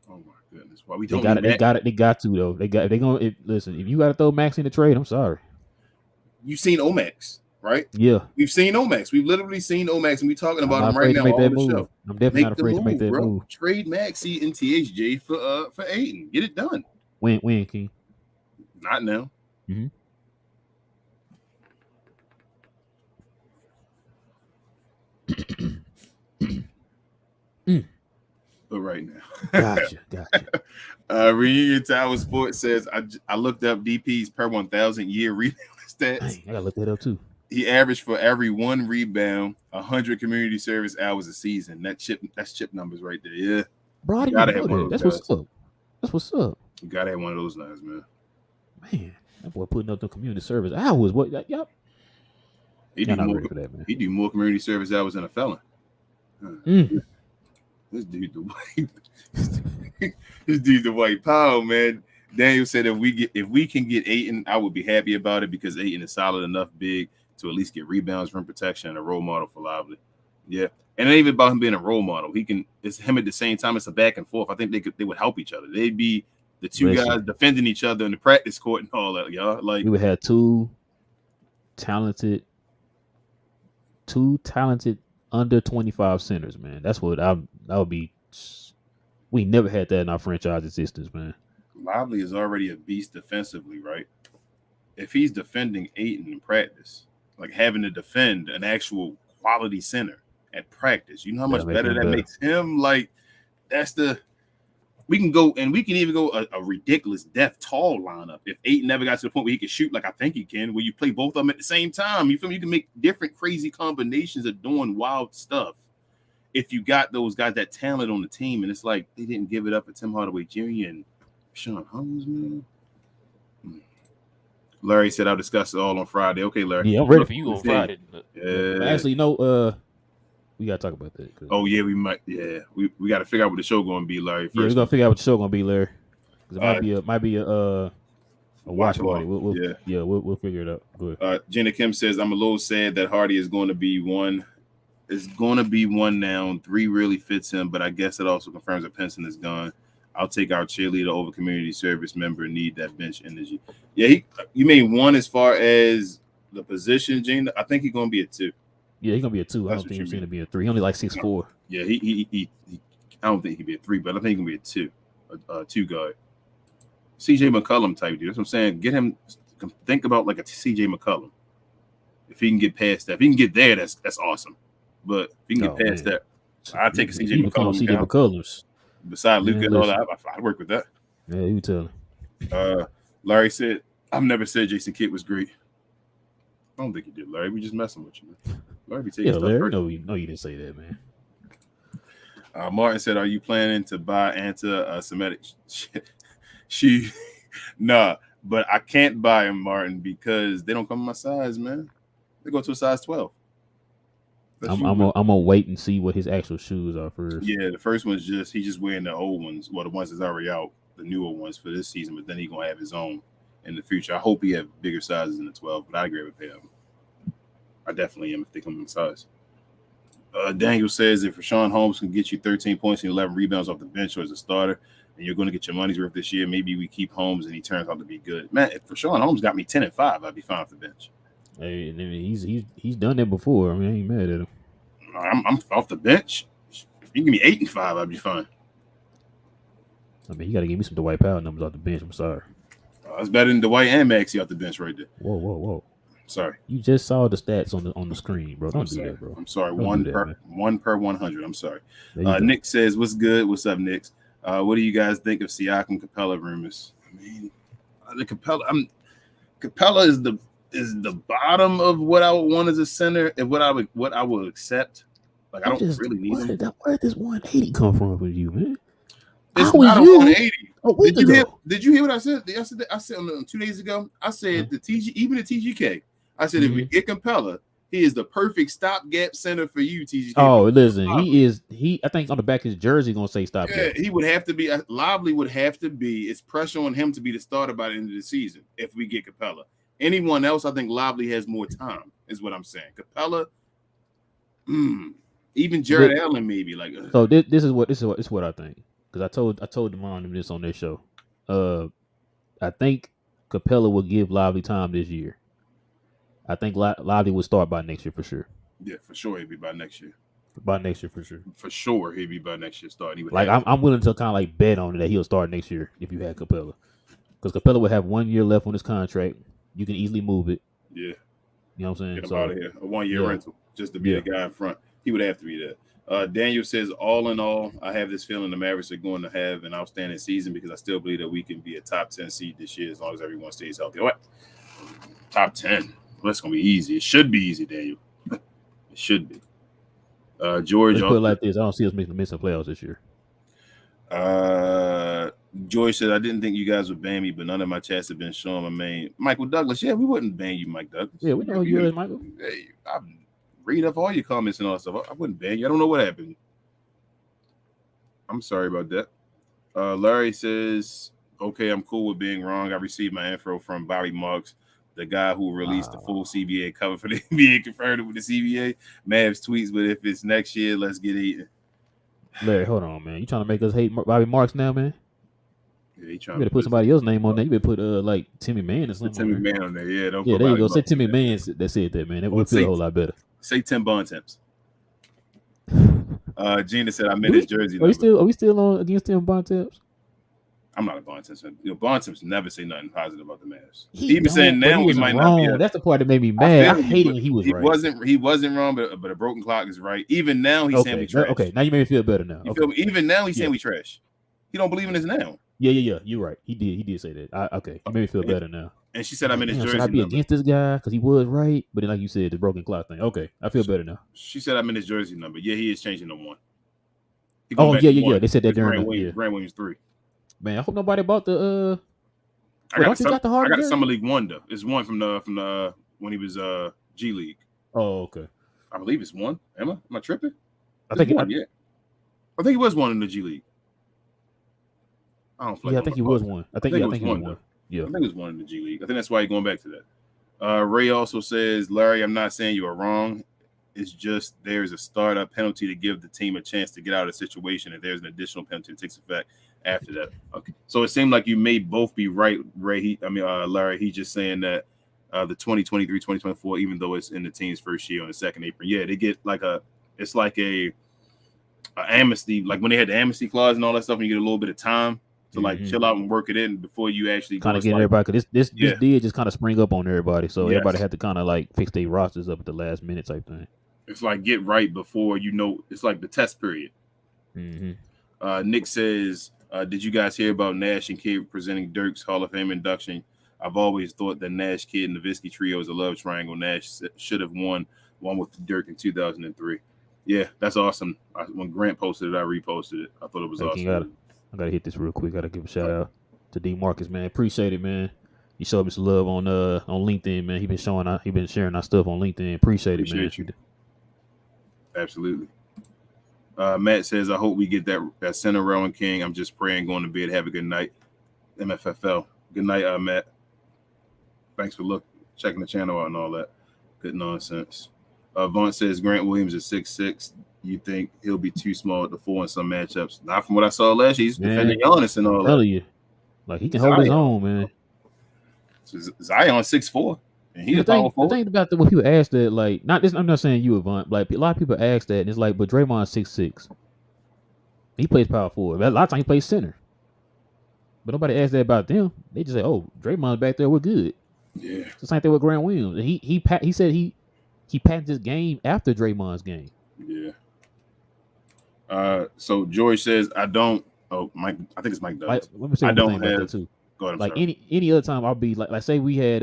Oh my goodness. Why we don't They got to though. They gonna listen, if you gotta throw Max in the trade, I'm sorry. You've seen OMax, right? Yeah. We've seen OMax. We've literally seen OMax, and we're talking about him right now on the move. Show. I'm definitely not afraid to make that move. Trade Maxey and THJ for Ayton. Get it done. When, King? Not now. Mm-hmm. But right now. Gotcha. Reunion Tower Sports says I looked up DP's per 1,000 year rebound stats. Dang, I gotta look that up too. He averaged for every one rebound 100 community service hours a season. That's chip numbers right there. Yeah, bro, I gotta have one of those. That's what's up. You gotta have one of those guys, man. Man, that boy putting up the community service hours. What? Yep. He do more community service hours than a felon. This dude the white power, man. Daniel said if we can get Ayton, I would be happy about it because Ayton is solid enough big to at least get rebounds, rim protection, and a role model for Lively. Yeah. And it ain't even about him being a role model. It's him at the same time. It's a back and forth. I think they would help each other. They'd be the two guys defending each other in the practice court and all that, y'all. Like we would have two talented under 25 centers, man. That's what that would be. We never had that in our franchise existence, man. Lively is already a beast defensively, right? If he's defending Ayton in practice, like having to defend an actual quality center at practice, you know how much better that makes him? Like, we can even go a ridiculous depth tall lineup. If Ayton never got to the point where he can shoot like I think he can, where you play both of them at the same time, you feel me? You can make different crazy combinations of doing wild stuff. If you got those guys, that talent on the team, and it's like they didn't give it up for Tim Hardaway Jr. and Sean Holmes, man. Larry said I'll discuss it all on Friday. Okay, Larry. Yeah, I'm ready for you on Friday. Yeah. Actually, we gotta talk about that. Oh yeah, we might. Yeah, we got to figure out what the show going to be, Larry. First. Yeah, we gotta figure out what the show going to be, Larry. Because it might be a watch party. We'll figure it out. Go ahead. Jenna Kim says I'm a little sad that Hardy is going to be one. It's going to be one now. 3 really fits him, but I guess it also confirms that Pinson is gone. I'll take our cheerleader over community service member. Need that bench energy. Yeah, you mean 1 as far as the position, Gene? I think he's going to be a 2. Yeah, he's going to be a 2. I don't think he's going to be a 3. He's only like 6'4". Yeah, he I don't think he can be a 3, but I think he can be a 2. A 2 guard. CJ McCollum type dude. That's what I'm saying. Get him. Think about like a CJ McCollum. If he can get past that, if he can get there, that's awesome. But if he can get past that, I'd take a CJ McCollum. CJ McCollum's. Besides Luka and all that, I'd work with that. Yeah, you tell him. Larry said, I've never said Jason Kidd was great. I don't think you did, Larry. We just messing with you, man. Larry be taking stuff Larry, no, you didn't say that, man. Martin said, are you planning to buy anti-Semitic shoes? Nah, but I can't buy them, Martin, because they don't come in my size, man. They go to a size 12. I'm gonna wait and see what his actual shoes are first. Yeah, the first one's he's just wearing the old ones, the ones that's already out, the newer ones for this season. But then he's gonna have his own in the future. I hope he have bigger sizes than the 12, but I agree with him. I definitely am if they come in size. Daniel says if Rashawn Holmes can get you 13 points and 11 rebounds off the bench or as a starter, and you're going to get your money's worth this year, maybe we keep Holmes and he turns out to be good. Man, if Rashawn Holmes got me 10 and 5, I'd be fine off the bench. Hey, I mean, he's done that before. I mean, I ain't mad at him. I'm off the bench. If you give me 8 and 5, I'd be fine. I mean, you got to give me some Dwight Powell numbers off the bench. I'm sorry. It's better than Dwight and Maxey off the bench right there. Whoa. Sorry. You just saw the stats on the screen, bro. Don't do that, bro. I'm sorry. One per 100. I'm sorry. Nick says, what's good? What's up, Nick? What do you guys think of Siakam Capella rumors? I mean, the Capella is the bottom of what I would want as a center and what I would accept. Like I don't really need him. Where did this 180 come from with you, man? It's not a 180. A week ago. Did you hear what I said? I said 2 days ago. I said the TGK. I said if we get Capella, he is the perfect stopgap center for you, TGK. Oh, listen, he. I think on the back of his jersey gonna say stopgap. Yeah, he would have to be. Lively would have to be. It's pressure on him to be the starter by the end of the season if we get Capella. Anyone else, I think Lively has more time. Is what I'm saying. Capella, even Jared Allen maybe like. So this is what I think. Because I told the mom this on their show. I think Capella will give Lively time this year. I think Lively will start by next year for sure. Yeah, for sure he'd be by next year. By next year for sure. For sure he'd be by next year starting. Like I'm willing to kind of like bet on it that he'll start next year if you had Capella, because Capella would have 1 year left on his contract. You can easily move it. Yeah, you know what I'm saying. Get him out of here. A 1 year rental just to be the guy in front. He would have to be that. Daniel says, all in all, I have this feeling the Mavericks are going to have an outstanding season because I still believe that we can be a top 10 seed this year as long as everyone stays healthy. What? Top 10? Well, that's going to be easy. It should be easy, Daniel. It should be. George. Let's put it like this. I don't see us missing playoffs this year. George said, I didn't think you guys would ban me, but none of my chats have been showing my main. Michael Douglas. Yeah, we wouldn't ban you, Mike Douglas. Yeah, we know you is, Michael. Hey, I'm read up all your comments and all that stuff. I wouldn't ban you. I don't know what happened. I'm sorry about that. Larry says, okay, I'm cool with being wrong. I received my info from Bobby Marks, the guy who released the full CBA cover for the NBA, confirmed it with the CBA. Mavs tweets, but if it's next year, let's get eating. Larry, hold on, man. You trying to make us hate Bobby Marks now, man? Yeah, he trying you better put somebody else's name on there. You better put like Timmy Man or something. Timmy Man on there, yeah. Don't there you go. Say Timmy Man that said that, man. That would feel a whole lot better. Say Tim Bontemps. Gina said I meant his jersey. Are we still on against Tim Bontemps? I'm not a Bontemps fan. Bontemps never say nothing positive about the Mavs. Even saying now we might wrong. not be. That's the part that made me mad. I hated when he was right. He wasn't wrong, but a broken clock is right. Even now he's saying we trash. Okay, now you made me feel better now. You feel me? Even now he's saying we trash. He don't believe in us now. Yeah. You're right. He did say that. Okay, you made me feel better now. And she said I'm in his jersey. Should I be against this guy because he was right? But then, like you said, the broken clock thing. Okay, I feel better now. She said I'm in his jersey number. Yeah, he is changing to 1. Oh yeah. They said that during Grant Williams 3. Man, I hope nobody bought the. I got the Summer League 1 though. It's 1 from the when he was G League. Oh, okay. I believe it's 1. Am I tripping? I think 1. Yeah, I think it was 1 in the G League. I don't. I think he was 1. I think he was 1. Yeah, I think it was 1 in the G League. I think that's why he's going back to that. Ray also says, Larry, I'm not saying you are wrong. It's just there's a startup penalty to give the team a chance to get out of the situation, and there's an additional penalty that takes effect after that. Okay, so it seemed like you may both be right, Ray. Larry. He's just saying that the 2023-2024, even though it's in the team's first year on the second apron, yeah, they get like it's like a amnesty, like when they had the amnesty clause and all that stuff, and you get a little bit of time to like chill out and work it in before you actually kind of get everybody. Because this did just kind of spring up on everybody, so everybody had to kind of like fix their rosters up at the last minute type thing. It's like get right before it's like the test period. Nick says, did you guys hear about Nash and Kidd presenting Dirk's Hall of Fame induction? I've always thought that Nash, Kidd, and Nowitzki trio is a love triangle. Nash should have won with Dirk in 2003. Yeah, that's awesome. When Grant posted it, I reposted it. I thought it was awesome. I gotta hit this real quick. Gotta give a shout out to D Marcus, man. Appreciate it, man. You showed me some love on LinkedIn, man. He been sharing our stuff on LinkedIn. Appreciate it, man. You. Absolutely. Matt says, I hope we get that center Rowan King. I'm just praying, going to bed. Have a good night. MFFL. Good night, Matt. Thanks for checking the channel out and all that. Good nonsense. Vaughn says Grant Williams is 6'6". You think he'll be too small at the 4 in some matchups? Not from what I saw last year. He's defending Giannis and all that. You. Like he can hold his own, man. So Zion 6'4", and he's a power forward. The thing about when people ask that, like, I'm not saying you, Avant. Like a lot of people ask that, and it's like, but Draymond's 6'6". He plays power forward. A lot of times he plays center. But nobody asks that about them. They just say, "Oh, Draymond's back there. We're good." Yeah. It's the same thing with Grant Williams. He said he patented his game after Draymond's game. Yeah. So George says, I don't Oh, Mike. I think it's Mike Like, Douglas. let me say I one more don't thing about that have. too. Go ahead. I'm Like sorry. any other time, I'll be like say we had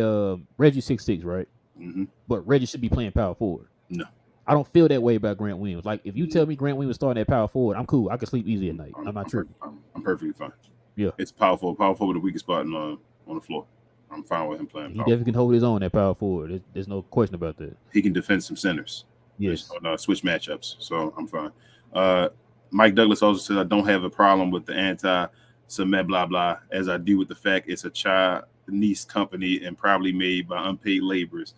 Reggie 6'6", right? Mm-hmm. But Reggie should be playing power forward. No. I don't feel that way about Grant Williams. Like if you tell me Grant Williams starting at power forward, I'm cool. I can sleep easy at night. I'm not tripping. I'm perfectly fine. Yeah, It's powerful with the weakest spot on the floor. I'm fine with him playing he power definitely forward. can hold his own at power forward. There's no question about that. He can defend some centers. Yes. Switch matchups, so I'm fine. Mike Douglas also said I don't have a problem with the anti-Semitic blah blah, as I do with the fact it's a Chinese company and probably made by unpaid laborers.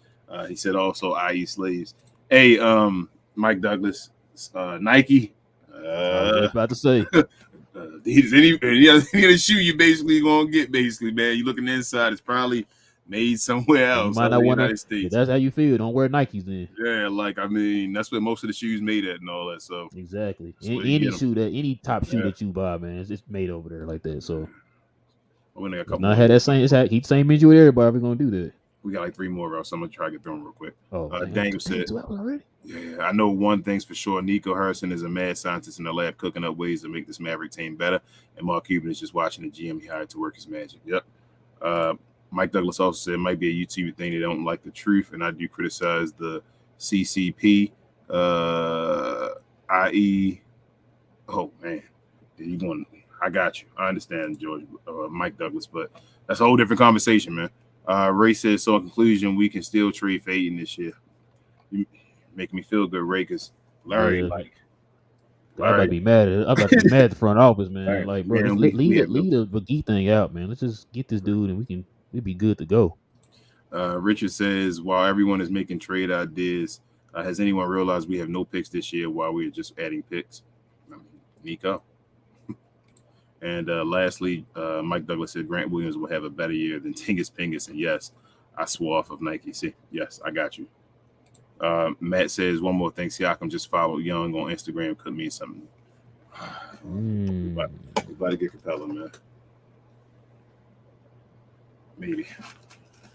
He said also, i.e., slaves. Hey, Mike Douglas, Nike. I was just about to say. Any other shoe you basically gonna get, basically, man. You looking inside, it's probably made somewhere And you else might other not than the want to. United If States. that's how you feel, don't wear Nikes then. Yeah, like I mean, that's where most of the shoes made at and all that. So Exactly. Any top shoe Yeah. that you buy, man, it's made over there like that. So we only got a it's couple not more. had that same. It's had he same injury with everybody. We're gonna do that. We got like 3 more, bro. So I'm gonna try to get through them real quick. Oh, Daniel said, 2 hours already. Yeah, I know one thing's for sure. Nico Harrison is a mad scientist in the lab cooking up ways to make this Maverick team better. And Mark Cuban is just watching the GM he hired to work his magic. Yep. Mike Douglas also said it might be a YouTube thing. They don't like the truth. And I do criticize the CCP, i.e., oh, man. You going? I got you. I understand, George, Mike Douglas, but that's a whole different conversation, man. Ray says, so in conclusion, we can still trade Faden this year. You making me feel good, Ray, because Larry, Yeah. like, I'm about to be mad. I'm about to be mad at the front office, man. Larry, Like, bro, man, just leave the McGee thing out, man. Let's just get this dude, and we'll be good to go. Richard says, while everyone is making trade ideas, has anyone realized we have no picks this year while we're just adding picks? I mean, Nico. And lastly, Mike Douglas said Grant Williams will have a better year than Tingus Pingus. And yes, I swore off of Nike. See, yes, I got you. Matt says one more thing. Siakam just followed Young on Instagram. Could mean something. We about to get Capella, man. Maybe.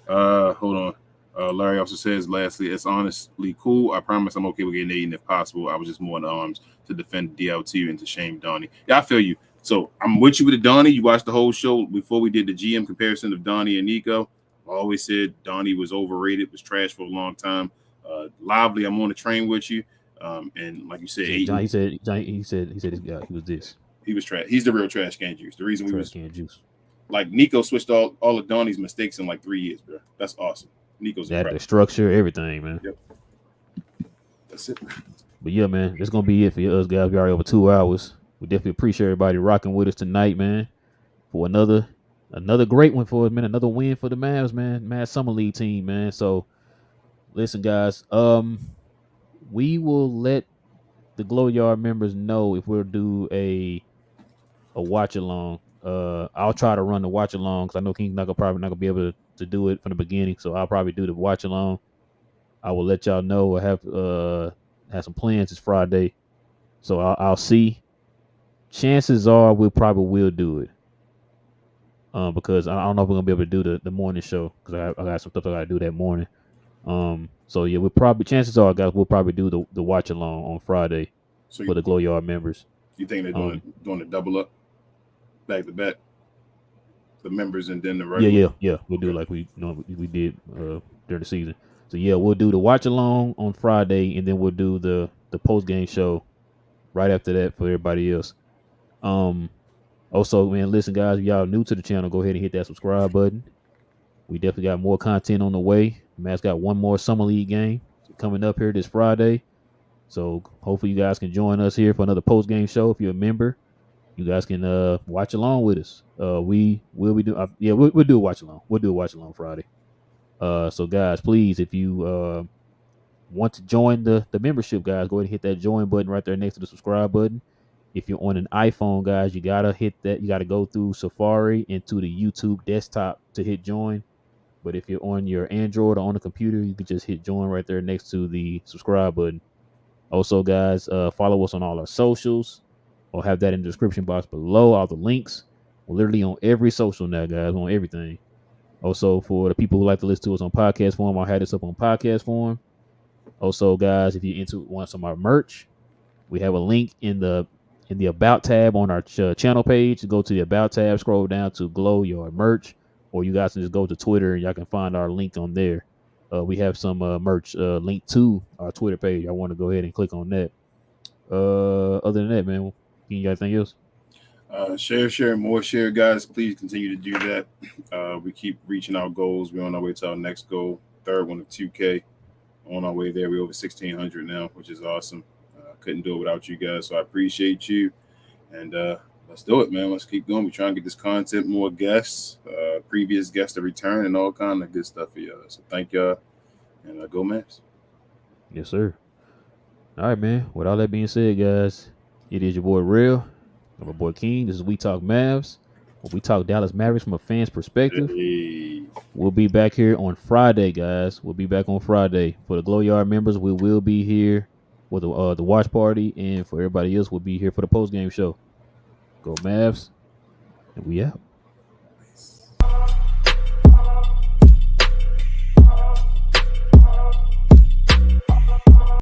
Hold on. Larry also says, lastly, it's honestly cool. I promise I'm okay with getting Aiden if possible. I was just more in arms to defend DL2 and to shame Donnie. Yeah, I feel you. So I'm with you with the Donnie. You watched the whole show before we did the GM comparison of Donnie and Nico. I always said Donnie was overrated, was trash for a long time. Lively, I'm on the train with you. And like you said, he said this guy, he was this. He was trash. He's the real trash can juice. The reason trash can juice. Like Nico switched all of Donnie's mistakes in like 3 years, bro. That's awesome. Nico's the structure, everything, man. Yep. That's it. But yeah, man, that's gonna be it for us guys. We already over 2 hours. We definitely appreciate everybody rocking with us tonight, man. For another great one for us, man. Another win for the Mavs, man. Mavs Summer League team, man. So listen, guys. We will let the Glow Yard members know if we'll do a watch along. I'll try to run the watch along because I know King's probably not gonna be able to do it from the beginning. So I'll probably do the watch along. I will let y'all know. I have some plans this Friday, so I'll see. Chances are we probably will do it. Because I don't know if we're gonna be able to do the morning show because I got some stuff I gotta do that morning. So yeah, chances are, guys, we'll probably do the watch along on Friday for the Glow Yard members. You think they're doing a double up, back to back, the members and then the regular? Yeah. We'll do like we did during the season. So yeah, we'll do the watch along on Friday, and then we'll do the post game show right after that for everybody else. Also, man, listen, guys, if y'all new to the channel, go ahead and hit that subscribe button. We definitely got more content on the way. Matt's got one more Summer League game coming up here this Friday. So hopefully you guys can join us here for another post-game show. If you're a member, you guys can watch along with us. We will be doing we'll do a watch along. We'll do a watch along Friday. So guys, please, if you want to join the membership, guys, go ahead and hit that join button right there next to the subscribe button. If you're on an iPhone, guys, you gotta hit that. You gotta go through Safari into the YouTube desktop to hit join. But if you're on your Android or on a computer, you can just hit join right there next to the subscribe button. Also, guys, follow us on all our socials. I'll have that in the description box below. All the links. We're literally on every social now, guys. We're on everything. Also, for the people who like to listen to us on podcast form, I'll have this up on podcast form. Also, guys, if you're want some of our merch, we have a link in the in the About tab on our channel page. Go to the About tab, scroll down to Glow Your Merch, or you guys can just go to Twitter and y'all can find our link on there. We have some merch linked to our Twitter page. I want to go ahead and click on that. Other than that, man, you got anything else? Share, more share, guys. Please continue to do that. We keep reaching our goals. We're on our way to our next goal, third one of 2K. On our way there, we're over 1,600 now, which is awesome. Couldn't do it without you guys, so I appreciate you. And let's do it, man. Let's keep going. We're trying to get this content, more guests, previous guests to return, and all kind of good stuff for y'all. So thank y'all, and go Mavs. Yes, sir. All right, man. With all that being said, guys, it is your boy Real. I'm my boy King. This is We Talk Mavs. When we talk Dallas Mavericks from a fan's perspective. Hey. We'll be back here on Friday, guys. We'll be back on Friday. For the Glow Yard members, we will be here with the watch party, and for everybody else, we'll be here for the post game show. Go Mavs, and we out.